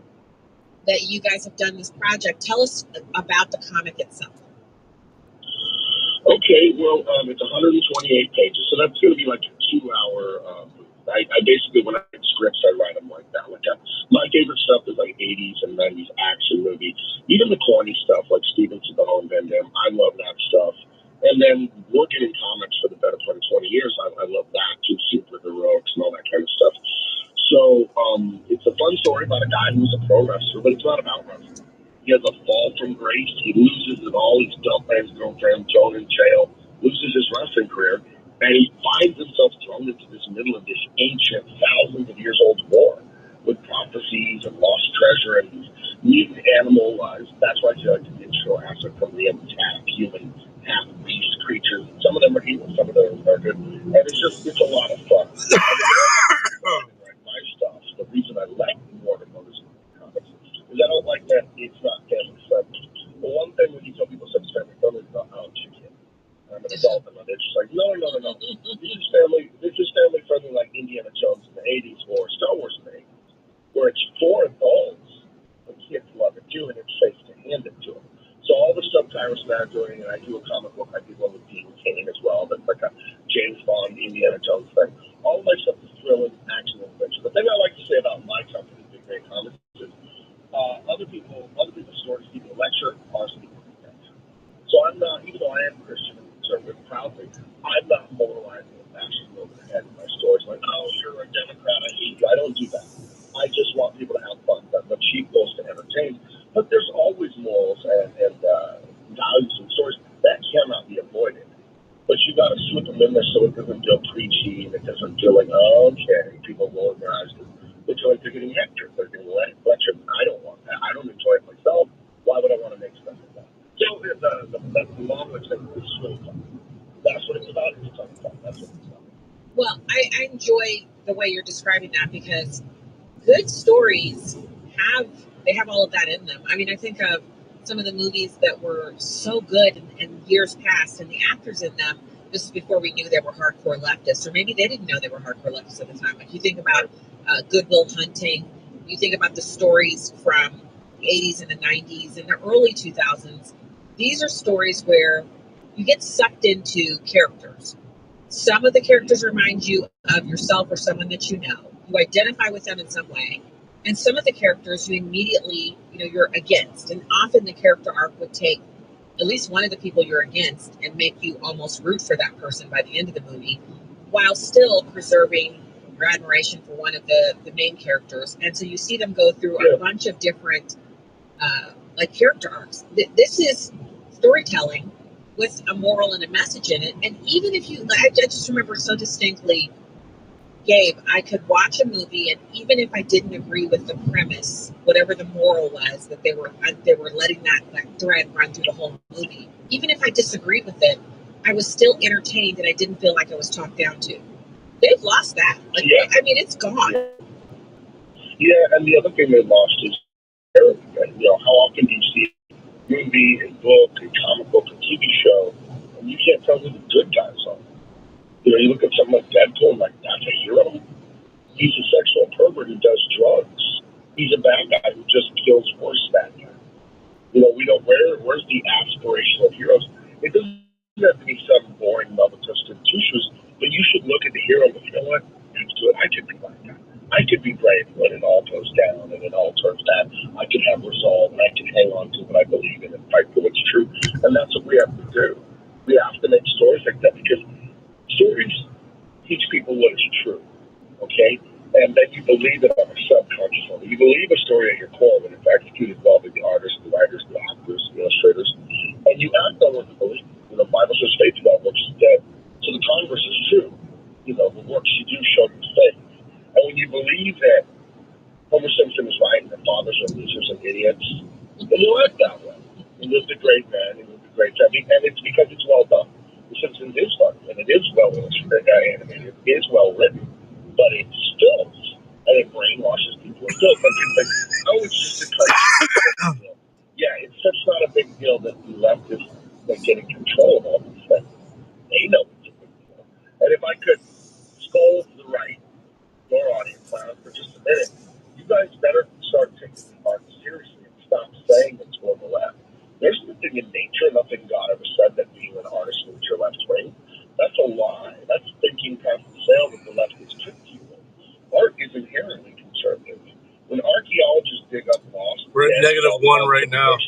that you guys have done this project, tell us about the comic itself. Okay, well, it's 128 pages, so that's going to be like a 2-hour movie. I basically, when I write scripts, I write them like that. My favorite stuff is like 80s and 90s action movies. Even the corny stuff like Steven Seagal and Van Damme, I love that stuff. And then working in comics for the better part of 20 years, I love that too, superheroics and all that kind of stuff. So it's a fun story about a guy who's a pro wrestler, but it's not about wrestling. He has a fall from grace. He loses it all. He's dumped by his girlfriend, thrown in jail, loses his wrestling career, and he finds himself thrown into this middle of this ancient, thousands of years old war with prophecies and lost treasure and these mutant animal lives. That's why I feel like the intro acid from the half human, half beast creatures. Some of them are evil, some of them are good, and it's a lot of fun. My stuff. The reason I like Warner Brothers comics is I don't like that it's not family friendly. But one thing when you tell people it's family friendly, it's not how it's kid. I'm an adult, and they're just like, no. This is family friendly like Indiana Jones in the 80s or Star Wars in the 80s, where it's for adults, but kids love it too, and it's safe to hand it to them. So all the stuff Tyrus and I are doing, and I do a comic book, I did one with Dean Cain as well, that's like a James Bond, Indiana Jones thing. All of my stuff is thrilling, action, and adventure. The thing I like to say about my company You're like, oh, okay, people rolling their eyes. It's like they're getting lectured. They're getting lectured. I don't want that. I don't enjoy it myself. Why would I want to make stuff like that? So the long way thing is really fun. That's what it's about. It's fun. That's what it's about. Well, I enjoy the way you're describing that because good stories have all of that in them. I mean, I think of some of the movies that were so good in years past, and the actors in them. This is before we knew they were hardcore leftists, or maybe they didn't know they were hardcore leftists at the time. Like you think about Good Will Hunting, you think about the stories from the 80s and the 90s and the early 2000s. These are stories where you get sucked into characters. Some of the characters remind you of yourself or someone that you know. You identify with them in some way. And some of the characters you immediately, you're against. And often the character arc would take at least one of the people you're against and make you almost root for that person by the end of the movie, while still preserving your admiration for one of the main characters. And so you see them go through a bunch of different character arcs. This is storytelling with a moral and a message in it. And even if I just remember so distinctly, Gabe, I could watch a movie, and even if I didn't agree with the premise, whatever the moral was that they were letting that thread run through the whole movie, even if I disagreed with it, I was still entertained, and I didn't feel like I was talked down to. They've lost that. I mean, it's gone. Yeah, and the other thing they lost is, how often do you see a movie, a book, a comic book, a TV show, and you can't tell who the good guys are. You look at something like Deadpool, and that's a hero. He's a sexual pervert who does drugs. He's a bad guy who just kills worse bad guys. We don't. Where's the aspirational heroes? It doesn't have to be some boring love of twisted tissues, but you should look at the hero and go, you know what? That's good. I could be like that. I could be brave when it all goes down and it all turns bad. I could have resolve and I can hang on to what I believe in and fight for what's true. And that's what we have to do. We have to make stories like that because stories teach people what is true, okay? And then you believe it on a subconscious level. You believe a story at your core when it's executed well by the artists, the writers, the actors, the illustrators, and you act on what you believe. The Bible says faith without works is dead. So the converse is true. The works you do show your faith. And when you believe that Homer Simpson is right and the fathers are losers and idiots, then you act that way. He lived a great man, he lived a great time, and it's because it's well done. The Simpsons is funny, and it is well animated, it is well written, but it stills, and it brainwashes people. It stills, but people think, oh, it's just a cartoon. Yeah, it's such not a big deal that the leftists get in control of all these things. They know it's a big deal. And if I could scold the right, your audience, for just a minute, you guys better start taking the art seriously and stop saying it's for the left. There's nothing in nature, nothing God ever said that being an artist means you're left wing. That's a lie. That's thinking past the sale that the left has tricked you with. Art is inherently conservative. When archaeologists dig up lost, we're at -1 right now.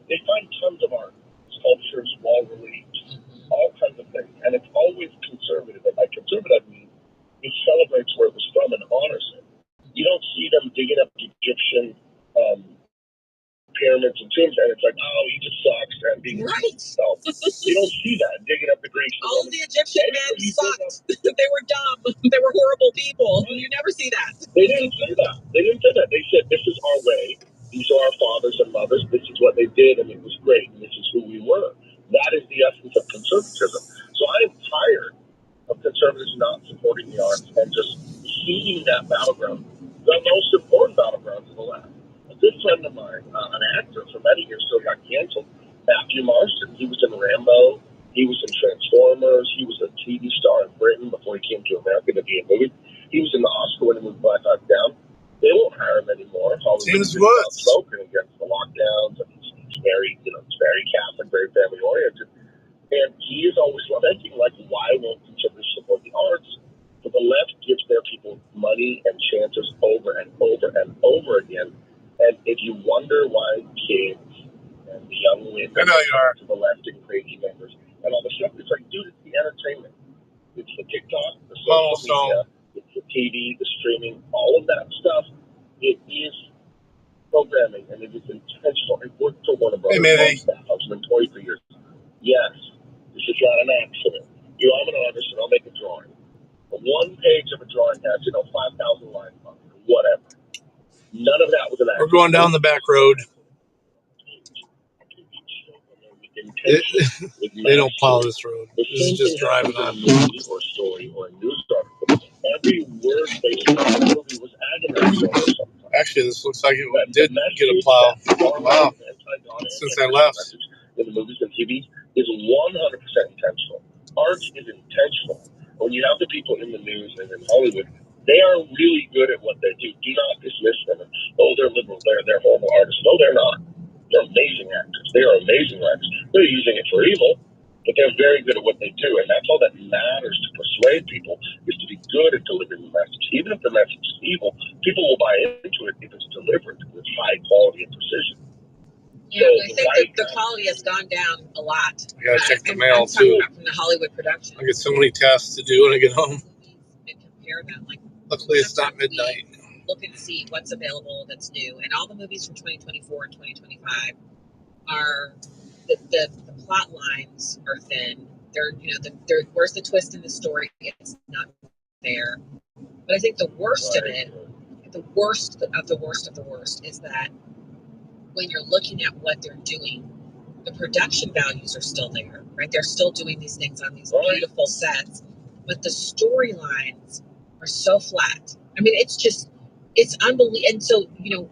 They find tons of art, sculptures, wall reliefs, all kinds of things, and it's always conservative. And by conservative, I mean it celebrates where it was from and honors it. You don't see them digging up Egyptian pyramids and tombs, and it's like, oh, he just sucks and being right. So you don't see that digging up the Greeks. All the Egyptian men sucked. They were dumb. They were horrible people. You never see that. They didn't say that. They said, this is our way. These are our fathers and mothers. This is what they did, and it was great, and this is who we were. That is the essence of conservatism. So I am tired of conservatives not supporting the arts and just heeding that battleground. The most important battleground to the left. A good friend of mine, an actor for many years, still got canceled, Matthew Marston. He was in Rambo. He was in Transformers. He was a TV star in Britain before he came to America to be a movie. He was in the Oscar when he moved Black Hawk Down. They won't hire him anymore. James Woods. Spoken against the lockdowns, and he's very, it's very Catholic, very family oriented. And he is always lamenting, like, why won't conservatives support the arts? But the left gives their people money and chances over and over and over again. And if you wonder why kids and the young women to the left and crazy members and all the stuff, it's like, dude, it's the entertainment. It's the TikTok, the social media, it's the TV, the streaming, all of that stuff. It is programming, and it is intentional. It worked for Warner Brothers. I was an employee for years. Yes, this is not an accident. I'm an artist, and I'll make a drawing. But one page of a drawing has, 5,000 lines on it, or whatever. None of that was an We're going down the back road. They don't plow this road. This is just driving on. Or a story or a news article. Every word they said in the movie was agonizing over something. Actually, this looks like it did get a plow. Wow. Since I left. In the movies and TV is 100% intentional. Art is intentional. When you have the people in the news and in Hollywood, they are really good at what they do. Do not dismiss them. Oh, they're liberal. They're horrible artists. No, they're not. They're amazing actors. They are amazing writers. They're using it for evil, but they're very good at what they do. And that's all that matters to persuade people, is to be good at delivering the message. Even if the message is evil, people will buy into it if it's delivered with high quality and precision. Yeah, so I think the quality has gone down a lot. I gotta check the mail too. From the Hollywood production. I get so many tasks to do when I get home. And compare them. Luckily, it's not midnight. Look and see what's available that's new. And all the movies from 2024 and 2025 are the plot lines are thin. They're where's the twist in the story? It's not there. But I think the worst of it, the worst of the worst of the worst, is that when you're looking at what they're doing, the production values are still there, right? They're still doing these things on these beautiful sets, but the storylines are so flat. I mean, it's unbelievable. And so,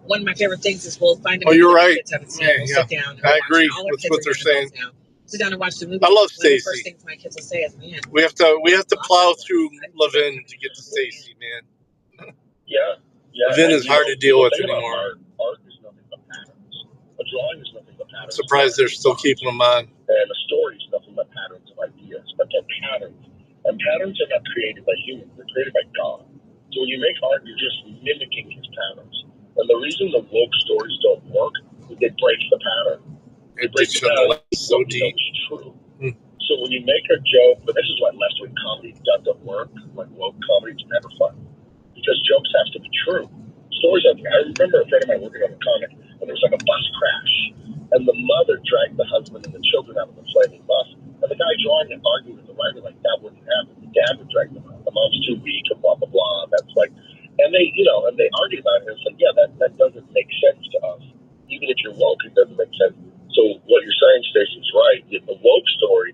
one of my favorite things is we'll find a movie you're right. Kids haven't seen. We'll sit down. I agree with what they're saying. Now. Sit down and watch the movie. I love Stacy. Stacy. One of the first things my kids will say is, "Man, we have to plow through Levin to get to Stacy, man." Yeah. Levin is hard to deal with anymore. Art is nothing but patterns. A drawing is nothing but patterns. I'm surprised they're still keeping them on. And a story is nothing but patterns of ideas, but they're patterns. And patterns are not created by humans; they're created by God. So when you make art, you're just mimicking his patterns. And the reason the woke stories don't work is they break the pattern. They break the pattern. So deep. It's true. So when you make a joke, but this is why left-wing comedy doesn't work. Like woke comedy, it's never fun. Because jokes have to be true. Stories have to be. I remember a friend of mine working on a comic, and there was like a bus crash. And the mother dragged the husband and the children out of the flaming bus. And the guy drawing it argued with the writer like that wouldn't happen. The dad would drag them out. The mom's too weak and blah, blah, blah. That's like, and they, and they argued about it. And it's like, yeah, that doesn't make sense to us. Even if you're woke, it doesn't make sense. So what you're saying, Stacey's right. The woke story,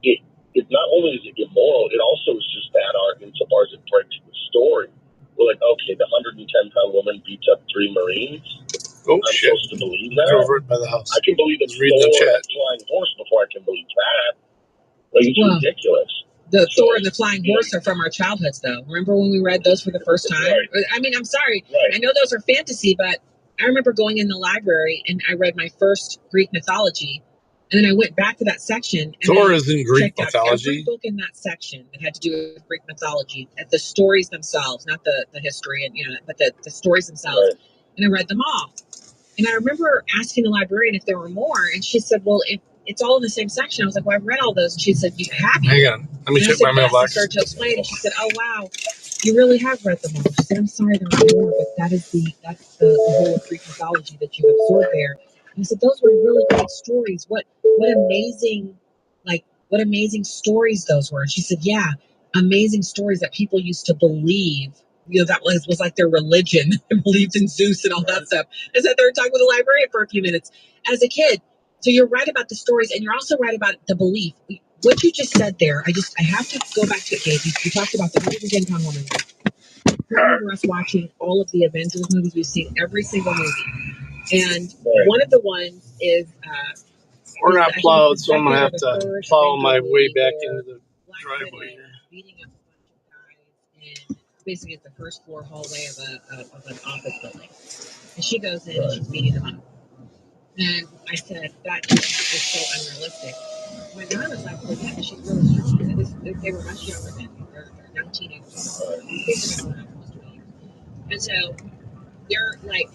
it not only is it immoral, it also is just bad art insofar as it breaks the story. We're like, okay, the 110-pound woman beats up 3 Marines. I'm supposed to believe that. Over by the house. I can believe it's Thor and the flying horse before I can believe that. Like, it's ridiculous. The Thor and the flying horse are from our childhoods, though. Remember when we read those for the first time? Right. I mean, I'm sorry. Right. I know those are fantasy, but I remember going in the library and I read my first Greek mythology. And then I went back to that section. And Thor is in Greek mythology. Every book in that section that had to do with Greek mythology, at the stories themselves, not the history, and but the stories themselves. Right. And I read them all. And I remember asking the librarian if there were more, and she said, "Well, it's all in the same section." I was like, "Well, I've read all those." And she said, "You have?" Hang on, let me check my mailbox. I started to explain, and she said, "Oh wow, you really have read them all." She said, "I'm sorry, there are more, but that's the whole Greek mythology that you absorbed there." And I said, "Those were really great stories. What amazing stories those were." And she said, "Yeah, amazing stories that people used to believe." That was like their religion. They believed in Zeus and all that stuff. I sat there and talked with the librarian for a few minutes as a kid. So you're right about the stories, and you're also right about the belief. What you just said there, I have to go back to it, Gabe. You talked about the 110-pound woman. I remember us watching all of the Avengers movies. We've seen every single movie. And one of the ones is... we're not plowed, so I'm going to have to plow my way back into the driveway here. Beating up a bunch of guys, and basically it's the first floor hallway of an office building. And she goes in and she's beating them up. And I said, that is so unrealistic. My daughter's like, well, yeah, she's really strong. They were much younger than me. They're now teenagers. And so they're like,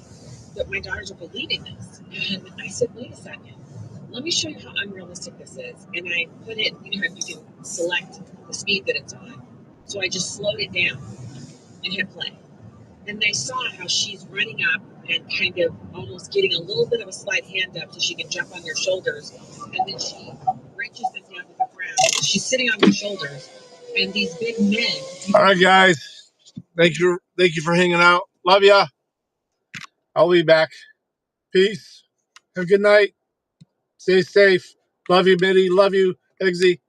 but my daughters are believing this. And I said, wait a second. Let me show you how unrealistic this is. And I put it, you can select the speed that it's on. So I just slowed it down and hit play. And they saw how she's running up and kind of almost getting a little bit of a slight hand up so she can jump on your shoulders. And then she reaches them down to the ground. She's sitting on your shoulders. And these big men. All right, guys. Thank you for hanging out. Love ya. I'll be back. Peace. Have a good night. Stay safe. Love you, Mitty. Love you, Eggsy.